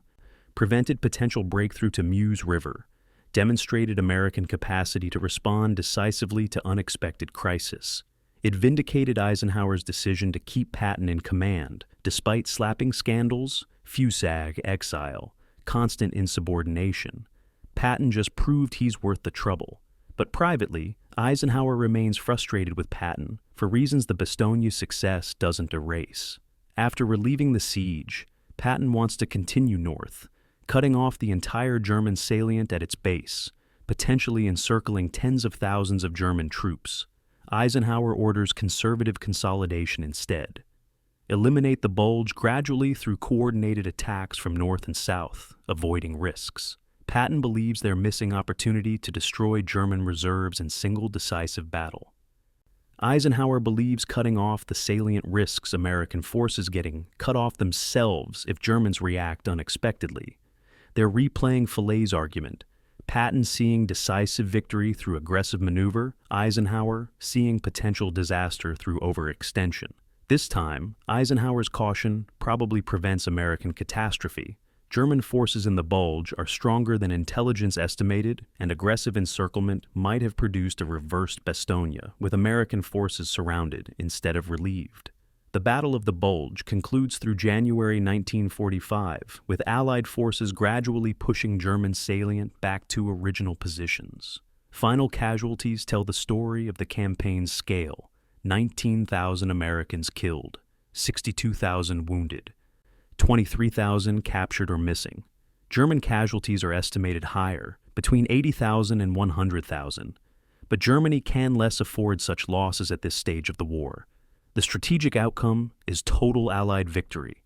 Speaker 1: prevented potential breakthrough to Meuse River, demonstrated American capacity to respond decisively to unexpected crisis. It vindicated Eisenhower's decision to keep Patton in command, despite slapping scandals, FUSAG, exile, constant insubordination. Patton just proved he's worth the trouble. But privately, Eisenhower remains frustrated with Patton for reasons the Bastogne success doesn't erase. After relieving the siege, Patton wants to continue north, cutting off the entire German salient at its base, potentially encircling tens of thousands of German troops. Eisenhower orders conservative consolidation instead. Eliminate the bulge gradually through coordinated attacks from north and south, avoiding risks. Patton believes they're missing opportunity to destroy German reserves in single decisive battle. Eisenhower believes cutting off the salient risks American forces getting cut off themselves if Germans react unexpectedly. They're replaying Falaise' argument, Patton seeing decisive victory through aggressive maneuver, Eisenhower seeing potential disaster through overextension. This time, Eisenhower's caution probably prevents American catastrophe. German forces in the bulge are stronger than intelligence estimated, and aggressive encirclement might have produced a reversed Bastogne, with American forces surrounded instead of relieved. The Battle of the Bulge concludes through January 1945, with Allied forces gradually pushing German salient back to original positions. Final casualties tell the story of the campaign's scale: 19,000 Americans killed, 62,000 wounded, 23,000 captured or missing. German casualties are estimated higher, between 80,000 and 100,000. But Germany can less afford such losses at this stage of the war. The strategic outcome is total Allied victory.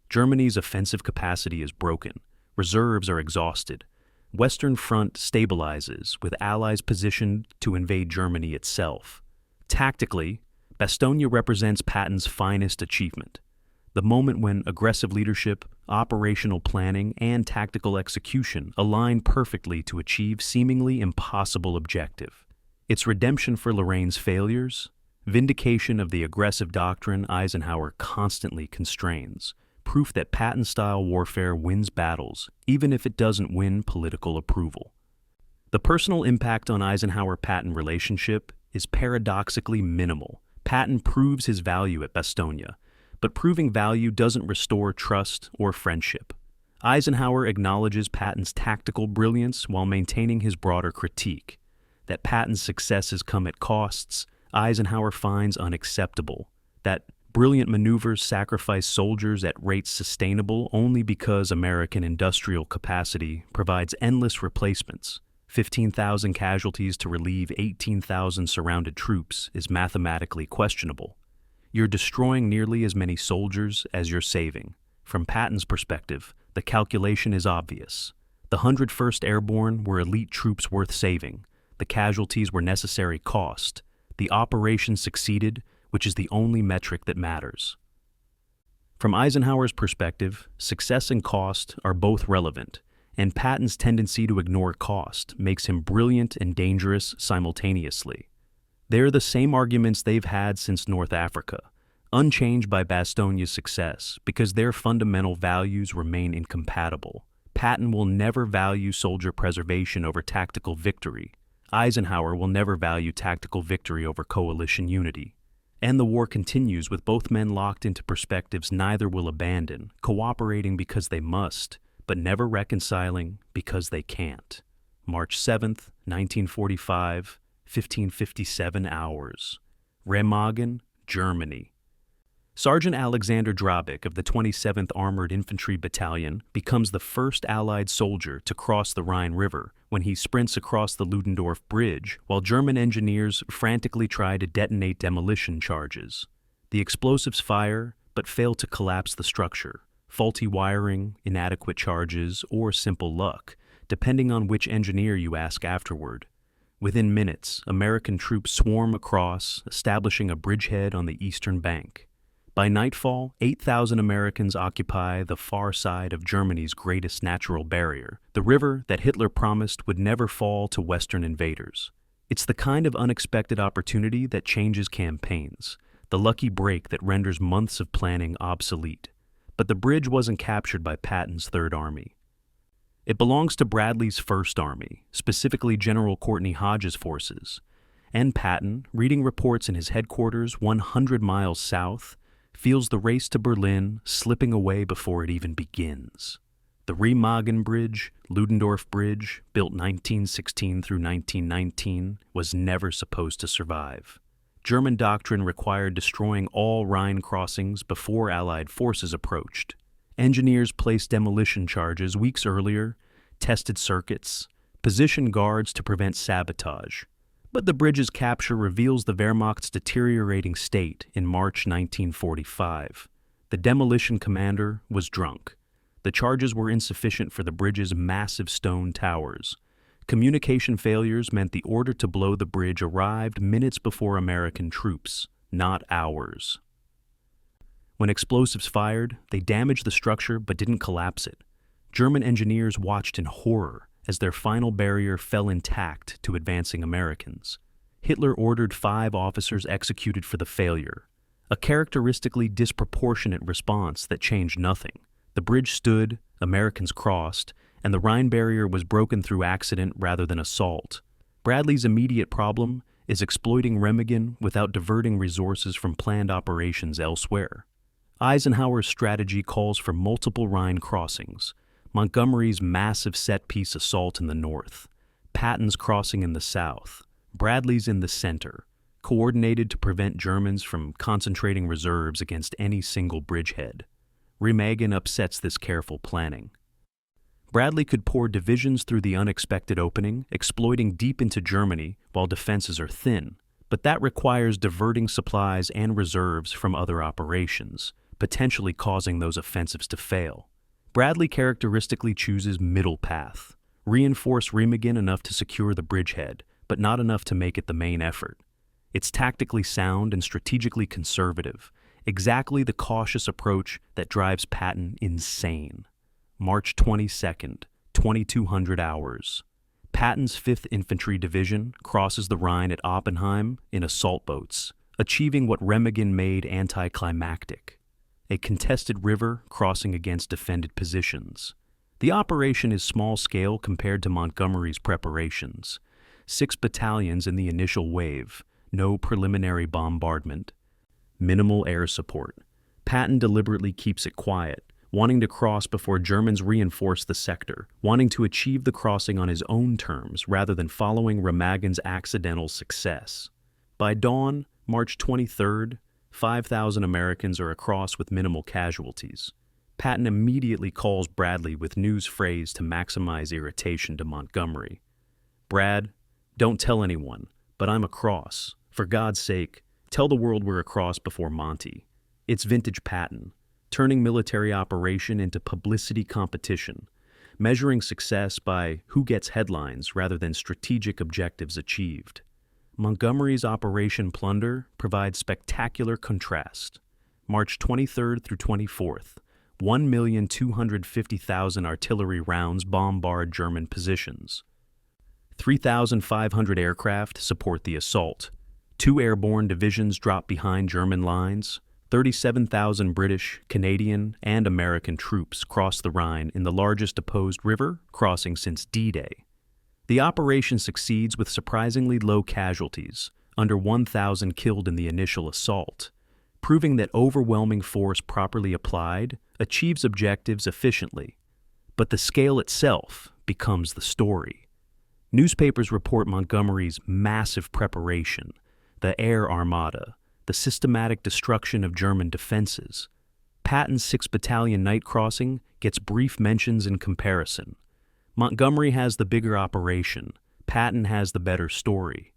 Speaker 1: Germany's offensive capacity is broken. Reserves are exhausted. Western Front stabilizes, with Allies positioned to invade Germany itself. Tactically, Bastogne represents Patton's finest achievement. The moment when aggressive leadership, operational planning, and tactical execution align perfectly to achieve seemingly impossible objective. It's redemption for Lorraine's failures, vindication of the aggressive doctrine Eisenhower constantly constrains, proof that Patton-style warfare wins battles, even if it doesn't win political approval. The personal impact on Eisenhower-Patton relationship is paradoxically minimal. Patton proves his value at Bastogne, but proving value doesn't restore trust or friendship. Eisenhower acknowledges Patton's tactical brilliance while maintaining his broader critique. That Patton's successes come at costs Eisenhower finds unacceptable. That brilliant maneuvers sacrifice soldiers at rates sustainable only because American industrial capacity provides endless replacements. 15,000 casualties to relieve 18,000 surrounded troops is mathematically questionable. You're destroying nearly as many soldiers as you're saving. From Patton's perspective, the calculation is obvious. The 101st Airborne were elite troops worth saving. The casualties were necessary cost. The operation succeeded, which is the only metric that matters. From Eisenhower's perspective, success and cost are both relevant, and Patton's tendency to ignore cost makes him brilliant and dangerous simultaneously. They're the same arguments they've had since North Africa, unchanged by Bastogne's success because their fundamental values remain incompatible. Patton will never value soldier preservation over tactical victory. Eisenhower will never value tactical victory over coalition unity. And the war continues with both men locked into perspectives neither will abandon, cooperating because they must, but never reconciling because they can't. March 7th, 1945, 15:57 hours. Remagen, Germany. Sergeant Alexander Drabik of the 27th Armored Infantry Battalion becomes the first Allied soldier to cross the Rhine River when he sprints across the Ludendorff Bridge while German engineers frantically try to detonate demolition charges. The explosives fire but fail to collapse the structure. Faulty wiring, inadequate charges, or simple luck, depending on which engineer you ask afterward. Within minutes, American troops swarm across, establishing a bridgehead on the eastern bank. By nightfall, 8,000 Americans occupy the far side of Germany's greatest natural barrier, the river that Hitler promised would never fall to Western invaders. It's the kind of unexpected opportunity that changes campaigns, the lucky break that renders months of planning obsolete. But the bridge wasn't captured by Patton's Third Army. It belongs to Bradley's First Army, specifically General Courtney Hodges' forces. And Patton, reading reports in his headquarters 100 miles south, feels the race to Berlin slipping away before it even begins. The Remagen Bridge, Ludendorff Bridge, built 1916 through 1919, was never supposed to survive. German doctrine required destroying all Rhine crossings before Allied forces approached. Engineers placed demolition charges weeks earlier, tested circuits, positioned guards to prevent sabotage. But the bridge's capture reveals the Wehrmacht's deteriorating state in March 1945. The demolition commander was drunk. The charges were insufficient for the bridge's massive stone towers. Communication failures meant the order to blow the bridge arrived minutes before American troops, not hours. When explosives fired, they damaged the structure but didn't collapse it. German engineers watched in horror as their final barrier fell intact to advancing Americans. Hitler ordered 5 officers executed for the failure, a characteristically disproportionate response that changed nothing. The bridge stood, Americans crossed, and the Rhine barrier was broken through accident rather than assault. Bradley's immediate problem is exploiting Remagen without diverting resources from planned operations elsewhere. Eisenhower's strategy calls for multiple Rhine crossings, Montgomery's massive set-piece assault in the north, Patton's crossing in the south, Bradley's in the center, coordinated to prevent Germans from concentrating reserves against any single bridgehead. Remagen upsets this careful planning. Bradley could pour divisions through the unexpected opening, exploiting deep into Germany while defenses are thin, but that requires diverting supplies and reserves from other operations, potentially causing those offensives to fail. Bradley characteristically chooses middle path. Reinforce Remagen enough to secure the bridgehead, but not enough to make it the main effort. It's tactically sound and strategically conservative, exactly the cautious approach that drives Patton insane. March 22nd, 2200 hours. Patton's 5th Infantry Division crosses the Rhine at Oppenheim in assault boats, achieving what Remagen made anticlimactic. A contested river crossing against defended positions. The operation is small-scale compared to Montgomery's preparations. 6 battalions in the initial wave, no preliminary bombardment, minimal air support. Patton deliberately keeps it quiet, wanting to cross before Germans reinforce the sector, wanting to achieve the crossing on his own terms rather than following Remagen's accidental success. By dawn, March 23rd, 5,000 Americans are across with minimal casualties. Patton immediately calls Bradley with news phrase to maximize irritation to Montgomery. "Brad, don't tell anyone, but I'm across. For God's sake, tell the world we're across before Monty." It's vintage Patton, turning military operation into publicity competition. measuring success by who gets headlines rather than strategic objectives achieved. Montgomery's Operation Plunder provides spectacular contrast. March 23rd through 24th, 1,250,000 artillery rounds bombard German positions. 3,500 aircraft support the assault. 2 airborne divisions drop behind German lines. 37,000 British, Canadian, and American troops cross the Rhine in the largest opposed river crossing since D-Day. The operation succeeds with surprisingly low casualties, under 1,000 killed in the initial assault, proving that overwhelming force properly applied achieves objectives efficiently. But the scale itself becomes the story. Newspapers report Montgomery's massive preparation, the air armada, the systematic destruction of German defenses. Patton's 6th Battalion night crossing gets brief mentions in comparison. Montgomery has the bigger operation. Patton has the better story.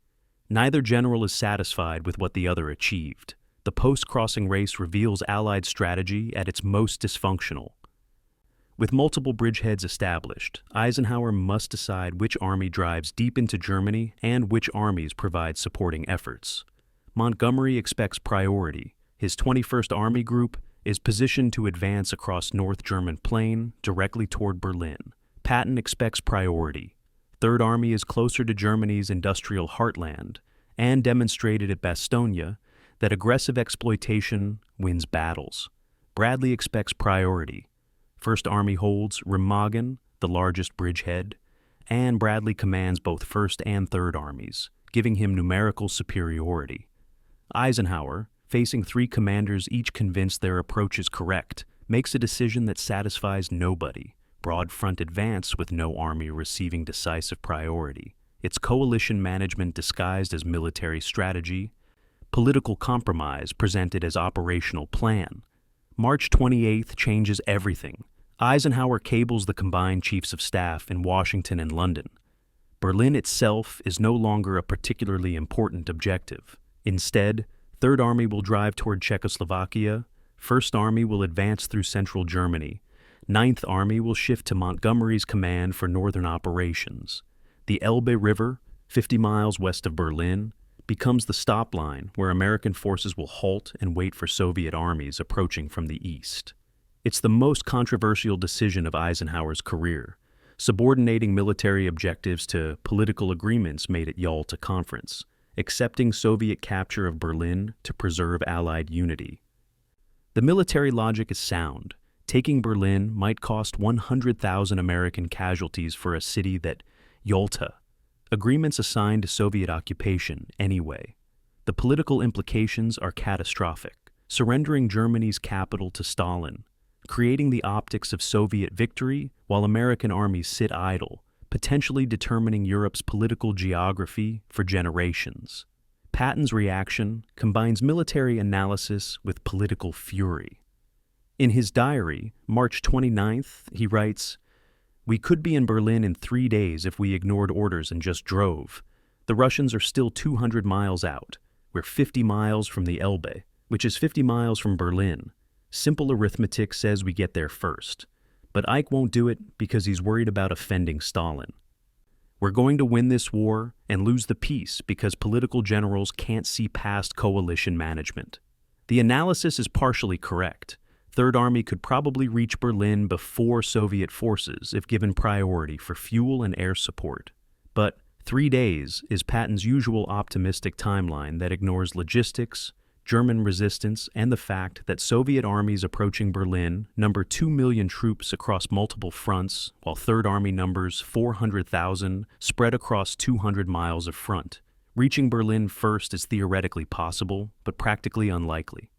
Speaker 1: Neither general is satisfied with what the other achieved. The post-crossing race reveals Allied strategy at its most dysfunctional. With multiple bridgeheads established, Eisenhower must decide which army drives deep into Germany and which armies provide supporting efforts. Montgomery expects priority. His 21st Army Group is positioned to advance across North German Plain directly toward Berlin. Patton expects priority. 3rd Army is closer to Germany's industrial heartland and demonstrated at Bastogne that aggressive exploitation wins battles. Bradley expects priority. 1st Army holds Remagen, the largest bridgehead, and Bradley commands both 1st and 3rd Armies, giving him numerical superiority. Eisenhower, facing 3 commanders each convinced their approach is correct, makes a decision that satisfies nobody: broad front advance with no army receiving decisive priority. It's coalition management disguised as military strategy, political compromise presented as operational plan. March 28th changes everything. Eisenhower cables the combined chiefs of staff in Washington and London. Berlin itself is no longer a particularly important objective. Instead, 3rd Army will drive toward Czechoslovakia, 1st Army will advance through central Germany, 9th Army will shift to Montgomery's command for northern operations. The Elbe River, 50 miles west of Berlin, becomes the stop line where American forces will halt and wait for Soviet armies approaching from the east. It's the most controversial decision of Eisenhower's career, subordinating military objectives to political agreements made at Yalta Conference, accepting Soviet capture of Berlin to preserve Allied unity. The military logic is sound. Taking Berlin might cost 100,000 American casualties for a city that Yalta. Agreements assigned to Soviet occupation anyway. The political implications are catastrophic, surrendering Germany's capital to Stalin, creating the optics of Soviet victory while American armies sit idle, potentially determining Europe's political geography for generations. Patton's reaction combines military analysis with political fury. In his diary, March 29th, he writes, "We could be in Berlin in 3 days if we ignored orders and just drove. The Russians are still 200 miles out. We're 50 miles from the Elbe, which is 50 miles from Berlin. Simple arithmetic says we get there first. But Ike won't do it because he's worried about offending Stalin. We're going to win this war and lose the peace because political generals can't see past coalition management." The analysis is partially correct. 3rd Army could probably reach Berlin before Soviet forces if given priority for fuel and air support. But 3 days is Patton's usual optimistic timeline that ignores logistics, German resistance, and the fact that Soviet armies approaching Berlin number 2 million troops across multiple fronts, while 3rd Army numbers 400,000 spread across 200 miles of front. Reaching Berlin first is theoretically possible, but practically unlikely.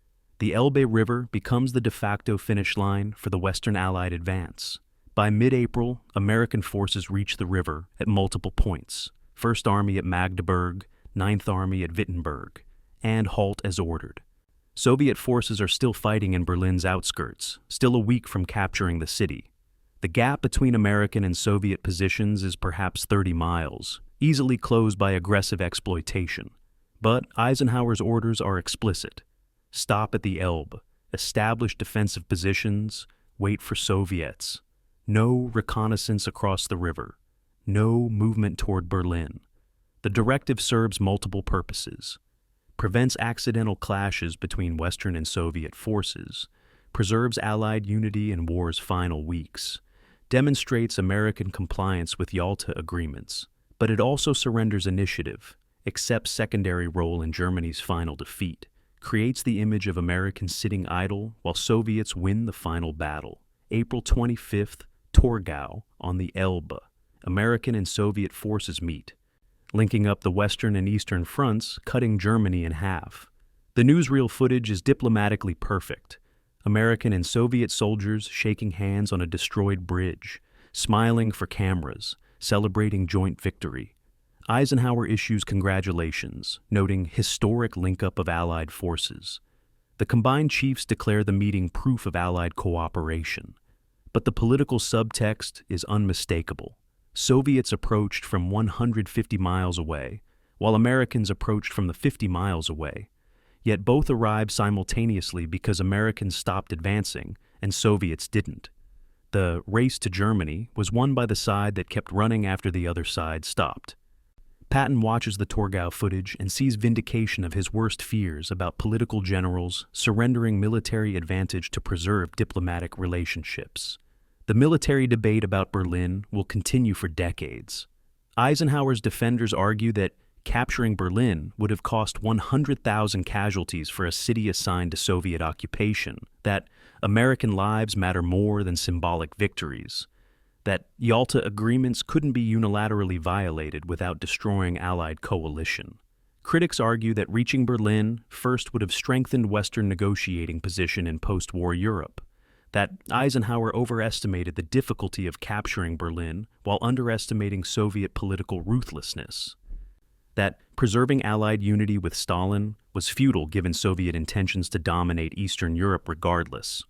Speaker 1: The Elbe River becomes the de facto finish line for the Western Allied advance. By mid-April, American forces reach the river at multiple points: 1st Army at Magdeburg, 9th Army at Wittenberg, and halt as ordered. Soviet forces are still fighting in Berlin's outskirts, still a week from capturing the city. The gap between American and Soviet positions is perhaps 30 miles, easily closed by aggressive exploitation. But Eisenhower's orders are explicit. Stop at the Elbe, establish defensive positions, wait for Soviets. No reconnaissance across the river. No movement toward Berlin. The directive serves multiple purposes. Prevents accidental clashes between Western and Soviet forces, preserves Allied unity in war's final weeks, demonstrates American compliance with Yalta agreements, but it also surrenders initiative, accepts secondary role in Germany's final defeat, creates the image of Americans sitting idle while Soviets win the final battle. April 25th, Torgau, on the Elbe. American and Soviet forces meet, linking up the Western and Eastern fronts, cutting Germany in half. The newsreel footage is diplomatically perfect. American and Soviet soldiers shaking hands on a destroyed bridge, smiling for cameras, celebrating joint victory. Eisenhower issues congratulations, noting historic link-up of Allied forces. The combined chiefs declare the meeting proof of Allied cooperation. But the political subtext is unmistakable. Soviets approached from 150 miles away, while Americans approached from the 50 miles away. Yet both arrived simultaneously because Americans stopped advancing and Soviets didn't. The race to Germany was won by the side that kept running after the other side stopped. Patton watches the Torgau footage and sees vindication of his worst fears about political generals surrendering military advantage to preserve diplomatic relationships. The military debate about Berlin will continue for decades. Eisenhower's defenders argue that capturing Berlin would have cost 100,000 casualties for a city assigned to Soviet occupation, that American lives matter more than symbolic victories, that Yalta agreements couldn't be unilaterally violated without destroying Allied coalition. Critics argue that reaching Berlin first would have strengthened Western negotiating position in post-war Europe, that Eisenhower overestimated the difficulty of capturing Berlin while underestimating Soviet political ruthlessness, that preserving Allied unity with Stalin was futile given Soviet intentions to dominate Eastern Europe regardless.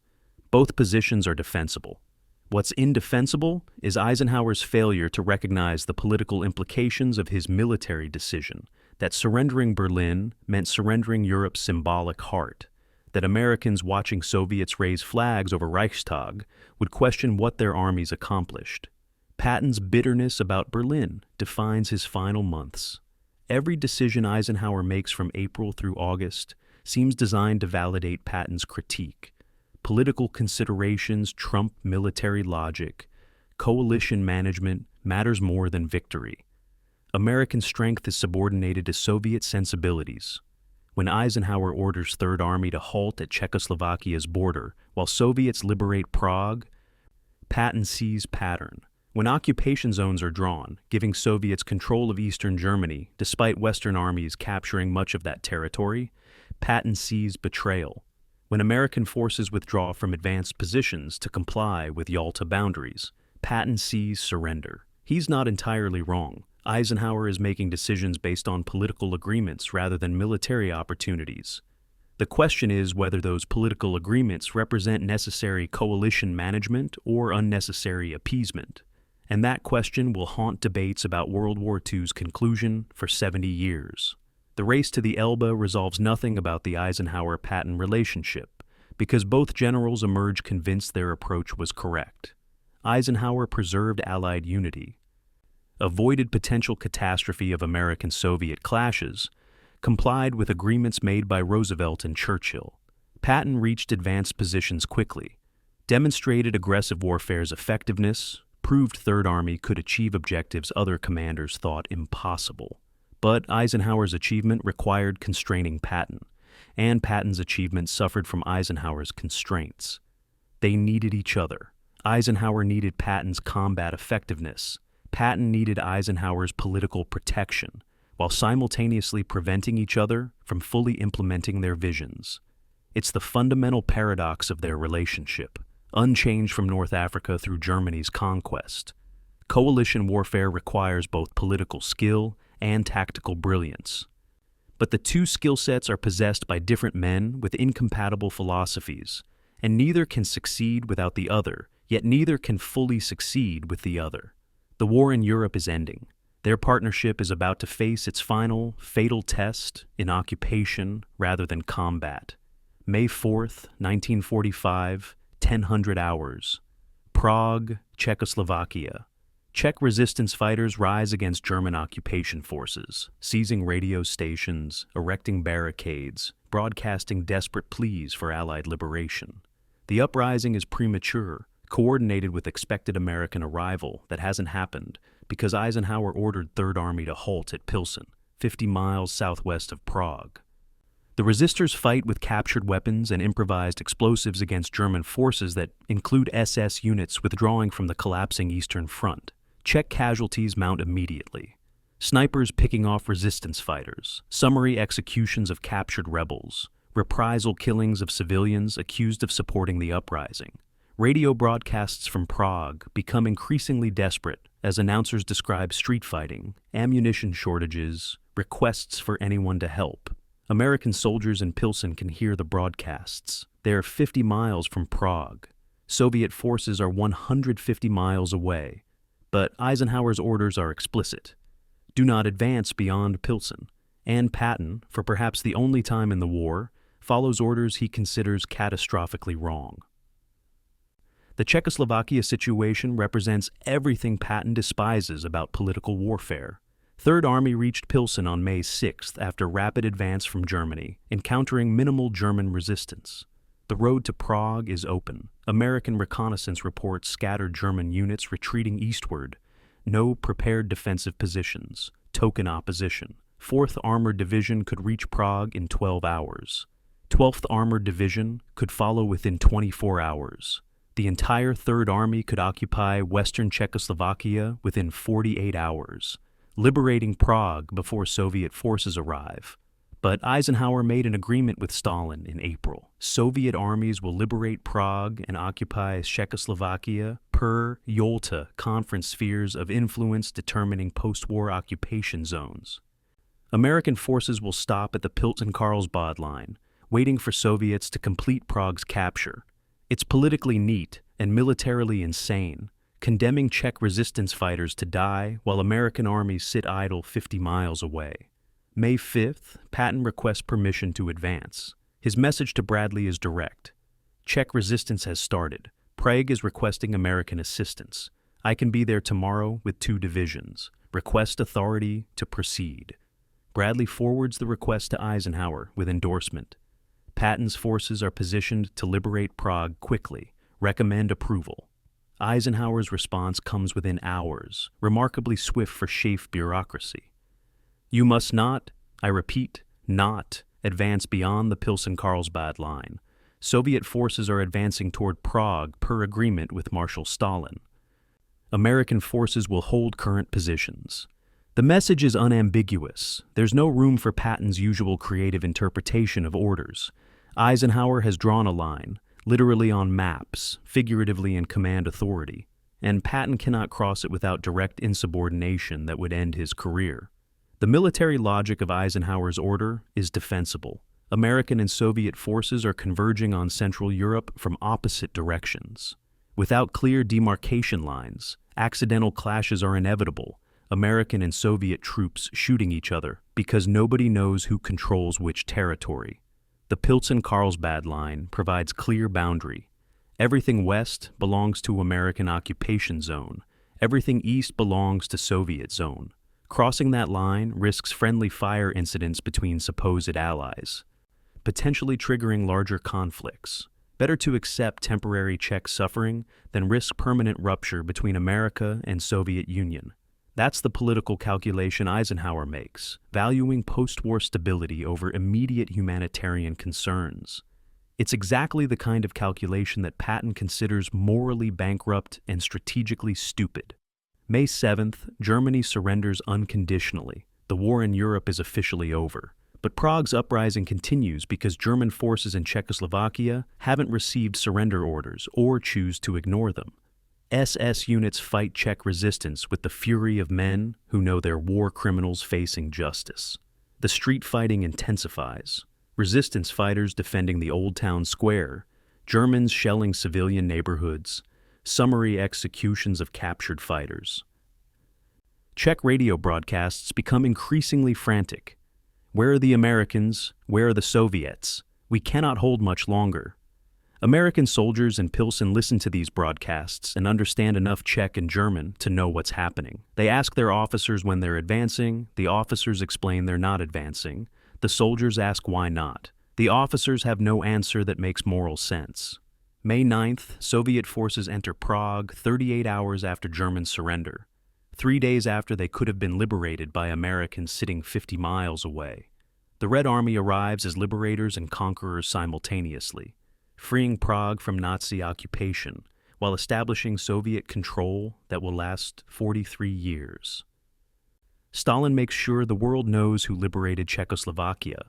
Speaker 1: Both positions are defensible. What's indefensible is Eisenhower's failure to recognize the political implications of his military decision, that surrendering Berlin meant surrendering Europe's symbolic heart, that Americans watching Soviets raise flags over Reichstag would question what their armies accomplished. Patton's bitterness about Berlin defines his final months. Every decision Eisenhower makes from April through August seems designed to validate Patton's critique. Political considerations trump military logic. Coalition management matters more than victory. American strength is subordinated to Soviet sensibilities. When Eisenhower orders Third Army to halt at Czechoslovakia's border while Soviets liberate Prague, Patton sees pattern. When occupation zones are drawn, giving Soviets control of eastern Germany despite Western armies capturing much of that territory, Patton sees betrayal. When American forces withdraw from advanced positions to comply with Yalta boundaries, Patton sees surrender. He's not entirely wrong. Eisenhower is making decisions based on political agreements rather than military opportunities. The question is whether those political agreements represent necessary coalition management or unnecessary appeasement. And that question will haunt debates about World War II's conclusion for 70 years. The race to the Elbe resolves nothing about the Eisenhower-Patton relationship, because both generals emerge convinced their approach was correct. Eisenhower preserved Allied unity, avoided potential catastrophe of American-Soviet clashes, complied with agreements made by Roosevelt and Churchill. Patton reached advanced positions quickly, demonstrated aggressive warfare's effectiveness, proved Third Army could achieve objectives other commanders thought impossible. But Eisenhower's achievement required constraining Patton, and Patton's achievement suffered from Eisenhower's constraints. They needed each other. Eisenhower needed Patton's combat effectiveness. Patton needed Eisenhower's political protection, while simultaneously preventing each other from fully implementing their visions. It's the fundamental paradox of their relationship, unchanged from North Africa through Germany's conquest. Coalition warfare requires both political skill and tactical brilliance. But the two skill sets are possessed by different men with incompatible philosophies, and neither can succeed without the other, yet neither can fully succeed with the other. The war in Europe is ending. Their partnership is about to face its final, fatal test in occupation rather than combat. May 4th, 1945, 1000 hours. Prague, Czechoslovakia. Czech resistance fighters rise against German occupation forces, seizing radio stations, erecting barricades, broadcasting desperate pleas for Allied liberation. The uprising is premature, coordinated with expected American arrival that hasn't happened because Eisenhower ordered Third Army to halt at Pilsen, 50 miles southwest of Prague. The resistors fight with captured weapons and improvised explosives against German forces that include SS units withdrawing from the collapsing Eastern Front. Czech casualties mount immediately. Snipers picking off resistance fighters, summary executions of captured rebels, reprisal killings of civilians accused of supporting the uprising. Radio broadcasts from Prague become increasingly desperate as announcers describe street fighting, ammunition shortages, requests for anyone to help. American soldiers in Pilsen can hear the broadcasts. They are 50 miles from Prague. Soviet forces are 150 miles away. But Eisenhower's orders are explicit. Do not advance beyond Pilsen. And Patton, for perhaps the only time in the war, follows orders he considers catastrophically wrong. The Czechoslovakia situation represents everything Patton despises about political warfare. Third Army reached Pilsen on May 6th after rapid advance from Germany, encountering minimal German resistance. The road to Prague is open. American reconnaissance reports scattered German units retreating eastward. No prepared defensive positions. Token opposition. 4th Armored Division could reach Prague in 12 hours. 12th Armored Division could follow within 24 hours. The entire Third Army could occupy western Czechoslovakia within 48 hours, liberating Prague before Soviet forces arrive. But Eisenhower made an agreement with Stalin in April. Soviet armies will liberate Prague and occupy Czechoslovakia per Yalta Conference spheres of influence determining post-war occupation zones. American forces will stop at the Pilsen-Carlsbad line, waiting for Soviets to complete Prague's capture. It's politically neat and militarily insane, condemning Czech resistance fighters to die while American armies sit idle 50 miles away. May 5th, Patton requests permission to advance. His message to Bradley is direct. Czech resistance has started. Prague is requesting American assistance. I can be there tomorrow with 2 divisions. Request authority to proceed. Bradley forwards the request to Eisenhower with endorsement. Patton's forces are positioned to liberate Prague quickly. Recommend approval. Eisenhower's response comes within hours, remarkably swift for Schaeff bureaucracy. You must not, I repeat, not advance beyond the Pilsen-Carlsbad line. Soviet forces are advancing toward Prague per agreement with Marshal Stalin. American forces will hold current positions. The message is unambiguous. There's no room for Patton's usual creative interpretation of orders. Eisenhower has drawn a line, literally on maps, figuratively in command authority, and Patton cannot cross it without direct insubordination that would end his career. The military logic of Eisenhower's order is defensible. American and Soviet forces are converging on Central Europe from opposite directions. Without clear demarcation lines, accidental clashes are inevitable, American and Soviet troops shooting each other because nobody knows who controls which territory. The Pilsen-Carlsbad line provides clear boundary. Everything west belongs to American occupation zone. Everything east belongs to Soviet zone. Crossing that line risks friendly fire incidents between supposed allies, potentially triggering larger conflicts. Better to accept temporary Czech suffering than risk permanent rupture between America and Soviet Union. That's the political calculation Eisenhower makes, valuing post-war stability over immediate humanitarian concerns. It's exactly the kind of calculation that Patton considers morally bankrupt and strategically stupid. May 7th, Germany surrenders unconditionally. The war in Europe is officially over. But Prague's uprising continues because German forces in Czechoslovakia haven't received surrender orders or choose to ignore them. SS units fight Czech resistance with the fury of men who know they're war criminals facing justice. The street fighting intensifies. Resistance fighters defending the Old Town Square, Germans shelling civilian neighborhoods, summary executions of captured fighters. Czech radio broadcasts become increasingly frantic. Where are the Americans? Where are the Soviets? We cannot hold much longer. American soldiers in Pilsen listen to these broadcasts and understand enough Czech and German to know what's happening. They ask their officers when they're advancing, the officers explain they're not advancing, the soldiers ask why not. The officers have no answer that makes moral sense. May 9th, Soviet forces enter Prague 38 hours after German surrender, 3 days after they could have been liberated by Americans sitting 50 miles away. The Red Army arrives as liberators and conquerors simultaneously, freeing Prague from Nazi occupation while establishing Soviet control that will last 43 years. Stalin makes sure the world knows who liberated Czechoslovakia.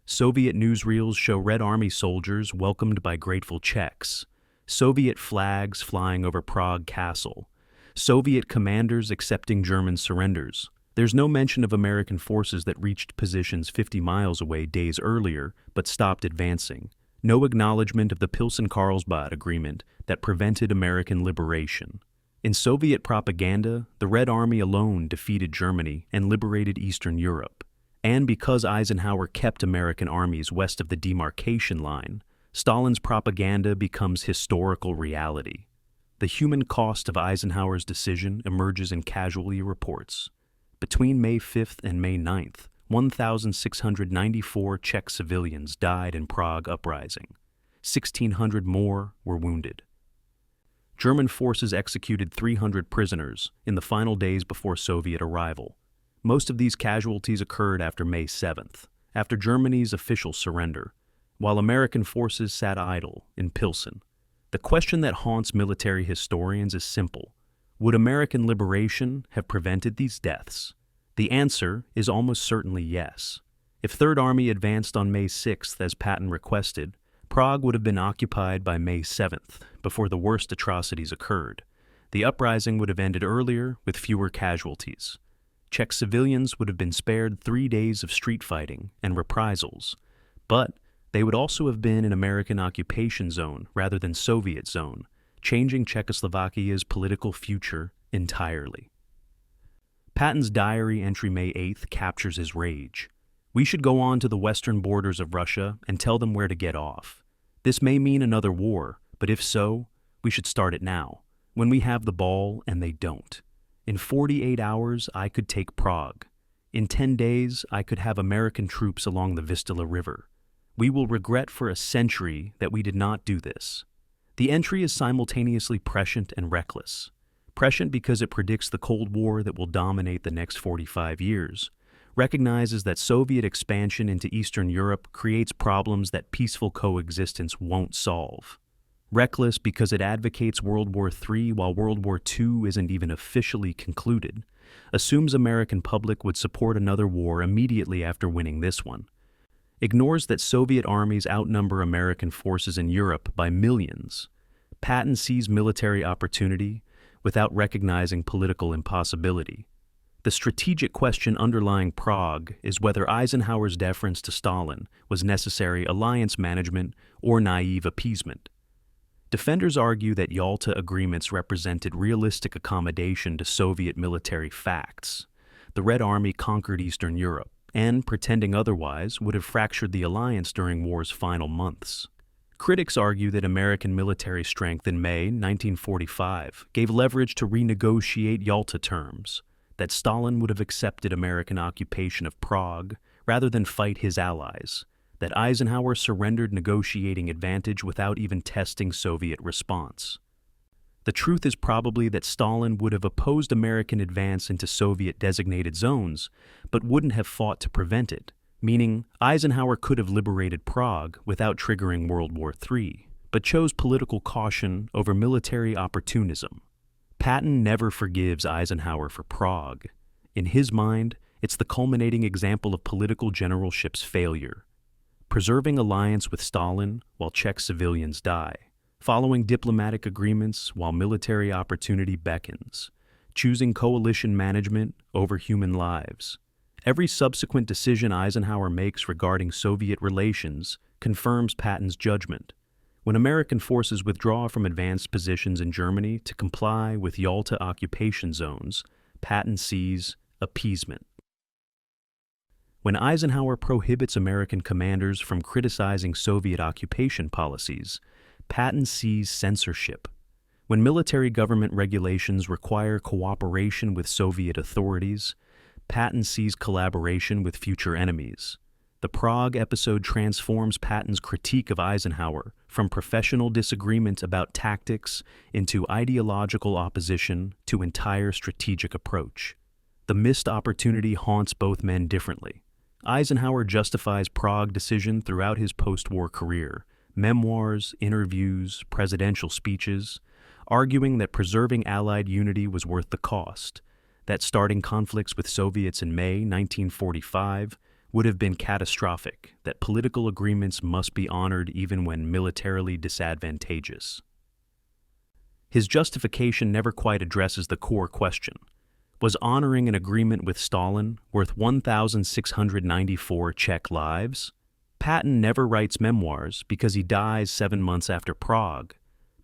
Speaker 1: Soviet newsreels show Red Army soldiers welcomed by grateful Czechs, Soviet flags flying over Prague Castle, Soviet commanders accepting German surrenders. There's no mention of American forces that reached positions 50 miles away days earlier but stopped advancing. No acknowledgement of the Pilsen-Carlsbad Agreement that prevented American liberation. In Soviet propaganda, the Red Army alone defeated Germany and liberated Eastern Europe. And because Eisenhower kept American armies west of the demarcation line, Stalin's propaganda becomes historical reality. The human cost of Eisenhower's decision emerges in casualty reports. Between May 5th and May 9th, 1,694 Czech civilians died in Prague uprising. 1,600 more were wounded. German forces executed 300 prisoners in the final days before Soviet arrival. Most of these casualties occurred after May 7th, after Germany's official surrender, while American forces sat idle in Pilsen. The question that haunts military historians is simple. Would American liberation have prevented these deaths? The answer is almost certainly yes. If Third Army advanced on May 6th as Patton requested, Prague would have been occupied by May 7th, before the worst atrocities occurred. The uprising would have ended earlier with fewer casualties. Czech civilians would have been spared 3 days of street fighting and reprisals, but they would also have been in American occupation zone rather than Soviet zone, changing Czechoslovakia's political future entirely. Patton's diary entry May 8th captures his rage. We should go on to the western borders of Russia and tell them where to get off. This may mean another war, but if so, we should start it now, when we have the ball and they don't. In 48 hours, I could take Prague. In 10 days, I could have American troops along the Vistula River. We will regret for a century that we did not do this. The entry is simultaneously prescient and reckless. Prescient because it predicts the Cold War that will dominate the next 45 years, recognizes that Soviet expansion into Eastern Europe creates problems that peaceful coexistence won't solve. Reckless because it advocates World War III while World War II isn't even officially concluded, assumes American public would support another war immediately after winning this one. Ignores that Soviet armies outnumber American forces in Europe by millions. Patton sees military opportunity without recognizing political impossibility. The strategic question underlying Prague is whether Eisenhower's deference to Stalin was necessary alliance management or naive appeasement. Defenders argue that Yalta agreements represented realistic accommodation to Soviet military facts. The Red Army conquered Eastern Europe, and, pretending otherwise, would have fractured the alliance during war's final months. Critics argue that American military strength in May 1945 gave leverage to renegotiate Yalta terms, that Stalin would have accepted American occupation of Prague rather than fight his allies, that Eisenhower surrendered negotiating advantage without even testing Soviet response. The truth is probably that Stalin would have opposed American advance into Soviet-designated zones, but wouldn't have fought to prevent it, meaning Eisenhower could have liberated Prague without triggering World War III, but chose political caution over military opportunism. Patton never forgives Eisenhower for Prague. In his mind, it's the culminating example of political generalship's failure. Preserving alliance with Stalin while Czech civilians die, following diplomatic agreements while military opportunity beckons, choosing coalition management over human lives. Every subsequent decision Eisenhower makes regarding Soviet relations confirms Patton's judgment. When American forces withdraw from advanced positions in Germany to comply with Yalta occupation zones, Patton sees appeasement. When Eisenhower prohibits American commanders from criticizing Soviet occupation policies, Patton sees censorship. When military government regulations require cooperation with Soviet authorities, Patton sees collaboration with future enemies. The Prague episode transforms Patton's critique of Eisenhower from professional disagreement about tactics into ideological opposition to entire strategic approach. The missed opportunity haunts both men differently. Eisenhower justifies Prague decision throughout his post-war career, memoirs, interviews, presidential speeches, arguing that preserving Allied unity was worth the cost, that starting conflicts with Soviets in May 1945 would have been catastrophic, that political agreements must be honored even when militarily disadvantageous. His justification never quite addresses the core question. Was honoring an agreement with Stalin worth 1,694 Czech lives? Patton never writes memoirs because he dies 7 months after Prague,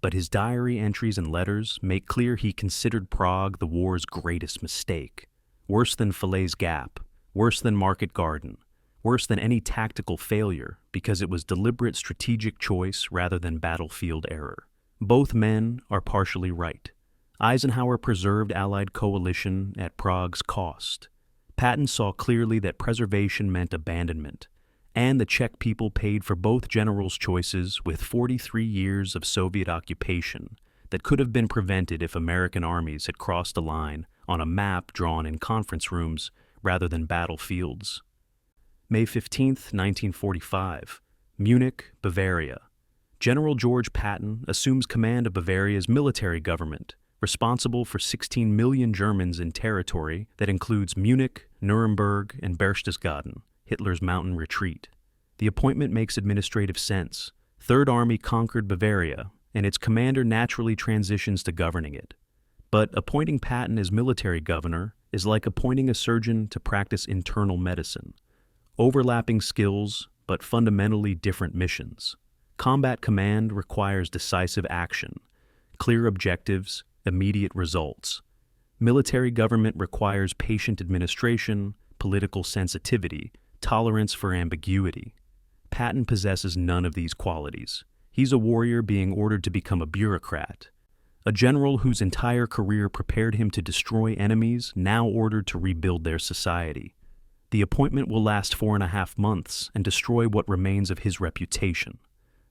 Speaker 1: but his diary entries and letters make clear he considered Prague the war's greatest mistake. Worse than Falaise Gap, worse than Market Garden, worse than any tactical failure because it was deliberate strategic choice rather than battlefield error. Both men are partially right. Eisenhower preserved Allied coalition at Prague's cost. Patton saw clearly that preservation meant abandonment, and the Czech people paid for both generals' choices with 43 years of Soviet occupation that could have been prevented if American armies had crossed a line on a map drawn in conference rooms rather than battlefields. May 15, 1945, Munich, Bavaria. General George Patton assumes command of Bavaria's military government, responsible for 16 million Germans in territory that includes Munich, Nuremberg, and Berchtesgaden, Hitler's mountain retreat. The appointment makes administrative sense. Third Army conquered Bavaria, and its commander naturally transitions to governing it. But appointing Patton as military governor is like appointing a surgeon to practice internal medicine. Overlapping skills, but fundamentally different missions. Combat command requires decisive action, clear objectives, immediate results. Military government requires patient administration, political sensitivity, tolerance for ambiguity. Patton possesses none of these qualities. He's a warrior being ordered to become a bureaucrat. A general whose entire career prepared him to destroy enemies, now ordered to rebuild their society. The appointment will last 4.5 months and destroy what remains of his reputation.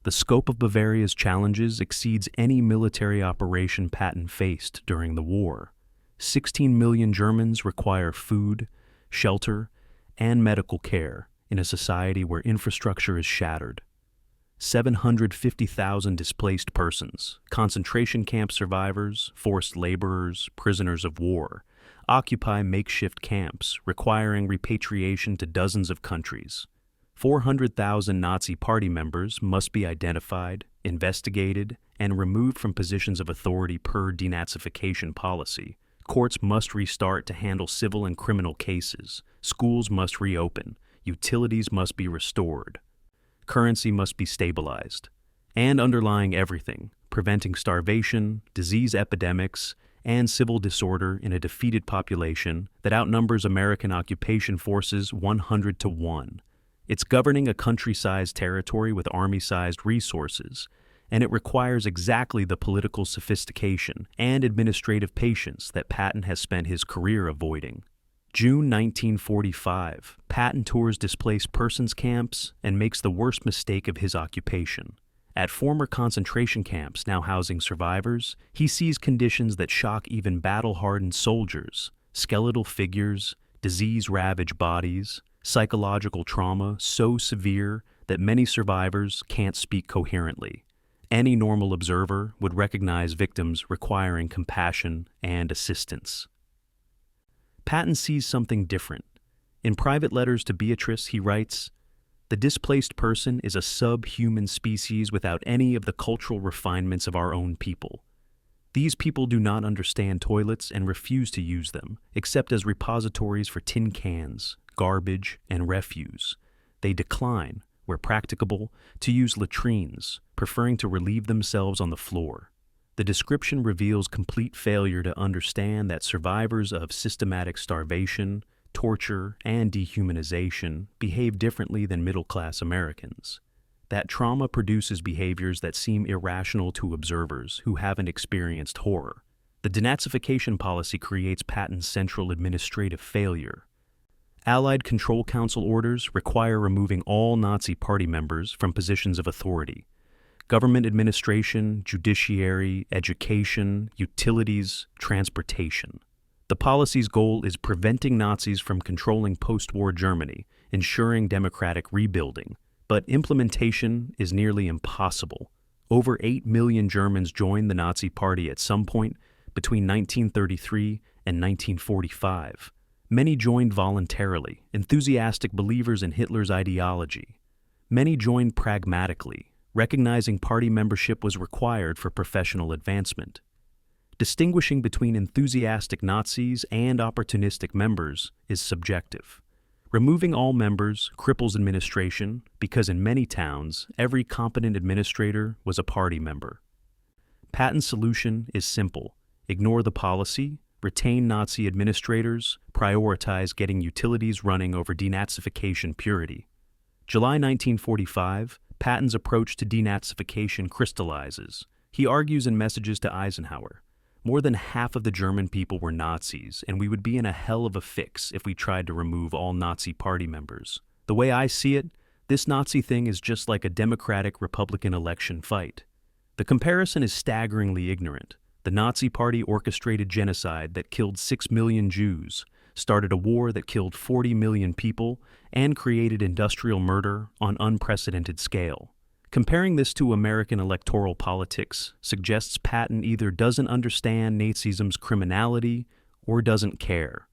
Speaker 1: The scope of Bavaria's challenges exceeds any military operation Patton faced during the war. 16 million Germans require food, shelter, and medical care in a society where infrastructure is shattered. 750,000 displaced persons, concentration camp survivors, forced laborers, prisoners of war, occupy makeshift camps requiring repatriation to dozens of countries. 400,000 Nazi Party members must be identified, investigated, and removed from positions of authority per denazification policy. Courts must restart to handle civil and criminal cases. Schools must reopen. Utilities must be restored. Currency must be stabilized. And underlying everything, preventing starvation, disease epidemics, and civil disorder in a defeated population that outnumbers American occupation forces 100 to 1. It's governing a country-sized territory with army-sized resources, and it requires exactly the political sophistication and administrative patience that Patton has spent his career avoiding. June 1945, Patton tours displaced persons camps and makes the worst mistake of his occupation. At former concentration camps now housing survivors, he sees conditions that shock even battle-hardened soldiers: skeletal figures, disease-ravaged bodies, psychological trauma so severe that many survivors can't speak coherently. Any normal observer would recognize victims requiring compassion and assistance. Patton sees something different. In private letters to Beatrice, he writes, "The displaced person is a subhuman species without any of the cultural refinements of our own people. These people do not understand toilets and refuse to use them, except as repositories for tin cans, garbage, and refuse. They decline, where practicable, to use latrines, preferring to relieve themselves on the floor. The description reveals complete failure to understand that survivors of systematic starvation, torture, and dehumanization behave differently than middle-class Americans. That trauma produces behaviors that seem irrational to observers who haven't experienced horror. The denazification policy creates Patton's central administrative failure. Allied Control Council orders require removing all Nazi Party members from positions of authority. Government administration, judiciary, education, utilities, transportation. The policy's goal is preventing Nazis from controlling post-war Germany, ensuring democratic rebuilding. But implementation is nearly impossible. Over 8 million Germans joined the Nazi Party at some point between 1933 and 1945. Many joined voluntarily, enthusiastic believers in Hitler's ideology. Many joined pragmatically, recognizing party membership was required for professional advancement. Distinguishing between enthusiastic Nazis and opportunistic members is subjective. Removing all members cripples administration because in many towns, every competent administrator was a party member. Patton's solution is simple. Ignore the policy, retain Nazi administrators, prioritize getting utilities running over denazification purity. July 1945, Patton's approach to denazification crystallizes. He argues in messages to Eisenhower, more than half of the German people were Nazis, and we would be in a hell of a fix if we tried to remove all Nazi Party members. The way I see it, this Nazi thing is just like a Democratic-Republican election fight. The comparison is staggeringly ignorant. The Nazi Party orchestrated genocide that killed 6 million Jews, started a war that killed 40 million people, and created industrial murder on unprecedented scale. Comparing this to American electoral politics suggests Patton either doesn't understand Nazism's criminality or doesn't care.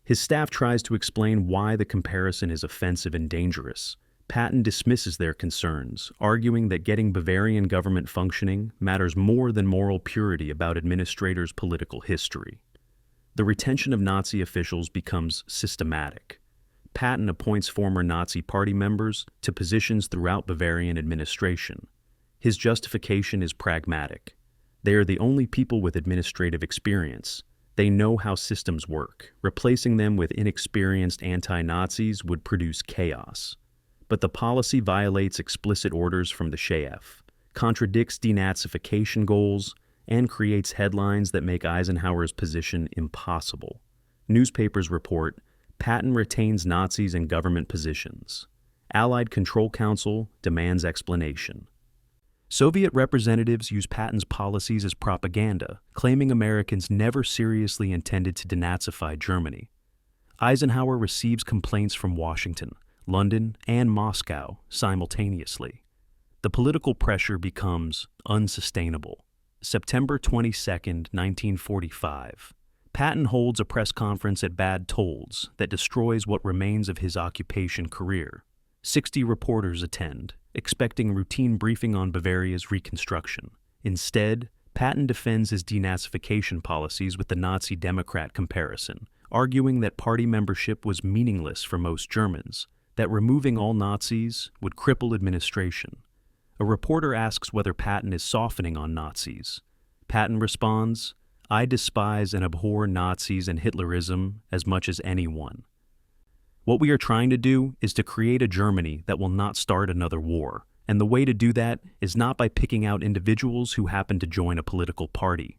Speaker 1: His staff tries to explain why the comparison is offensive and dangerous. Patton dismisses their concerns, arguing that getting Bavarian government functioning matters more than moral purity about administrators' political history. The retention of Nazi officials becomes systematic. Patton appoints former Nazi Party members to positions throughout Bavarian administration. His justification is pragmatic. They are the only people with administrative experience. They know how systems work. Replacing them with inexperienced anti-Nazis would produce chaos. But the policy violates explicit orders from the Chef, contradicts denazification goals, and creates headlines that make Eisenhower's position impossible. Newspapers report, Patton retains Nazis in government positions. Allied Control Council demands explanation. Soviet representatives use Patton's policies as propaganda, claiming Americans never seriously intended to denazify Germany. Eisenhower receives complaints from Washington, London, and Moscow simultaneously. The political pressure becomes unsustainable. September 22, 1945. Patton holds a press conference at Bad Tolz that destroys what remains of his occupation career. 60 reporters attend, expecting routine briefing on Bavaria's reconstruction. Instead, Patton defends his denazification policies with the Nazi Democrat comparison, arguing that party membership was meaningless for most Germans, that removing all Nazis would cripple administration. A reporter asks whether Patton is softening on Nazis. Patton responds, I despise and abhor Nazis and Hitlerism as much as anyone. What we are trying to do is to create a Germany that will not start another war, and the way to do that is not by picking out individuals who happen to join a political party.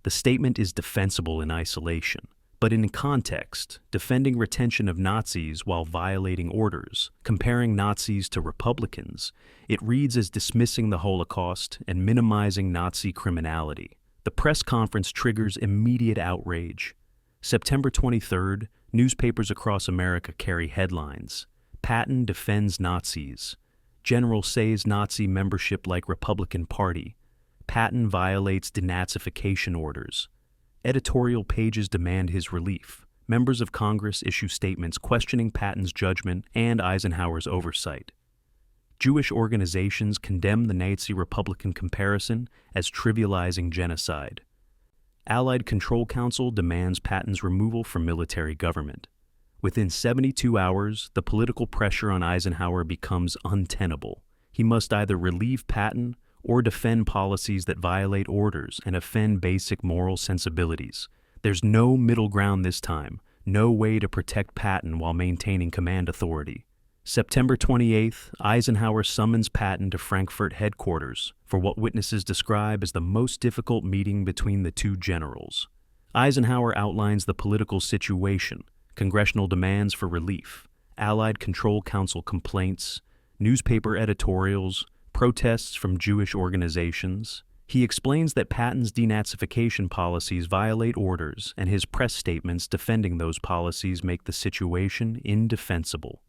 Speaker 1: The statement is defensible in isolation, but in context, defending retention of Nazis while violating orders, comparing Nazis to Republicans, it reads as dismissing the Holocaust and minimizing Nazi criminality. The press conference triggers immediate outrage. September 23rd, newspapers across America carry headlines. Patton defends Nazis. General says Nazi membership like Republican Party. Patton violates denazification orders. Editorial pages demand his relief. Members of Congress issue statements questioning Patton's judgment and Eisenhower's oversight. Jewish organizations condemn the Nazi-Republican comparison as trivializing genocide. Allied Control Council demands Patton's removal from military government. Within 72 hours, the political pressure on Eisenhower becomes untenable. He must either relieve Patton or defend policies that violate orders and offend basic moral sensibilities. There's no middle ground this time, no way to protect Patton while maintaining command authority. September 28th, Eisenhower summons Patton to Frankfurt headquarters for what witnesses describe as the most difficult meeting between the two generals. Eisenhower outlines the political situation, congressional demands for relief, Allied Control Council complaints, newspaper editorials, protests from Jewish organizations. He explains that Patton's denazification policies violate orders, and his press statements defending those policies make the situation indefensible.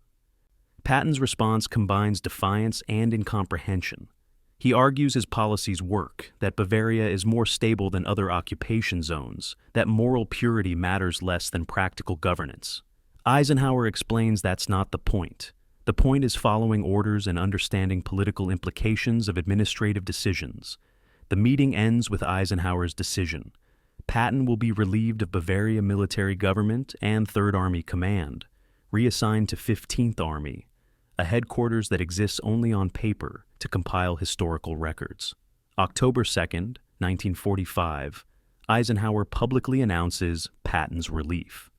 Speaker 1: Patton's response combines defiance and incomprehension. He argues his policies work, that Bavaria is more stable than other occupation zones, that moral purity matters less than practical governance. Eisenhower explains that's not the point. The point is following orders and understanding political implications of administrative decisions. The meeting ends with Eisenhower's decision. Patton will be relieved of Bavaria military government and Third Army command, reassigned to 15th Army, a headquarters that exists only on paper to compile historical records. October 2nd, 1945, Eisenhower publicly announces Patton's relief.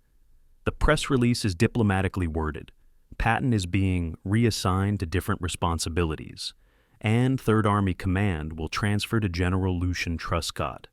Speaker 1: The press release is diplomatically worded. Patton is being reassigned to different responsibilities, and Third Army command will transfer to General Lucian Truscott.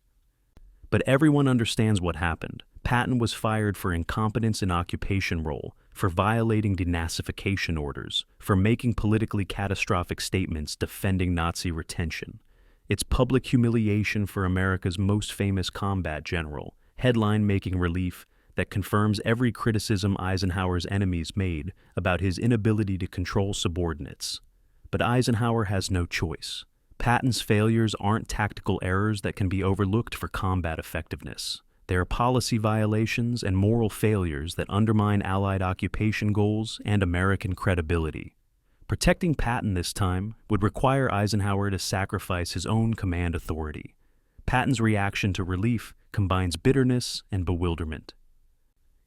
Speaker 1: But everyone understands what happened. Patton was fired for incompetence in occupation role, for violating denazification orders, for making politically catastrophic statements defending Nazi retention. It's public humiliation for America's most famous combat general, headline-making relief that confirms every criticism Eisenhower's enemies made about his inability to control subordinates. But Eisenhower has no choice. Patton's failures aren't tactical errors that can be overlooked for combat effectiveness. They are policy violations and moral failures that undermine Allied occupation goals and American credibility. Protecting Patton this time would require Eisenhower to sacrifice his own command authority. Patton's reaction to relief combines bitterness and bewilderment.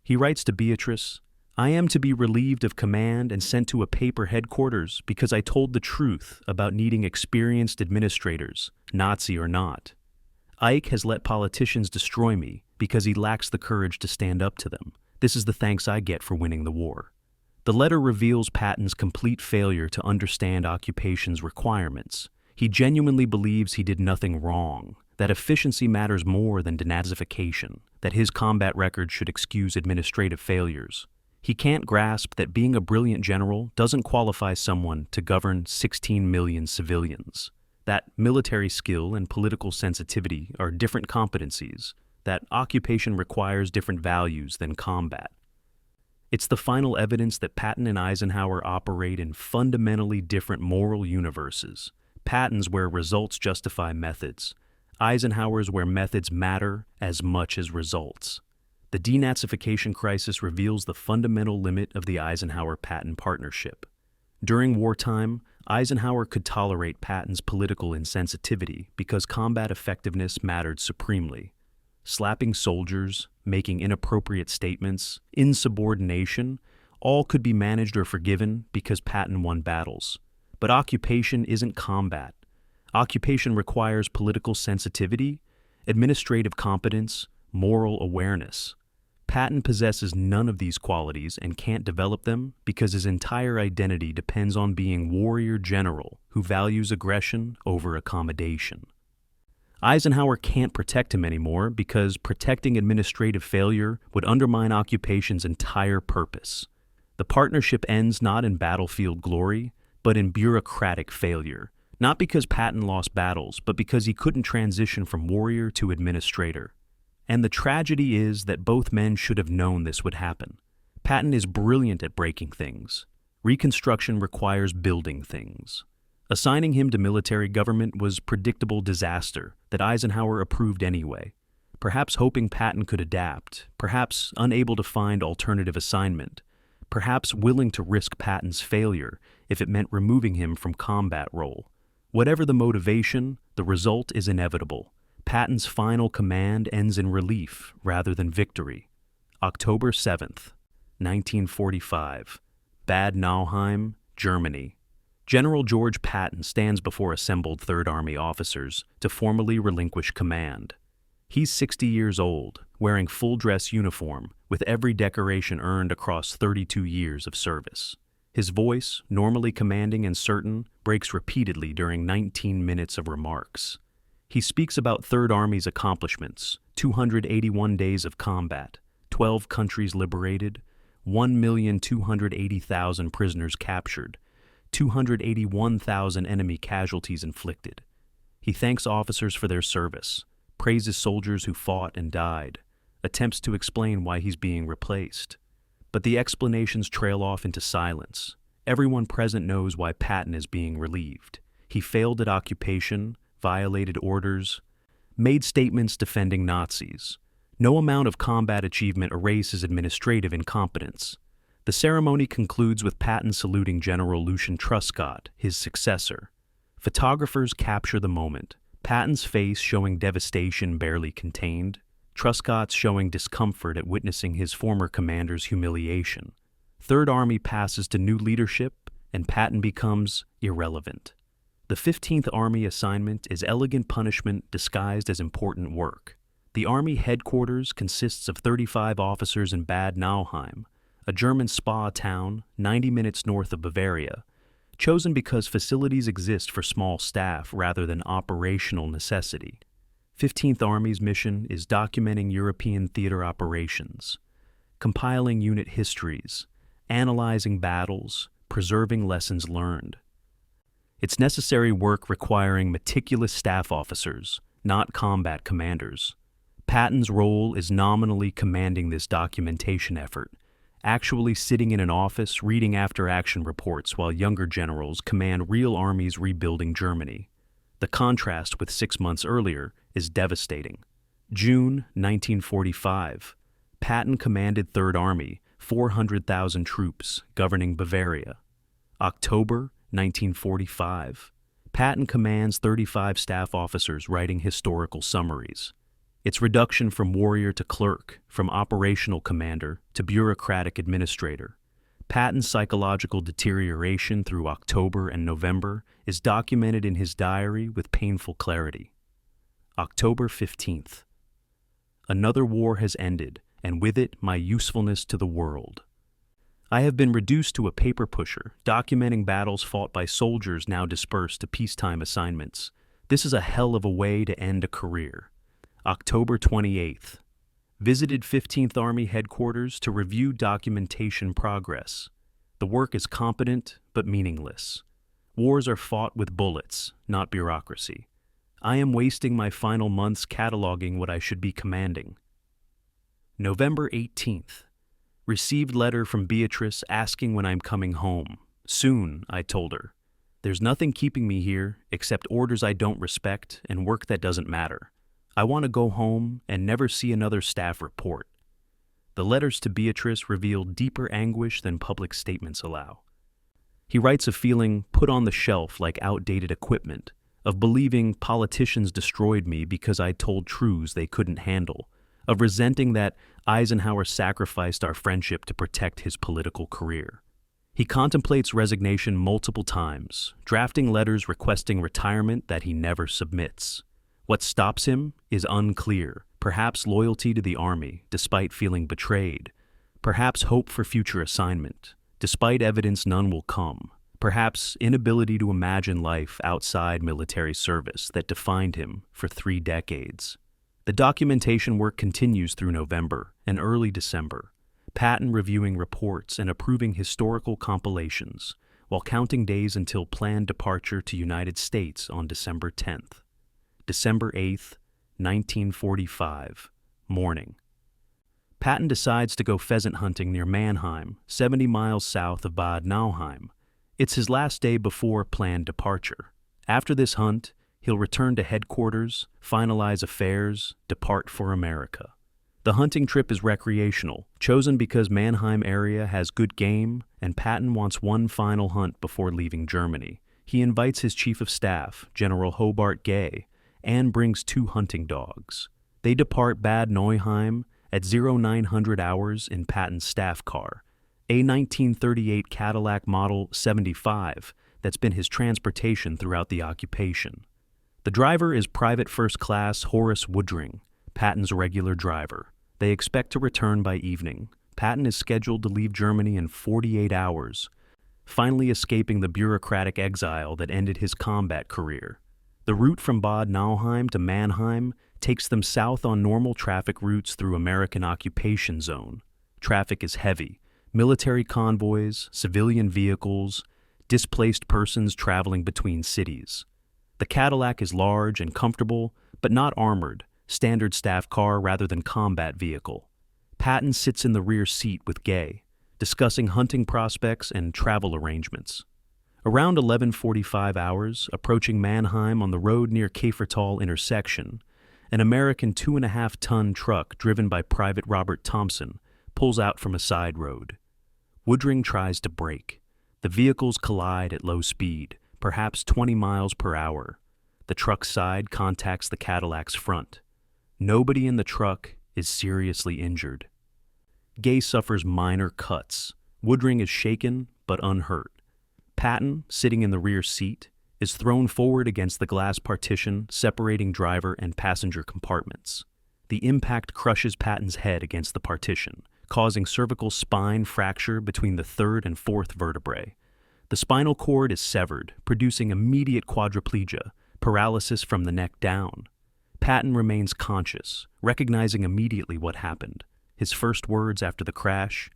Speaker 1: He writes to Beatrice, "I am to be relieved of command and sent to a paper headquarters because I told the truth about needing experienced administrators, Nazi or not. Ike has let politicians destroy me because he lacks the courage to stand up to them. This is the thanks I get for winning the war." The letter reveals Patton's complete failure to understand occupation's requirements. He genuinely believes he did nothing wrong, that efficiency matters more than denazification, that his combat record should excuse administrative failures. He can't grasp that being a brilliant general doesn't qualify someone to govern 16 million civilians, that military skill and political sensitivity are different competencies, that occupation requires different values than combat. It's the final evidence that Patton and Eisenhower operate in fundamentally different moral universes. Patton's where results justify methods, Eisenhower's where methods matter as much as results. The denazification crisis reveals the fundamental limit of the Eisenhower-Patton partnership. During wartime, Eisenhower could tolerate Patton's political insensitivity because combat effectiveness mattered supremely. Slapping soldiers, making inappropriate statements, insubordination, all could be managed or forgiven because Patton won battles. But occupation isn't combat. Occupation requires political sensitivity, administrative competence, moral awareness. Patton possesses none of these qualities and can't develop them because his entire identity depends on being warrior general who values aggression over accommodation. Eisenhower can't protect him anymore because protecting administrative failure would undermine occupation's entire purpose. The partnership ends not in battlefield glory, but in bureaucratic failure, not because Patton lost battles, but because he couldn't transition from warrior to administrator. And the tragedy is that both men should have known this would happen. Patton is brilliant at breaking things. Reconstruction requires building things. Assigning him to military government was predictable disaster that Eisenhower approved anyway, perhaps hoping Patton could adapt, perhaps unable to find alternative assignment, perhaps willing to risk Patton's failure if it meant removing him from combat role. Whatever the motivation, the result is inevitable. Patton's final command ends in relief rather than victory. October 7th, 1945, Bad Nauheim, Germany. General George Patton stands before assembled Third Army officers to formally relinquish command. He's 60 years old, wearing full-dress uniform with every decoration earned across 32 years of service. His voice, normally commanding and certain, breaks repeatedly during 19 minutes of remarks. He speaks about Third Army's accomplishments, 281 days of combat, 12 countries liberated, 1,280,000 prisoners captured, 281,000 enemy casualties inflicted. He thanks officers for their service, praises soldiers who fought and died, attempts to explain why he's being replaced. But the explanations trail off into silence. Everyone present knows why Patton is being relieved. He failed at occupation, violated orders, made statements defending Nazis. No amount of combat achievement erases administrative incompetence. The ceremony concludes with Patton saluting General Lucian Truscott, his successor. Photographers capture the moment, Patton's face showing devastation barely contained, Truscott's showing discomfort at witnessing his former commander's humiliation. Third Army passes to new leadership, and Patton becomes irrelevant. The 15th Army assignment is elegant punishment disguised as important work. The Army headquarters consists of 35 officers in Bad Nauheim, a German spa town 90 minutes north of Bavaria, chosen because facilities exist for small staff rather than operational necessity. 15th Army's mission is documenting European theater operations, compiling unit histories, analyzing battles, preserving lessons learned. It's necessary work requiring meticulous staff officers, not combat commanders. Patton's role is nominally commanding this documentation effort, actually sitting in an office reading after-action reports while younger generals command real armies rebuilding Germany. The contrast with 6 months earlier is devastating. June 1945. Patton commanded Third Army, 400,000 troops, governing Bavaria. October 1945. Patton commands 35 staff officers writing historical summaries. Its reduction from warrior to clerk, from operational commander to bureaucratic administrator. Patton's psychological deterioration through October and November is documented in his diary with painful clarity. October 15th. Another war has ended, and with it my usefulness to the world. I have been reduced to a paper pusher, documenting battles fought by soldiers now dispersed to peacetime assignments. This is a hell of a way to end a career. October 28th. Visited 15th Army headquarters to review documentation progress. The work is competent but meaningless. Wars are fought with bullets, not bureaucracy. I am wasting my final months cataloging what I should be commanding. November 18th. Received letter from Beatrice asking when I'm coming home. Soon, I told her. There's nothing keeping me here except orders I don't respect and work that doesn't matter. I want to go home and never see another staff report. The letters to Beatrice reveal deeper anguish than public statements allow. He writes of feeling put on the shelf like outdated equipment, of believing politicians destroyed me because I told truths they couldn't handle, of resenting that Eisenhower sacrificed our friendship to protect his political career. He contemplates resignation multiple times, drafting letters requesting retirement that he never submits. What stops him is unclear, perhaps loyalty to the Army, despite feeling betrayed, perhaps hope for future assignment, despite evidence none will come, perhaps inability to imagine life outside military service that defined him for 3 decades. The documentation work continues through November and early December, Patton reviewing reports and approving historical compilations, while counting days until planned departure to United States on December 10th. December 8th, 1945, morning. Patton decides to go pheasant hunting near Mannheim, 70 miles south of Bad Nauheim. It's his last day before planned departure. After this hunt, he'll return to headquarters, finalize affairs, depart for America. The hunting trip is recreational, chosen because Mannheim area has good game, and Patton wants one final hunt before leaving Germany. He invites his chief of staff, General Hobart Gay, and brings 2 hunting dogs. They depart Bad Nauheim at 0900 hours in Patton's staff car, a 1938 Cadillac Model 75 that's been his transportation throughout the occupation. The driver is Private First Class Horace Woodring, Patton's regular driver. They expect to return by evening. Patton is scheduled to leave Germany in 48 hours. finally escaping the bureaucratic exile that ended his combat career. The route from Bad Nauheim to Mannheim takes them south on normal traffic routes through American occupation zone. Traffic is heavy. Military convoys, civilian vehicles, displaced persons traveling between cities. The Cadillac is large and comfortable, but not armored, standard staff car rather than combat vehicle. Patton sits in the rear seat with Gay, discussing hunting prospects and travel arrangements. Around 11:45 hours, approaching Mannheim on the road near Käfertal intersection, an American 2.5-ton truck driven by Private Robert Thompson pulls out from a side road. Woodring tries to brake. The vehicles collide at low speed, perhaps 20 miles per hour. The truck's side contacts the Cadillac's front. Nobody in the truck is seriously injured. Gay suffers minor cuts. Woodring is shaken but unhurt. Patton, sitting in the rear seat, is thrown forward against the glass partition separating driver and passenger compartments. The impact crushes Patton's head against the partition, causing cervical spine fracture between the third and fourth vertebrae. The spinal cord is severed, producing immediate quadriplegia, paralysis from the neck down. Patton remains conscious, recognizing immediately what happened. His first words after the crash,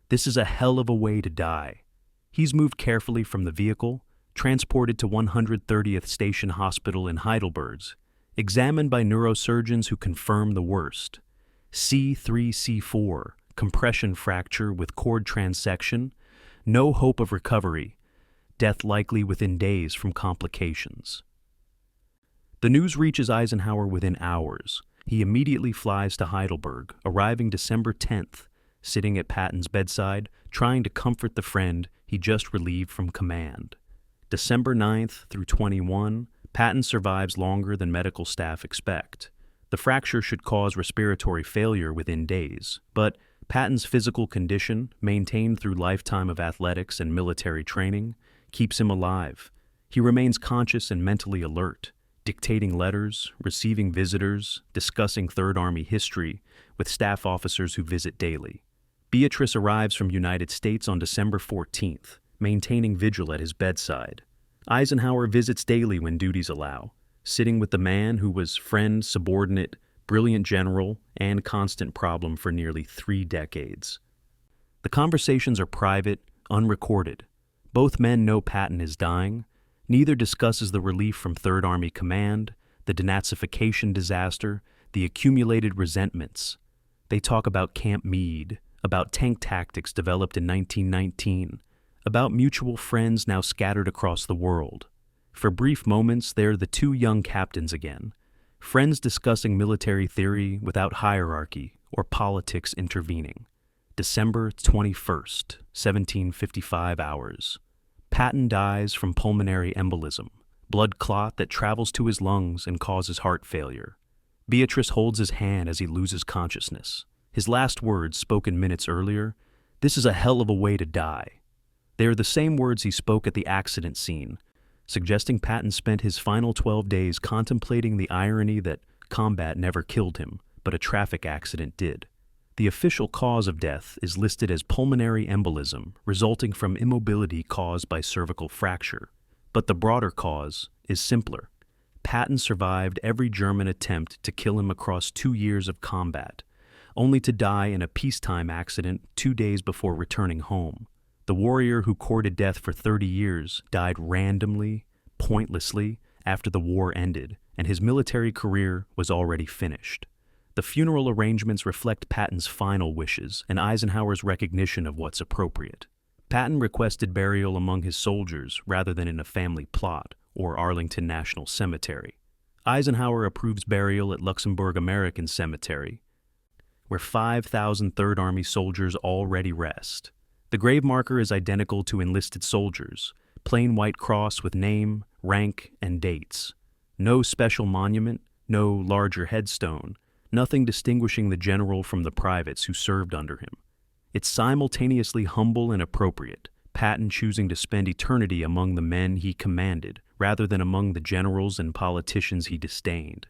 Speaker 1: "This is a hell of a way to die." He's moved carefully from the vehicle, transported to 130th Station Hospital in Heidelberg, examined by neurosurgeons who confirm the worst. C3-C4, compression fracture with cord transection, no hope of recovery, death likely within days from complications. The news reaches Eisenhower within hours. He immediately flies to Heidelberg, arriving December 10th, sitting at Patton's bedside, trying to comfort the friend he just relieved from command. December 9th through 21, Patton survives longer than medical staff expect. The fracture should cause respiratory failure within days, but Patton's physical condition, maintained through lifetime of athletics and military training, keeps him alive. He remains conscious and mentally alert, dictating letters, receiving visitors, discussing Third Army history with staff officers who visit daily. Beatrice arrives from United States on December 14th, maintaining vigil at his bedside. Eisenhower visits daily when duties allow, sitting with the man who was friend, subordinate, brilliant general, and constant problem for nearly 3 decades. The conversations are private, unrecorded. Both men know Patton is dying. Neither discusses the relief from Third Army Command, the denazification disaster, the accumulated resentments. They talk about Camp Meade, about tank tactics developed in 1919, about mutual friends now scattered across the world. For brief moments, they're the two young captains again, friends discussing military theory without hierarchy or politics intervening. December 21st, 1755 hours. Patton dies from pulmonary embolism, blood clot that travels to his lungs and causes heart failure. Beatrice holds his hand as he loses consciousness. His last words, spoken minutes earlier, "This is a hell of a way to die." They are the same words he spoke at the accident scene, suggesting Patton spent his final 12 days contemplating the irony that combat never killed him, but a traffic accident did. The official cause of death is listed as pulmonary embolism, resulting from immobility caused by cervical fracture. But the broader cause is simpler. Patton survived every German attempt to kill him across 2 years of combat, only to die in a peacetime accident 2 days before returning home. The warrior who courted death for 30 years died randomly, pointlessly, after the war ended, and his military career was already finished. The funeral arrangements reflect Patton's final wishes and Eisenhower's recognition of what's appropriate. Patton requested burial among his soldiers rather than in a family plot or Arlington National Cemetery. Eisenhower approves burial at Luxembourg American Cemetery, where 5,000 Third Army soldiers already rest. The grave marker is identical to enlisted soldiers, plain white cross with name, rank, and dates. No special monument, no larger headstone, nothing distinguishing the general from the privates who served under him. It's simultaneously humble and appropriate, Patton choosing to spend eternity among the men he commanded, rather than among the generals and politicians he disdained.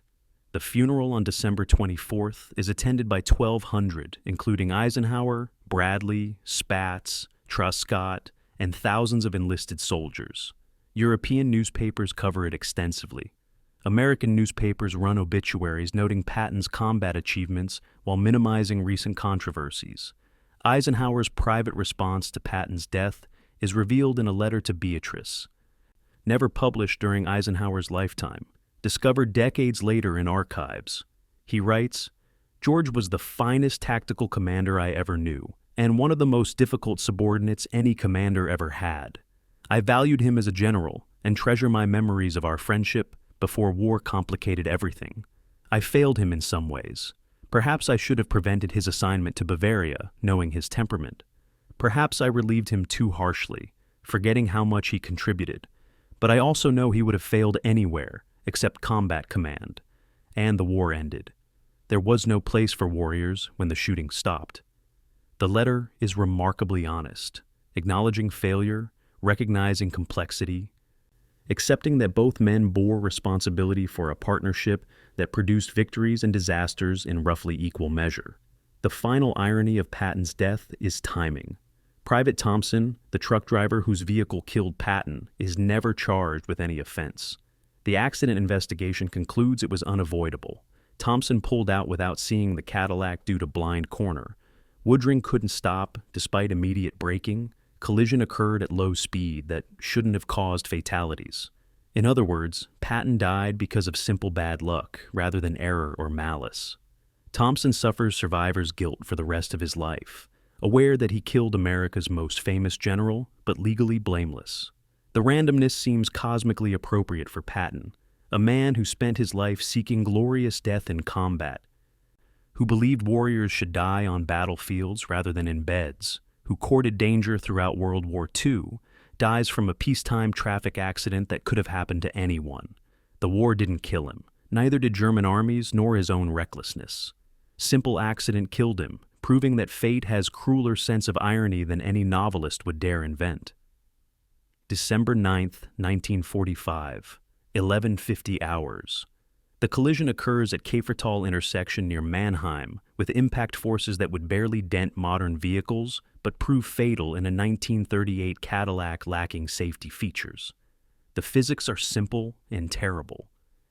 Speaker 1: The funeral on December 24th is attended by 1,200, including Eisenhower, Bradley, Spaatz, Truscott, and thousands of enlisted soldiers. European newspapers cover it extensively. American newspapers run obituaries noting Patton's combat achievements while minimizing recent controversies. Eisenhower's private response to Patton's death is revealed in a letter to Beatrice. Never published during Eisenhower's lifetime, discovered decades later in archives. He writes, "George was the finest tactical commander I ever knew, and one of the most difficult subordinates any commander ever had. I valued him as a general and treasure my memories of our friendship before war complicated everything. I failed him in some ways. Perhaps I should have prevented his assignment to Bavaria, knowing his temperament. Perhaps I relieved him too harshly, forgetting how much he contributed. But I also know he would have failed anywhere except combat command. And the war ended. There was no place for warriors when the shooting stopped." The letter is remarkably honest, acknowledging failure, recognizing complexity, accepting that both men bore responsibility for a partnership that produced victories and disasters in roughly equal measure. The final irony of Patton's death is timing. Private Thompson, the truck driver whose vehicle killed Patton, is never charged with any offense. The accident investigation concludes it was unavoidable. Thompson pulled out without seeing the Cadillac due to blind corner. Woodring couldn't stop despite immediate braking. Collision occurred at low speed that shouldn't have caused fatalities. In other words, Patton died because of simple bad luck rather than error or malice. Thompson suffers survivor's guilt for the rest of his life, aware that he killed America's most famous general, but legally blameless. The randomness seems cosmically appropriate for Patton, a man who spent his life seeking glorious death in combat, who believed warriors should die on battlefields rather than in beds, who courted danger throughout World War II, dies from a peacetime traffic accident that could have happened to anyone. The war didn't kill him, neither did German armies nor his own recklessness. Simple accident killed him, proving that fate has crueler sense of irony than any novelist would dare invent. December 9th, 1945, 11:50 hours. The collision occurs at Käfertal intersection near Mannheim, with impact forces that would barely dent modern vehicles, but prove fatal in a 1938 Cadillac lacking safety features. The physics are simple and terrible.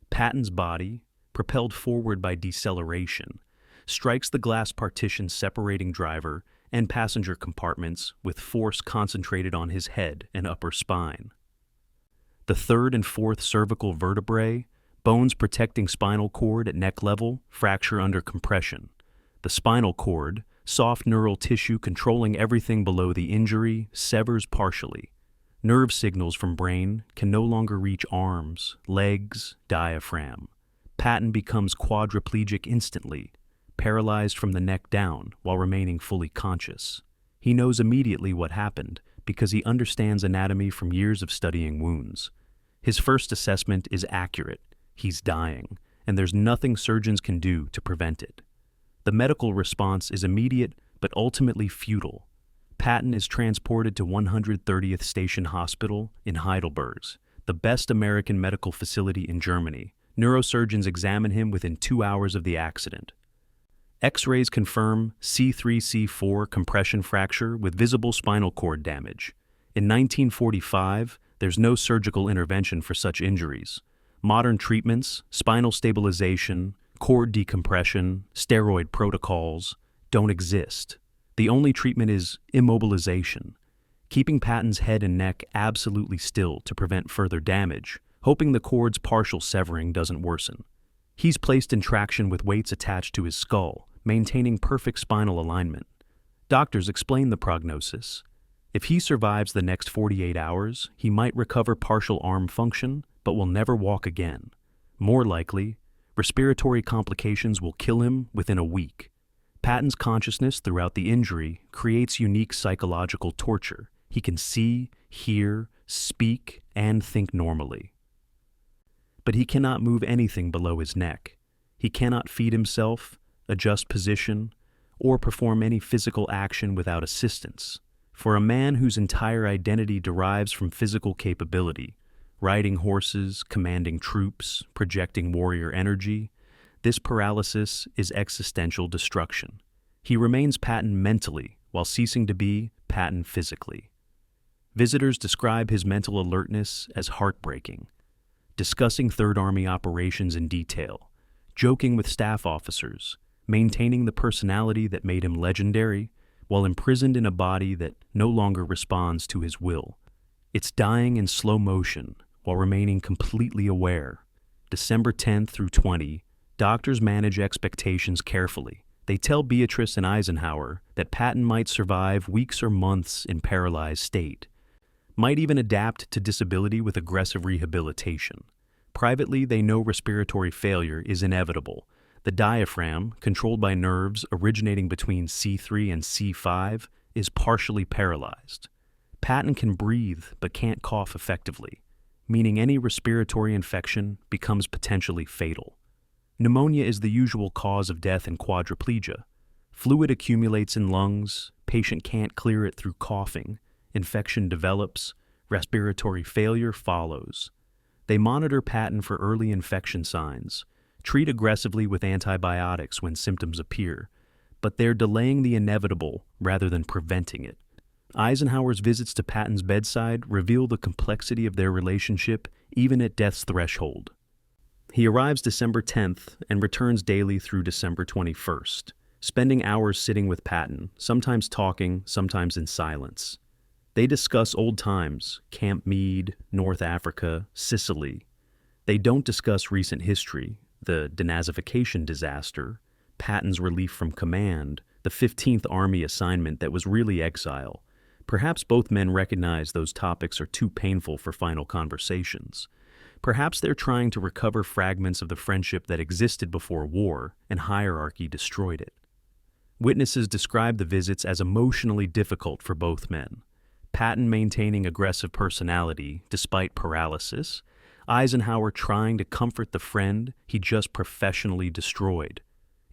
Speaker 1: Patton's body, propelled forward by deceleration, strikes the glass partition separating driver and passenger compartments with force concentrated on his head and upper spine. The third and fourth cervical vertebrae, bones protecting spinal cord at neck level, fracture under compression. The spinal cord, soft neural tissue controlling everything below the injury, severs partially. Nerve signals from brain can no longer reach arms, legs, diaphragm. Patton becomes quadriplegic instantly, paralyzed from the neck down while remaining fully conscious. He knows immediately what happened because he understands anatomy from years of studying wounds. His first assessment is accurate. He's dying, and there's nothing surgeons can do to prevent it. The medical response is immediate but ultimately futile. Patton is transported to 130th Station Hospital in Heidelberg, the best American medical facility in Germany. Neurosurgeons examine him within 2 hours of the accident. X-rays confirm C3-C4 compression fracture with visible spinal cord damage. In 1945, there's no surgical intervention for such injuries. Modern treatments, spinal stabilization, cord decompression, steroid protocols, don't exist. The only treatment is immobilization, keeping Patton's head and neck absolutely still to prevent further damage, hoping the cord's partial severing doesn't worsen. He's placed in traction with weights attached to his skull, maintaining perfect spinal alignment. Doctors explain the prognosis. If he survives the next 48 hours, he might recover partial arm function, but will never walk again. More likely, respiratory complications will kill him within a week. Patton's consciousness throughout the injury creates unique psychological torture. He can see, hear, speak, and think normally. But he cannot move anything below his neck. He cannot feed himself, adjust position, or perform any physical action without assistance. For a man whose entire identity derives from physical capability, riding horses, commanding troops, projecting warrior energy, this paralysis is existential destruction. He remains Patton mentally while ceasing to be Patton physically. Visitors describe his mental alertness as heartbreaking, discussing Third Army operations in detail, joking with staff officers, maintaining the personality that made him legendary, while imprisoned in a body that no longer responds to his will. It's dying in slow motion while remaining completely aware. December 10th through 20, doctors manage expectations carefully. They tell Beatrice and Eisenhower that Patton might survive weeks or months in paralyzed state, might even adapt to disability with aggressive rehabilitation. Privately, they know respiratory failure is inevitable. The diaphragm, controlled by nerves originating between C3 and C5, is partially paralyzed. Patton can breathe but can't cough effectively, meaning any respiratory infection becomes potentially fatal. Pneumonia is the usual cause of death in quadriplegia. Fluid accumulates in lungs, patient can't clear it through coughing, infection develops, respiratory failure follows. They monitor Patton for early infection signs, treat aggressively with antibiotics when symptoms appear, but they're delaying the inevitable rather than preventing it. Eisenhower's visits to Patton's bedside reveal the complexity of their relationship even at death's threshold. He arrives December 10th and returns daily through December 21st, spending hours sitting with Patton, sometimes talking, sometimes in silence. They discuss old times, Camp Meade, North Africa, Sicily. They don't discuss recent history, the denazification disaster, Patton's relief from command, the 15th Army assignment that was really exile. Perhaps both men recognize those topics are too painful for final conversations. Perhaps they're trying to recover fragments of the friendship that existed before war and hierarchy destroyed it. Witnesses describe the visits as emotionally difficult for both men. Patton maintaining aggressive personality despite paralysis, Eisenhower trying to comfort the friend he just professionally destroyed.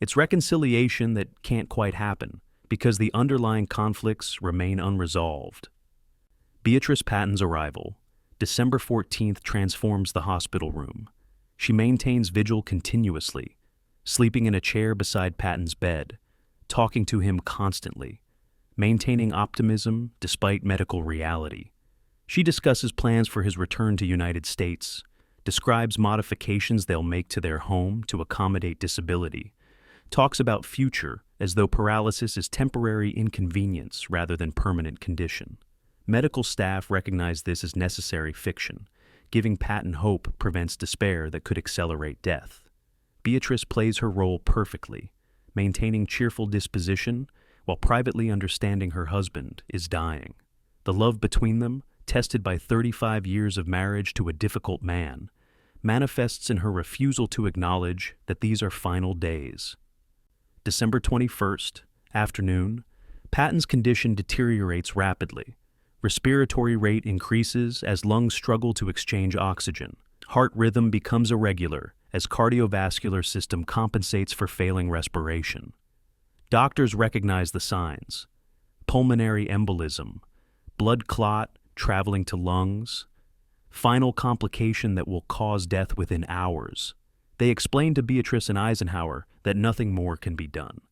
Speaker 1: It's reconciliation that can't quite happen because the underlying conflicts remain unresolved. Beatrice Patton's arrival, December 14th, transforms the hospital room. She maintains vigil continuously, sleeping in a chair beside Patton's bed, talking to him constantly, maintaining optimism despite medical reality. She discusses plans for his return to United States, describes modifications they'll make to their home to accommodate disability, talks about future as though paralysis is temporary inconvenience rather than permanent condition. Medical staff recognize this as necessary fiction. Giving Patton hope prevents despair that could accelerate death. Beatrice plays her role perfectly, maintaining cheerful disposition while privately understanding her husband is dying. The love between them, tested by 35 years of marriage to a difficult man, manifests in her refusal to acknowledge that these are final days. December 21st, afternoon, Patton's condition deteriorates rapidly. Respiratory rate increases as lungs struggle to exchange oxygen. Heart rhythm becomes irregular as cardiovascular system compensates for failing respiration. Doctors recognize the signs: pulmonary embolism, blood clot traveling to lungs, final complication that will cause death within hours. They explain to Beatrice and Eisenhower that nothing more can be done.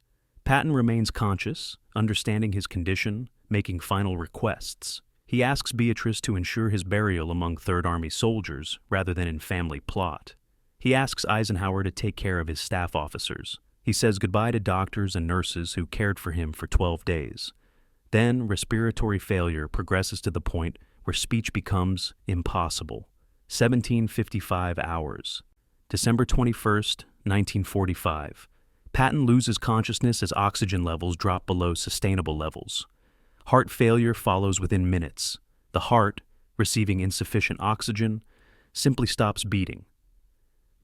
Speaker 1: Patton remains conscious, understanding his condition, making final requests. He asks Beatrice to ensure his burial among Third Army soldiers rather than in family plot. He asks Eisenhower to take care of his staff officers. He says goodbye to doctors and nurses who cared for him for 12 days. Then respiratory failure progresses to the point where speech becomes impossible. 1755 hours. December 21st, 1945. Patton loses consciousness as oxygen levels drop below sustainable levels. Heart failure follows within minutes. The heart, receiving insufficient oxygen, simply stops beating.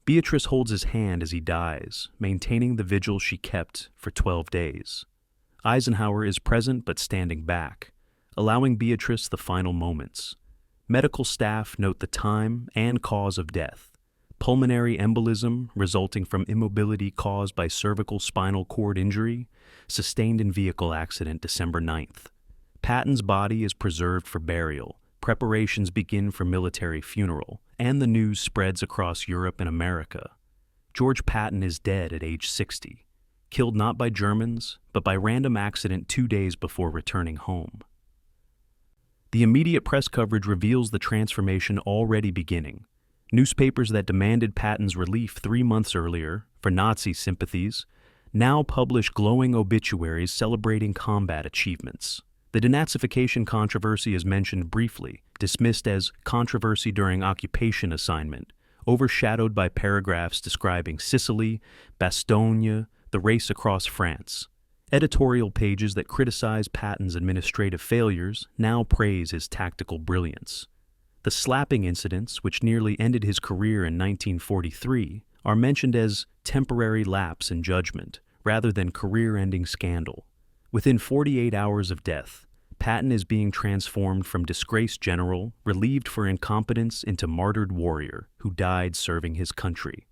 Speaker 1: Beatrice holds his hand as he dies, maintaining the vigil she kept for 12 days. Eisenhower is present but standing back, allowing Beatrice the final moments. Medical staff note the time and cause of death: pulmonary embolism resulting from immobility caused by cervical spinal cord injury, sustained in vehicle accident December 9th. Patton's body is preserved for burial. Preparations begin for military funeral, and the news spreads across Europe and America. George Patton is dead at age 60, killed not by Germans, but by random accident 2 days before returning home. The immediate press coverage reveals the transformation already beginning. Newspapers that demanded Patton's relief 3 months earlier for Nazi sympathies now publish glowing obituaries celebrating combat achievements. The denazification controversy is mentioned briefly, dismissed as controversy during occupation assignment, overshadowed by paragraphs describing Sicily, Bastogne, the race across France. Editorial pages that criticize Patton's administrative failures now praise his tactical brilliance. The slapping incidents, which nearly ended his career in 1943, are mentioned as temporary lapse in judgment rather than career-ending scandal. Within 48 hours of death, Patton is being transformed from disgraced general, relieved for incompetence, into martyred warrior who died serving his country.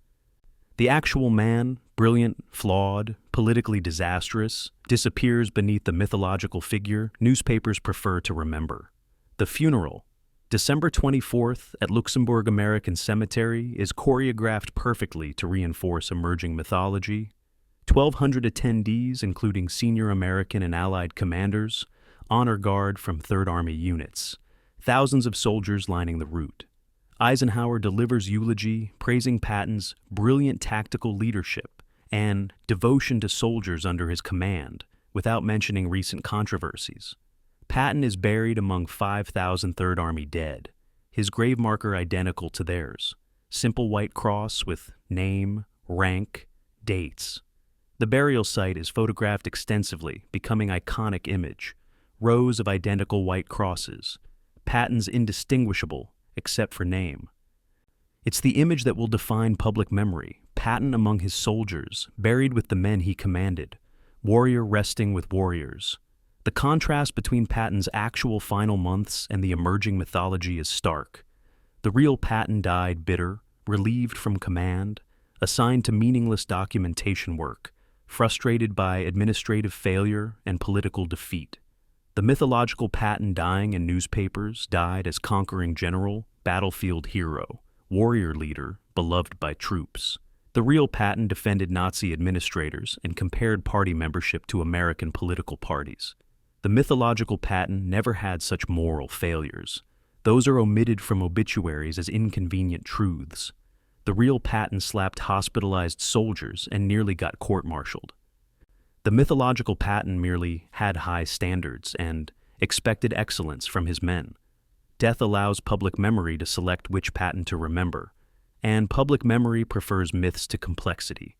Speaker 1: The actual man, brilliant, flawed, politically disastrous, disappears beneath the mythological figure newspapers prefer to remember. The funeral, December 24th at Luxembourg American Cemetery, is choreographed perfectly to reinforce emerging mythology. 1,200 attendees, including senior American and Allied commanders, honor guard from Third Army units, thousands of soldiers lining the route. Eisenhower delivers eulogy praising Patton's brilliant tactical leadership and devotion to soldiers under his command, without mentioning recent controversies. Patton is buried among 5,000 Third Army dead, his grave marker identical to theirs, simple white cross with name, rank, dates. The burial site is photographed extensively, becoming iconic image. Rows of identical white crosses, Patton's indistinguishable except for name. It's the image that will define public memory, Patton among his soldiers, buried with the men he commanded, warrior resting with warriors. The contrast between Patton's actual final months and the emerging mythology is stark. The real Patton died bitter, relieved from command, assigned to meaningless documentation work, frustrated by administrative failure and political defeat. The mythological Patton dying in newspapers died as conquering general, battlefield hero, warrior leader, beloved by troops. The real Patton defended Nazi administrators and compared party membership to American political parties. The mythological Patton never had such moral failures. Those are omitted from obituaries as inconvenient truths. The real Patton slapped hospitalized soldiers and nearly got court-martialed. The mythological Patton merely had high standards and expected excellence from his men. Death allows public memory to select which Patton to remember, and public memory prefers myths to complexity.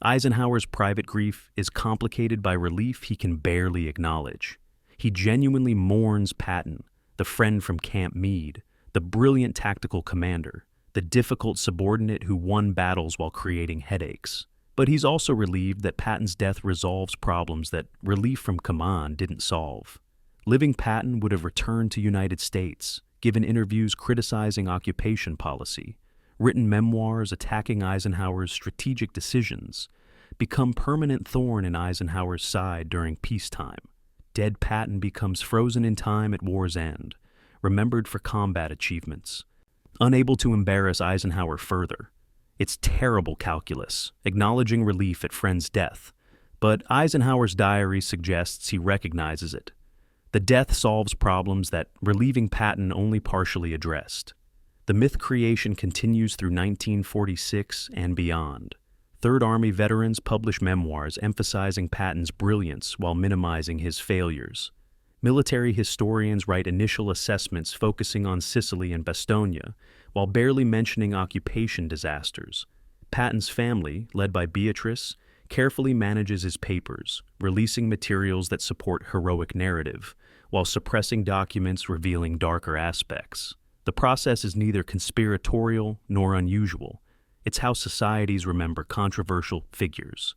Speaker 1: Eisenhower's private grief is complicated by relief he can barely acknowledge. He genuinely mourns Patton, the friend from Camp Meade, the brilliant tactical commander, the difficult subordinate who won battles while creating headaches. But he's also relieved that Patton's death resolves problems that relief from command didn't solve. Living Patton would have returned to United States, given interviews criticizing occupation policy, written memoirs attacking Eisenhower's strategic decisions, become permanent thorn in Eisenhower's side during peacetime. Dead Patton becomes frozen in time at war's end, remembered for combat achievements, unable to embarrass Eisenhower further. It's terrible calculus, acknowledging relief at friend's death, but Eisenhower's diary suggests he recognizes it. The death solves problems that relieving Patton only partially addressed. The myth creation continues through 1946 and beyond. Third Army veterans publish memoirs emphasizing Patton's brilliance while minimizing his failures. Military historians write initial assessments focusing on Sicily and Bastogne, while barely mentioning occupation disasters. Patton's family, led by Beatrice, carefully manages his papers, releasing materials that support heroic narrative, while suppressing documents revealing darker aspects. The process is neither conspiratorial nor unusual. It's how societies remember controversial figures,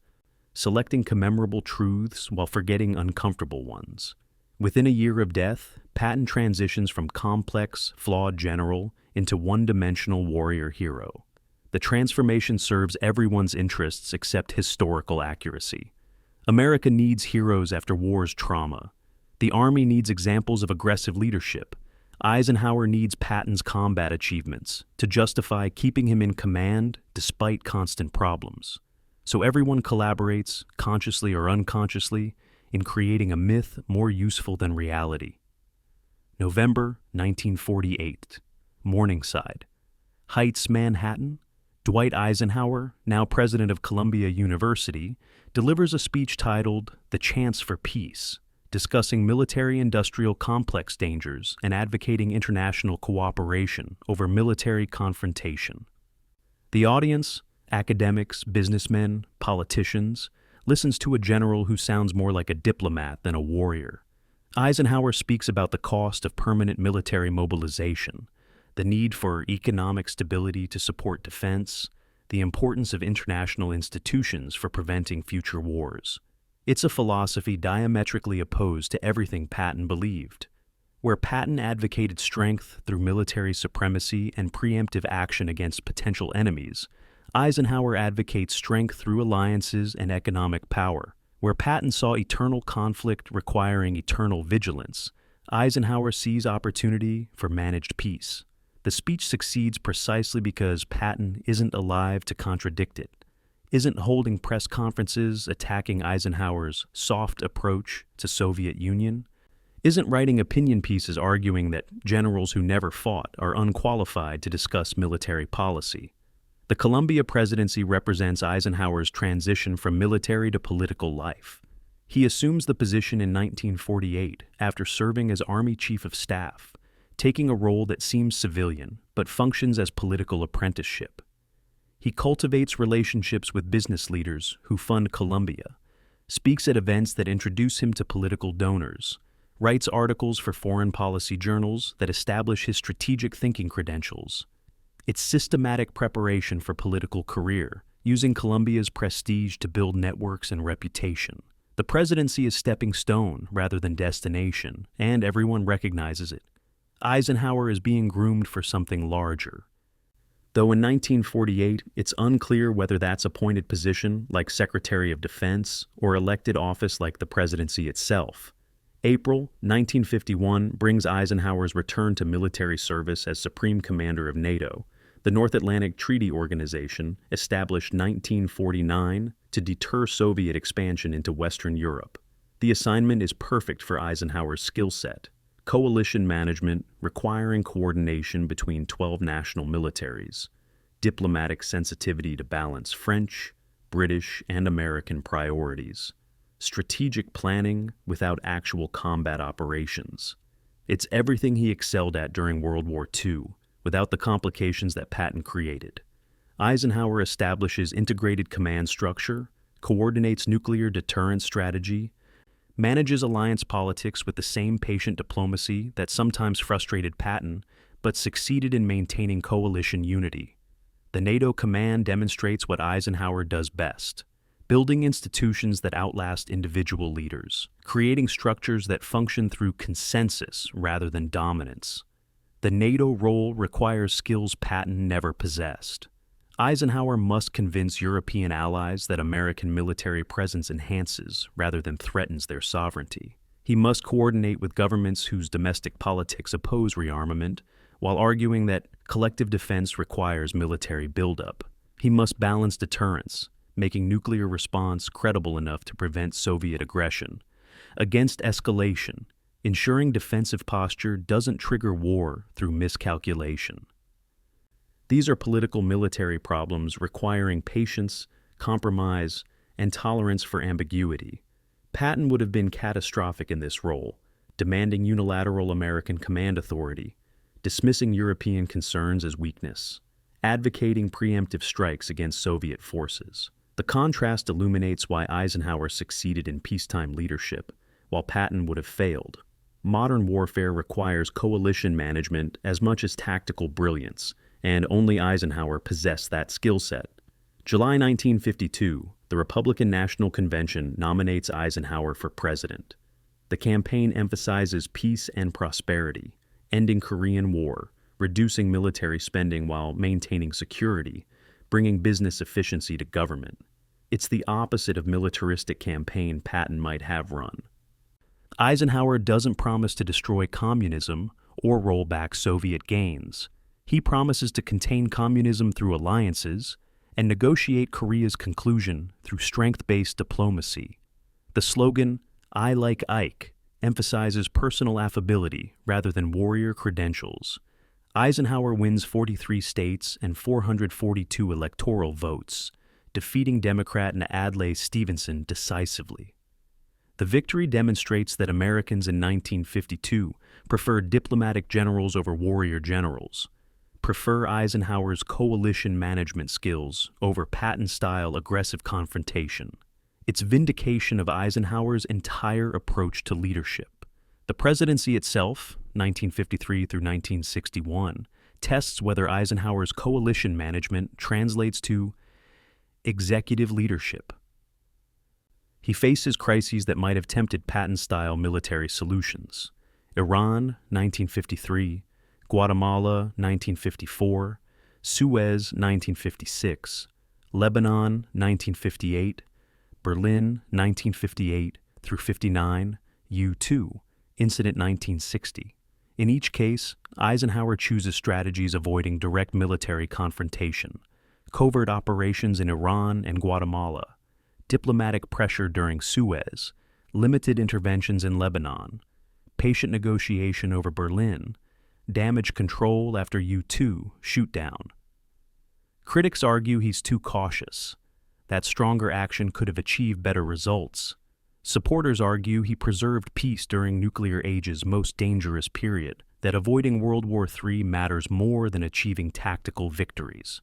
Speaker 1: selecting commemorable truths while forgetting uncomfortable ones. Within a year of death, Patton transitions from complex, flawed general into one-dimensional warrior hero. The transformation serves everyone's interests except historical accuracy. America needs heroes after war's trauma. The Army needs examples of aggressive leadership. Eisenhower needs Patton's combat achievements to justify keeping him in command despite constant problems. So everyone collaborates, consciously or unconsciously, in creating a myth more useful than reality. November 1948. Morningside. Heights, Manhattan. Dwight Eisenhower, now president of Columbia University, delivers a speech titled "The Chance for Peace," discussing military-industrial complex dangers and advocating international cooperation over military confrontation. The audience, academics, businessmen, politicians, listens to a general who sounds more like a diplomat than a warrior. Eisenhower speaks about the cost of permanent military mobilization, the need for economic stability to support defense, the importance of international institutions for preventing future wars. It's a philosophy diametrically opposed to everything Patton believed. Where Patton advocated strength through military supremacy and preemptive action against potential enemies, Eisenhower advocates strength through alliances and economic power. Where Patton saw eternal conflict requiring eternal vigilance, Eisenhower sees opportunity for managed peace. The speech succeeds precisely because Patton isn't alive to contradict it, isn't holding press conferences attacking Eisenhower's soft approach to Soviet Union, isn't writing opinion pieces arguing that generals who never fought are unqualified to discuss military policy. The Columbia presidency represents Eisenhower's transition from military to political life. He assumes the position in 1948 after serving as Army Chief of Staff, taking a role that seems civilian but functions as political apprenticeship. He cultivates relationships with business leaders who fund Columbia, speaks at events that introduce him to political donors, writes articles for foreign policy journals that establish his strategic thinking credentials. It's systematic preparation for political career, using Columbia's prestige to build networks and reputation. The presidency is stepping stone rather than destination, and everyone recognizes it. Eisenhower is being groomed for something larger. Though in 1948, it's unclear whether that's appointed position like Secretary of Defense or elected office like the presidency itself. April 1951 brings Eisenhower's return to military service as Supreme Commander of NATO, the North Atlantic Treaty Organization, established 1949 to deter Soviet expansion into Western Europe. The assignment is perfect for Eisenhower's skill set. Coalition management requiring coordination between 12 national militaries, diplomatic sensitivity to balance French, British, and American priorities, strategic planning without actual combat operations. It's everything he excelled at during World War II, without the complications that Patton created. Eisenhower establishes integrated command structure, coordinates nuclear deterrence strategy, manages alliance politics with the same patient diplomacy that sometimes frustrated Patton, but succeeded in maintaining coalition unity. The NATO command demonstrates what Eisenhower does best, building institutions that outlast individual leaders, creating structures that function through consensus rather than dominance. The NATO role requires skills Patton never possessed. Eisenhower must convince European allies that American military presence enhances rather than threatens their sovereignty. He must coordinate with governments whose domestic politics oppose rearmament, while arguing that collective defense requires military buildup. He must balance deterrence, making nuclear response credible enough to prevent Soviet aggression, against escalation, ensuring defensive posture doesn't trigger war through miscalculation. These are political military problems requiring patience, compromise, and tolerance for ambiguity. Patton would have been catastrophic in this role, demanding unilateral American command authority, dismissing European concerns as weakness, advocating preemptive strikes against Soviet forces. The contrast illuminates why Eisenhower succeeded in peacetime leadership, while Patton would have failed. Modern warfare requires coalition management as much as tactical brilliance, and only Eisenhower possessed that skill set. July 1952, the Republican National Convention nominates Eisenhower for president. The campaign emphasizes peace and prosperity, ending Korean War, reducing military spending while maintaining security, bringing business efficiency to government. It's the opposite of militaristic campaign Patton might have run. Eisenhower doesn't promise to destroy communism or roll back Soviet gains. He promises to contain communism through alliances and negotiate Korea's conclusion through strength-based diplomacy. The slogan, "I like Ike," emphasizes personal affability rather than warrior credentials. Eisenhower wins 43 states and 442 electoral votes, defeating Democrat Adlai Stevenson decisively. The victory demonstrates that Americans in 1952 preferred diplomatic generals over warrior generals, prefer Eisenhower's coalition management skills over Patton-style aggressive confrontation. It's vindication of Eisenhower's entire approach to leadership. The presidency itself, 1953 through 1961, tests whether Eisenhower's coalition management translates to executive leadership. He faces crises that might have tempted Patton-style military solutions. Iran, 1953, Guatemala, 1954, Suez, 1956, Lebanon, 1958, Berlin, 1958 through 59, U-2, Incident 1960. In each case, Eisenhower chooses strategies avoiding direct military confrontation, covert operations in Iran and Guatemala, diplomatic pressure during Suez, limited interventions in Lebanon, patient negotiation over Berlin, damage control after U-2 shoot-down. Critics argue he's too cautious, that stronger action could have achieved better results. Supporters argue he preserved peace during nuclear age's most dangerous period, that avoiding World War III matters more than achieving tactical victories.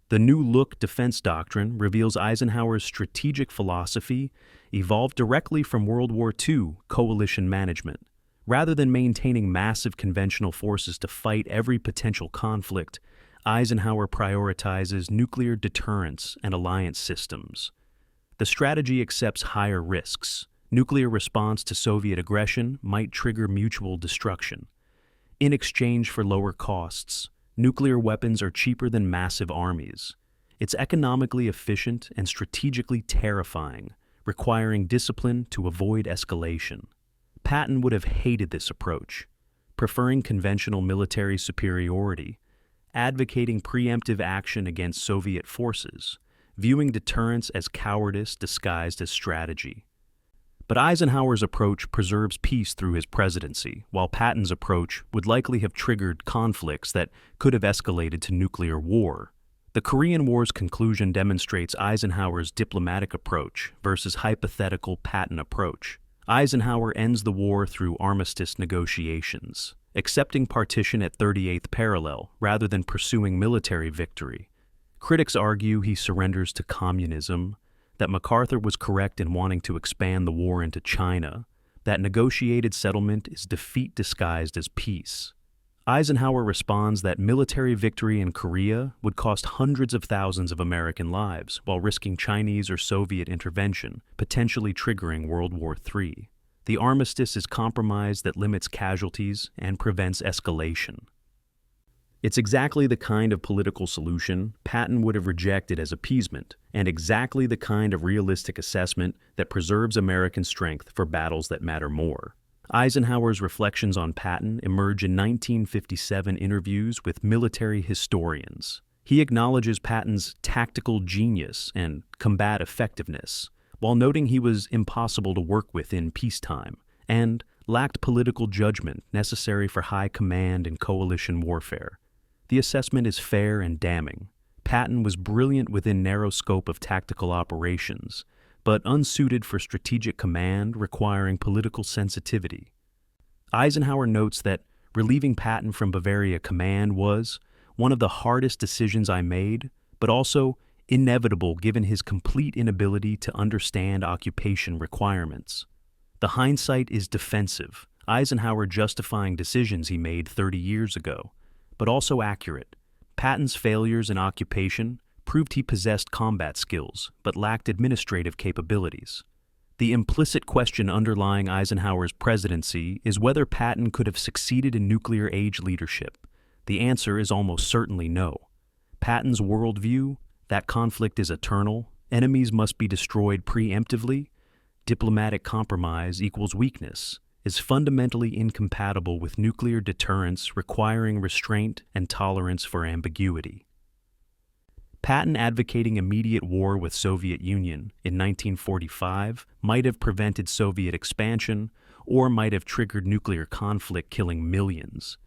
Speaker 1: The New Look defense doctrine reveals Eisenhower's strategic philosophy evolved directly from World War II coalition management. Rather than maintaining massive conventional forces to fight every potential conflict, Eisenhower prioritizes nuclear deterrence and alliance systems. The strategy accepts higher risks. Nuclear response to Soviet aggression might trigger mutual destruction. In exchange for lower costs, nuclear weapons are cheaper than massive armies. It's economically efficient and strategically terrifying, requiring discipline to avoid escalation. Patton would have hated this approach, preferring conventional military superiority, advocating preemptive action against Soviet forces, viewing deterrence as cowardice disguised as strategy. But Eisenhower's approach preserves peace through his presidency, while Patton's approach would likely have triggered conflicts that could have escalated to nuclear war. The Korean War's conclusion demonstrates Eisenhower's diplomatic approach versus hypothetical Patton approach. Eisenhower ends the war through armistice negotiations, accepting partition at 38th parallel rather than pursuing military victory. Critics argue he surrenders to communism, that MacArthur was correct in wanting to expand the war into China, that negotiated settlement is defeat disguised as peace. Eisenhower responds that military victory in Korea would cost hundreds of thousands of American lives while risking Chinese or Soviet intervention, potentially triggering World War III. The armistice is compromise that limits casualties and prevents escalation. It's exactly the kind of political solution Patton would have rejected as appeasement, and exactly the kind of realistic assessment that preserves American strength for battles that matter more. Eisenhower's reflections on Patton emerge in 1957 interviews with military historians. He acknowledges Patton's tactical genius and combat effectiveness, while noting he was impossible to work with in peacetime and lacked political judgment necessary for high command and coalition warfare. The assessment is fair and damning. Patton was brilliant within narrow scope of tactical operations, but unsuited for strategic command requiring political sensitivity. Eisenhower notes that relieving Patton from Bavaria command was one of the hardest decisions I made, but also inevitable given his complete inability to understand occupation requirements. The hindsight is defensive, Eisenhower justifying decisions he made 30 years ago, but also accurate. Patton's failures in occupation proved he possessed combat skills, but lacked administrative capabilities. The implicit question underlying Eisenhower's presidency is whether Patton could have succeeded in nuclear age leadership. The answer is almost certainly no. Patton's worldview, that conflict is eternal, enemies must be destroyed preemptively, diplomatic compromise equals weakness, is fundamentally incompatible with nuclear deterrence requiring restraint and tolerance for ambiguity. Patton advocating immediate war with Soviet Union in 1945 might have prevented Soviet expansion or might have triggered nuclear conflict killing millions.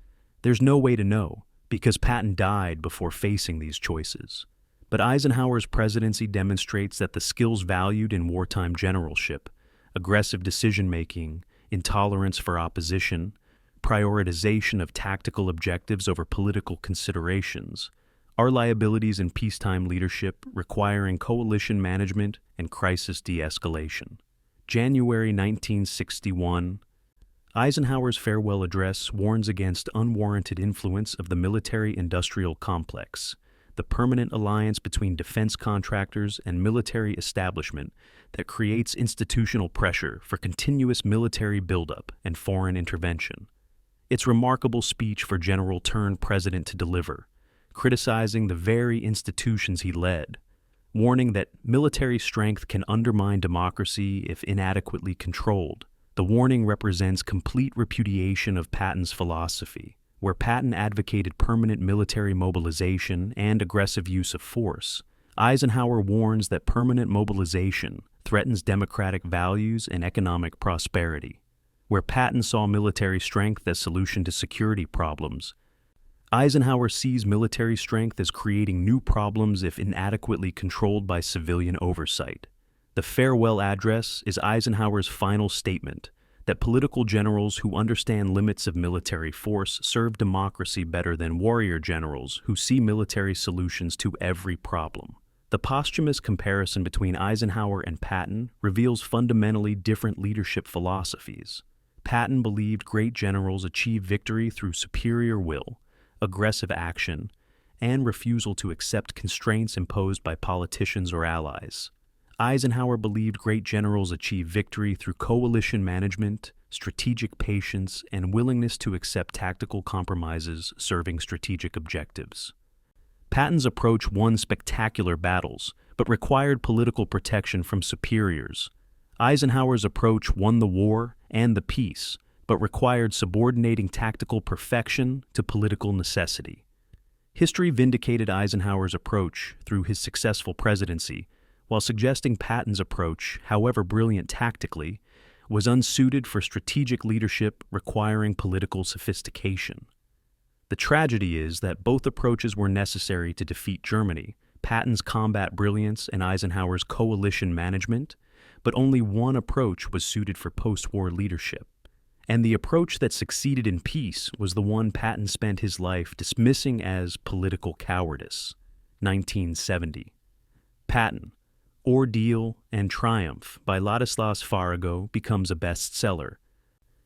Speaker 1: There's no way to know, because Patton died before facing these choices. But Eisenhower's presidency demonstrates that the skills valued in wartime generalship, aggressive decision-making, intolerance for opposition, prioritization of tactical objectives over political considerations, are liabilities in peacetime leadership requiring coalition management and crisis de-escalation. January 1961, Eisenhower's farewell address warns against unwarranted influence of the military-industrial complex, the permanent alliance between defense contractors and military establishment that creates institutional pressure for continuous military buildup and foreign intervention. It's remarkable speech for general-turned-president to deliver, criticizing the very institutions he led, warning that military strength can undermine democracy if inadequately controlled. The warning represents complete repudiation of Patton's philosophy, where Patton advocated permanent military mobilization and aggressive use of force. Eisenhower warns that permanent mobilization threatens democratic values and economic prosperity. Where Patton saw military strength as solution to security problems, Eisenhower sees military strength as creating new problems if inadequately controlled by civilian oversight. The farewell address is Eisenhower's final statement that political generals who understand limits of military force serve democracy better than warrior generals who see military solutions to every problem. The posthumous comparison between Eisenhower and Patton reveals fundamentally different leadership philosophies. Patton believed great generals achieve victory through superior will, aggressive action, and refusal to accept constraints imposed by politicians or allies. Eisenhower believed great generals achieve victory through coalition management, strategic patience, and willingness to accept tactical compromises serving strategic objectives. Patton's approach won spectacular battles, but required political protection from superiors. Eisenhower's approach won the war and the peace, but required subordinating tactical perfection to political necessity. History vindicated Eisenhower's approach through his successful presidency, while suggesting Patton's approach, however brilliant tactically, was unsuited for strategic leadership requiring political sophistication. The tragedy is that both approaches were necessary to defeat Germany, Patton's combat brilliance and Eisenhower's coalition management, but only one approach was suited for post-war leadership. And the approach that succeeded in peace was the one Patton spent his life dismissing as political cowardice. 1970. Patton, Ordeal and Triumph by Ladislas Farago becomes a bestseller,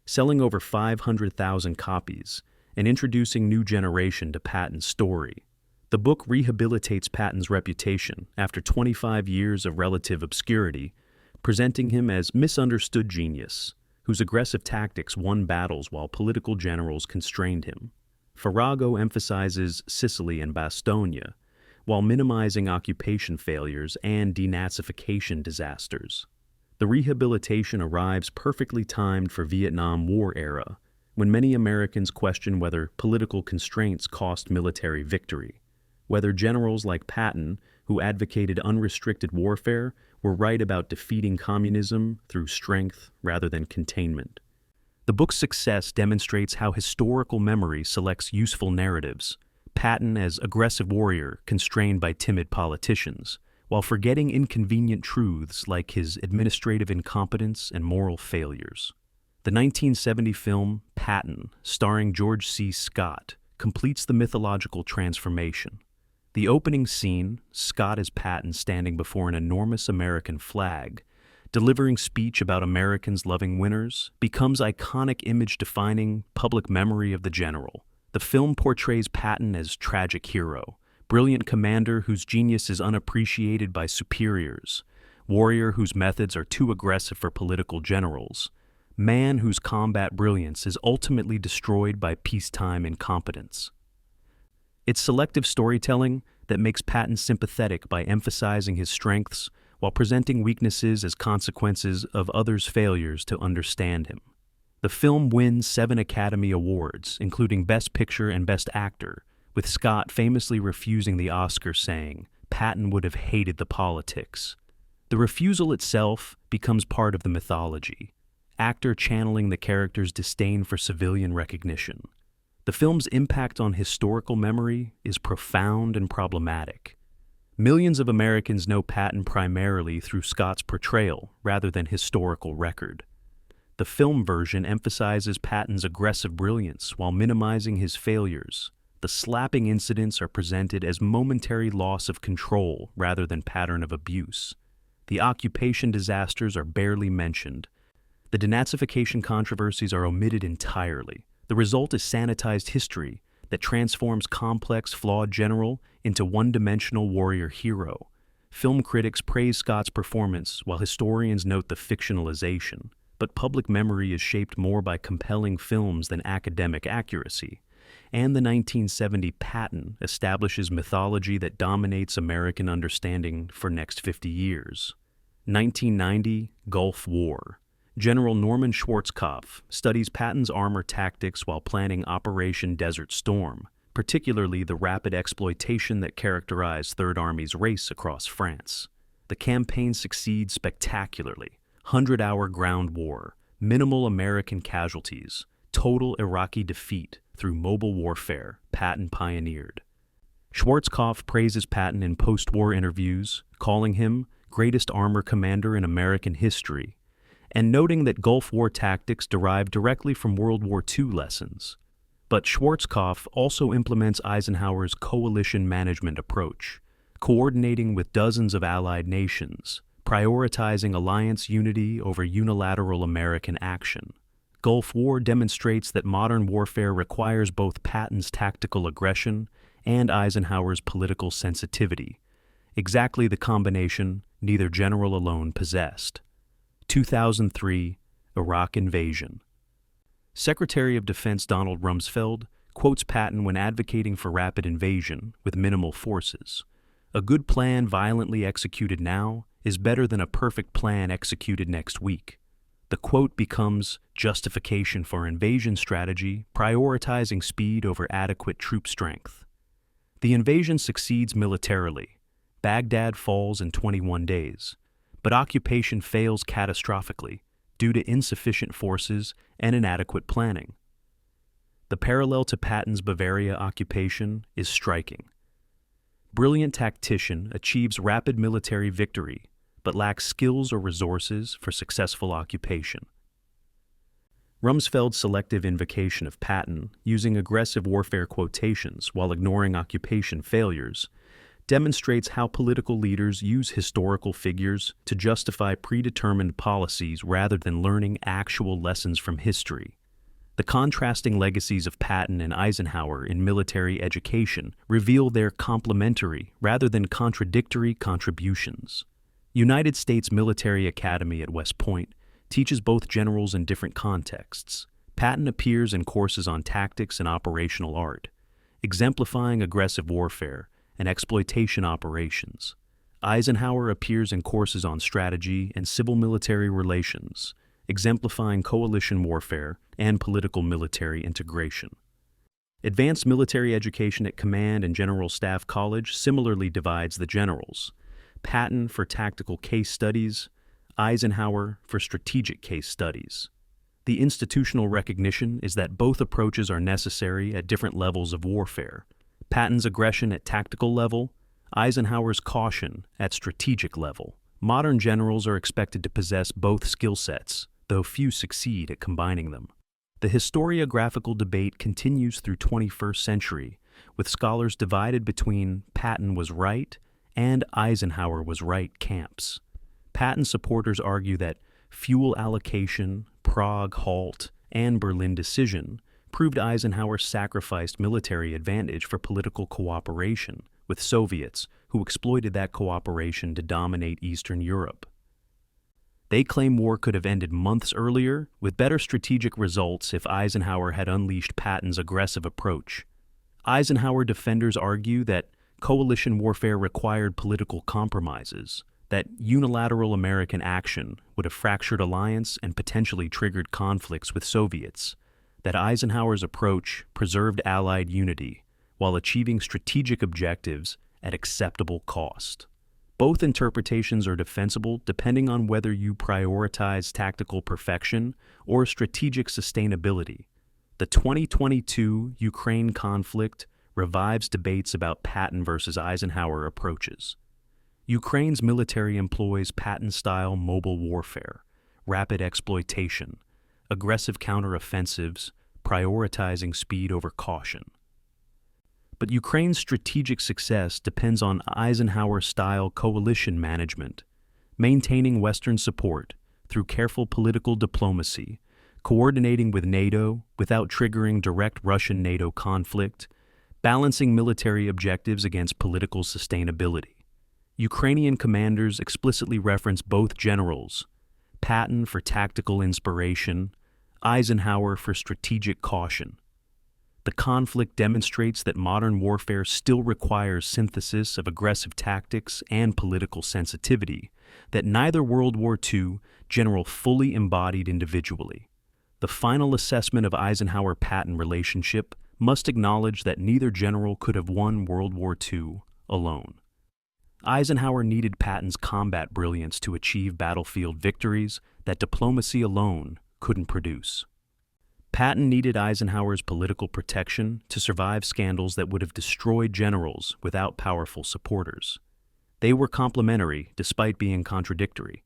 Speaker 1: selling over 500,000 copies and introducing new generation to Patton's story. The book rehabilitates Patton's reputation after 25 years of relative obscurity, presenting him as misunderstood genius, whose aggressive tactics won battles while political generals constrained him. Farago emphasizes Sicily and Bastogne, while minimizing occupation failures and denazification disasters. The rehabilitation arrives perfectly timed for Vietnam War era, when many Americans question whether political constraints cost military victory, whether generals like Patton, who advocated unrestricted warfare, were right about defeating communism through strength rather than containment. The book's success demonstrates how historical memory selects useful narratives, Patton as aggressive warrior constrained by timid politicians, while forgetting inconvenient truths like his administrative incompetence and moral failures. The 1970 film Patton, starring George C. Scott, completes the mythological transformation. The opening scene, Scott as Patton standing before an enormous American flag, delivering speech about Americans loving winners, becomes iconic image-defining public memory of the general. The film portrays Patton as tragic hero, brilliant commander whose genius is unappreciated by superiors, warrior whose methods are too aggressive for political generals, man whose combat brilliance is ultimately destroyed by peacetime incompetence. It's selective storytelling that makes Patton sympathetic by emphasizing his strengths while presenting weaknesses as consequences of others' failures to understand him. The film wins 7 Academy Awards, including Best Picture and Best Actor, with Scott famously refusing the Oscar saying, "Patton would have hated the politics." The refusal itself becomes part of the mythology. actor channeling the character's disdain for civilian recognition. The film's impact on historical memory is profound and problematic. Millions of Americans know Patton primarily through Scott's portrayal rather than historical record. The film version emphasizes Patton's aggressive brilliance while minimizing his failures. The slapping incidents are presented as momentary loss of control rather than pattern of abuse. The occupation disasters are barely mentioned. The denazification controversies are omitted entirely. The result is sanitized history that transforms complex, flawed general into one-dimensional warrior hero. Film critics praise Scott's performance while historians note the fictionalization. But public memory is shaped more by compelling films than academic accuracy. And the 1970 Patton establishes mythology that dominates American understanding for next 50 years. 1990, Gulf War. General Norman Schwarzkopf studies Patton's armor tactics while planning Operation Desert Storm, particularly the rapid exploitation that characterized Third Army's race across France. The campaign succeeds spectacularly. 100-hour ground war, minimal American casualties, total Iraqi defeat through mobile warfare Patton pioneered. Schwarzkopf praises Patton in post-war interviews, calling him greatest armor commander in American history, and noting that Gulf War tactics derive directly from World War II lessons. But Schwarzkopf also implements Eisenhower's coalition management approach, coordinating with dozens of allied nations, prioritizing alliance unity over unilateral American action. Gulf War demonstrates that modern warfare requires both Patton's tactical aggression and Eisenhower's political sensitivity, exactly the combination neither general alone possessed. 2003, Iraq invasion. Secretary of Defense Donald Rumsfeld quotes Patton when advocating for rapid invasion with minimal forces. A good plan violently executed now is better than a perfect plan executed next week. The quote becomes justification for invasion strategy, prioritizing speed over adequate troop strength. The invasion succeeds militarily. Baghdad falls in 21 days, but occupation fails catastrophically due to insufficient forces and inadequate planning. The parallel to Patton's Bavaria occupation is striking. Brilliant tactician achieves rapid military victory, but lacks skills or resources for successful occupation. Rumsfeld's selective invocation of Patton, using aggressive warfare quotations while ignoring occupation failures, demonstrates how political leaders use historical figures to justify predetermined policies rather than learning actual lessons from history. The contrasting legacies of Patton and Eisenhower in military education reveal their complementary rather than contradictory contributions. United States Military Academy at West Point teaches both generals in different contexts. Patton appears in courses on tactics and operational art, exemplifying aggressive warfare and exploitation operations. Eisenhower appears in courses on strategy and civil-military relations, exemplifying coalition warfare and political military integration. Advanced military education at Command and General Staff College similarly divides the generals. Patton for tactical case studies, Eisenhower for strategic case studies. The institutional recognition is that both approaches are necessary at different levels of warfare. Patton's aggression at tactical level, Eisenhower's caution at strategic level. Modern generals are expected to possess both skill sets, though few succeed at combining them. The historiographical debate continues through 21st century, with scholars divided between Patton was right and Eisenhower was right camps. Patton supporters argue that fuel allocation, Prague halt, and Berlin decision proved Eisenhower sacrificed military advantage for political cooperation with Soviets who exploited that cooperation to dominate Eastern Europe. They claim war could have ended months earlier with better strategic results if Eisenhower had unleashed Patton's aggressive approach. Eisenhower defenders argue that coalition warfare required political compromises, that unilateral American action would have fractured alliance and potentially triggered conflicts with Soviets, that Eisenhower's approach preserved Allied unity while achieving strategic objectives at acceptable cost. Both interpretations are defensible depending on whether you prioritize tactical perfection or strategic sustainability. The 2022 Ukraine conflict revives debates about Patton versus Eisenhower approaches. Ukraine's military employs Patton-style mobile warfare, rapid exploitation, aggressive counteroffensives, prioritizing speed over caution. But Ukraine's strategic success depends on Eisenhower-style coalition management, maintaining Western support through careful political diplomacy, coordinating with NATO without triggering direct Russian-NATO conflict, balancing military objectives against political sustainability. Ukrainian commanders explicitly reference both generals, Patton for tactical inspiration, Eisenhower for strategic caution. The conflict demonstrates that modern warfare still requires synthesis of aggressive tactics and political sensitivity that neither World War II general fully embodied individually. The final assessment of Eisenhower-Patton relationship must acknowledge that neither general could have won World War II alone. Eisenhower needed Patton's combat brilliance to achieve battlefield victories that diplomacy alone couldn't produce. Patton needed Eisenhower's political protection to survive scandals that would have destroyed generals without powerful supporters. They were complementary despite being contradictory,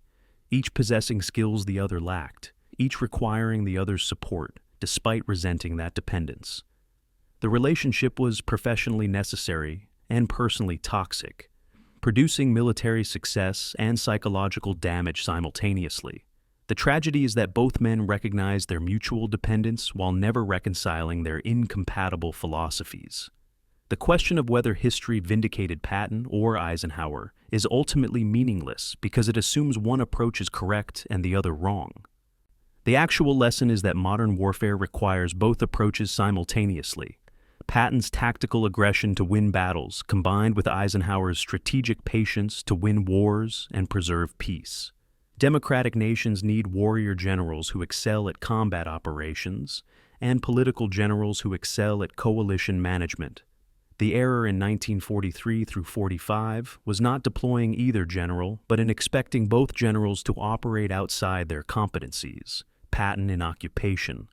Speaker 1: each possessing skills the other lacked, each requiring the other's support despite resenting that dependence. The relationship was professionally necessary and personally toxic, producing military success and psychological damage simultaneously. The tragedy is that both men recognized their mutual dependence while never reconciling their incompatible philosophies. The question of whether history vindicated Patton or Eisenhower is ultimately meaningless because it assumes one approach is correct and the other wrong. The actual lesson is that modern warfare requires both approaches simultaneously. Patton's tactical aggression to win battles combined with Eisenhower's strategic patience to win wars and preserve peace. Democratic nations need warrior generals who excel at combat operations and political generals who excel at coalition management. The error in 1943 through 45 was not deploying either general, but in expecting both generals to operate outside their competencies, Patton in occupation,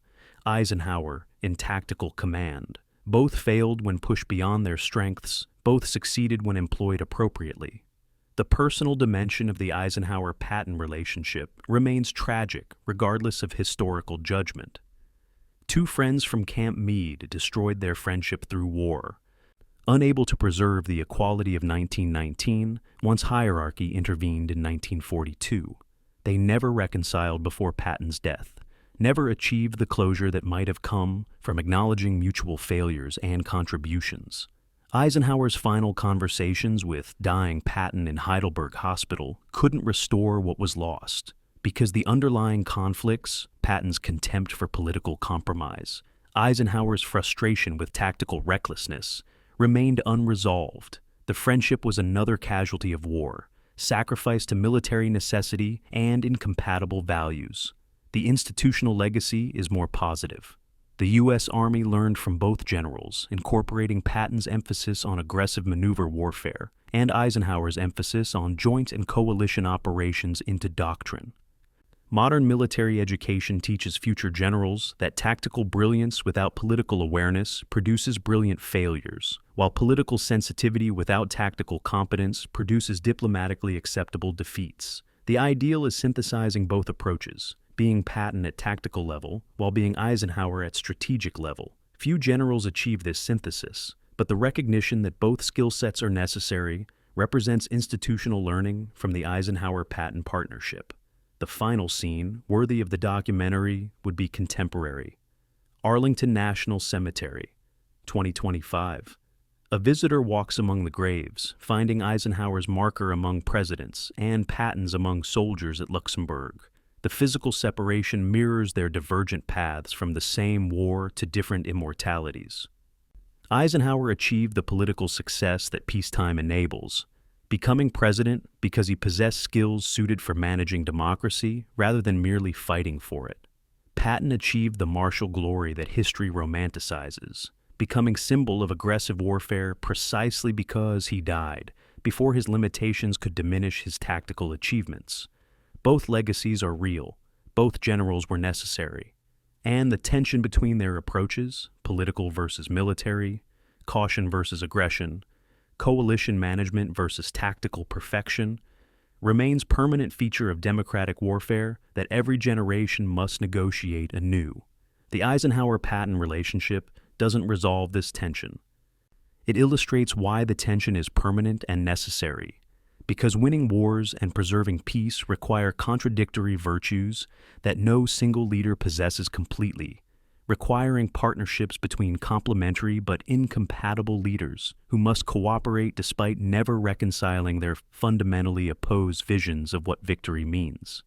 Speaker 1: Eisenhower in tactical command. Both failed when pushed beyond their strengths, both succeeded when employed appropriately. The personal dimension of the Eisenhower-Patton relationship remains tragic regardless of historical judgment. Two friends from Camp Meade destroyed their friendship through war. Unable to preserve the equality of 1919, once hierarchy intervened in 1942. They never reconciled before Patton's death, never achieved the closure that might have come from acknowledging mutual failures and contributions. Eisenhower's final conversations with dying Patton in Heidelberg Hospital couldn't restore what was lost, because the underlying conflicts, Patton's contempt for political compromise, Eisenhower's frustration with tactical recklessness, remained unresolved. The friendship was another casualty of war, sacrificed to military necessity and incompatible values. The institutional legacy is more positive. The U.S. Army learned from both generals, incorporating Patton's emphasis on aggressive maneuver warfare and Eisenhower's emphasis on joint and coalition operations into Doctrine. Modern military education teaches future generals that tactical brilliance without political awareness produces brilliant failures, while political sensitivity without tactical competence produces diplomatically acceptable defeats. The ideal is synthesizing both approaches, being Patton at tactical level while being Eisenhower at strategic level. Few generals achieve this synthesis, but the recognition that both skill sets are necessary represents institutional learning from the Eisenhower-Patton partnership. The final scene, worthy of the documentary, would be contemporary. Arlington National Cemetery, 2025. A visitor walks among the graves, finding Eisenhower's marker among presidents and Patton's among soldiers at Luxembourg. The physical separation mirrors their divergent paths from the same war to different immortalities. Eisenhower achieved the political success that peacetime enables, becoming president because he possessed skills suited for managing democracy rather than merely fighting for it. Patton achieved the martial glory that history romanticizes, becoming symbol of aggressive warfare precisely because he died, before his limitations could diminish his tactical achievements. Both legacies are real. Both generals were necessary. And the tension between their approaches, political versus military, caution versus aggression, coalition management versus tactical perfection, remains permanent feature of democratic warfare that every generation must negotiate anew. The Eisenhower-Patton relationship doesn't resolve this tension. It illustrates why the tension is permanent and necessary, because winning wars and preserving peace require contradictory virtues that no single leader possesses completely, requiring partnerships between complementary but incompatible leaders who must cooperate despite never reconciling their fundamentally opposed visions of what victory means.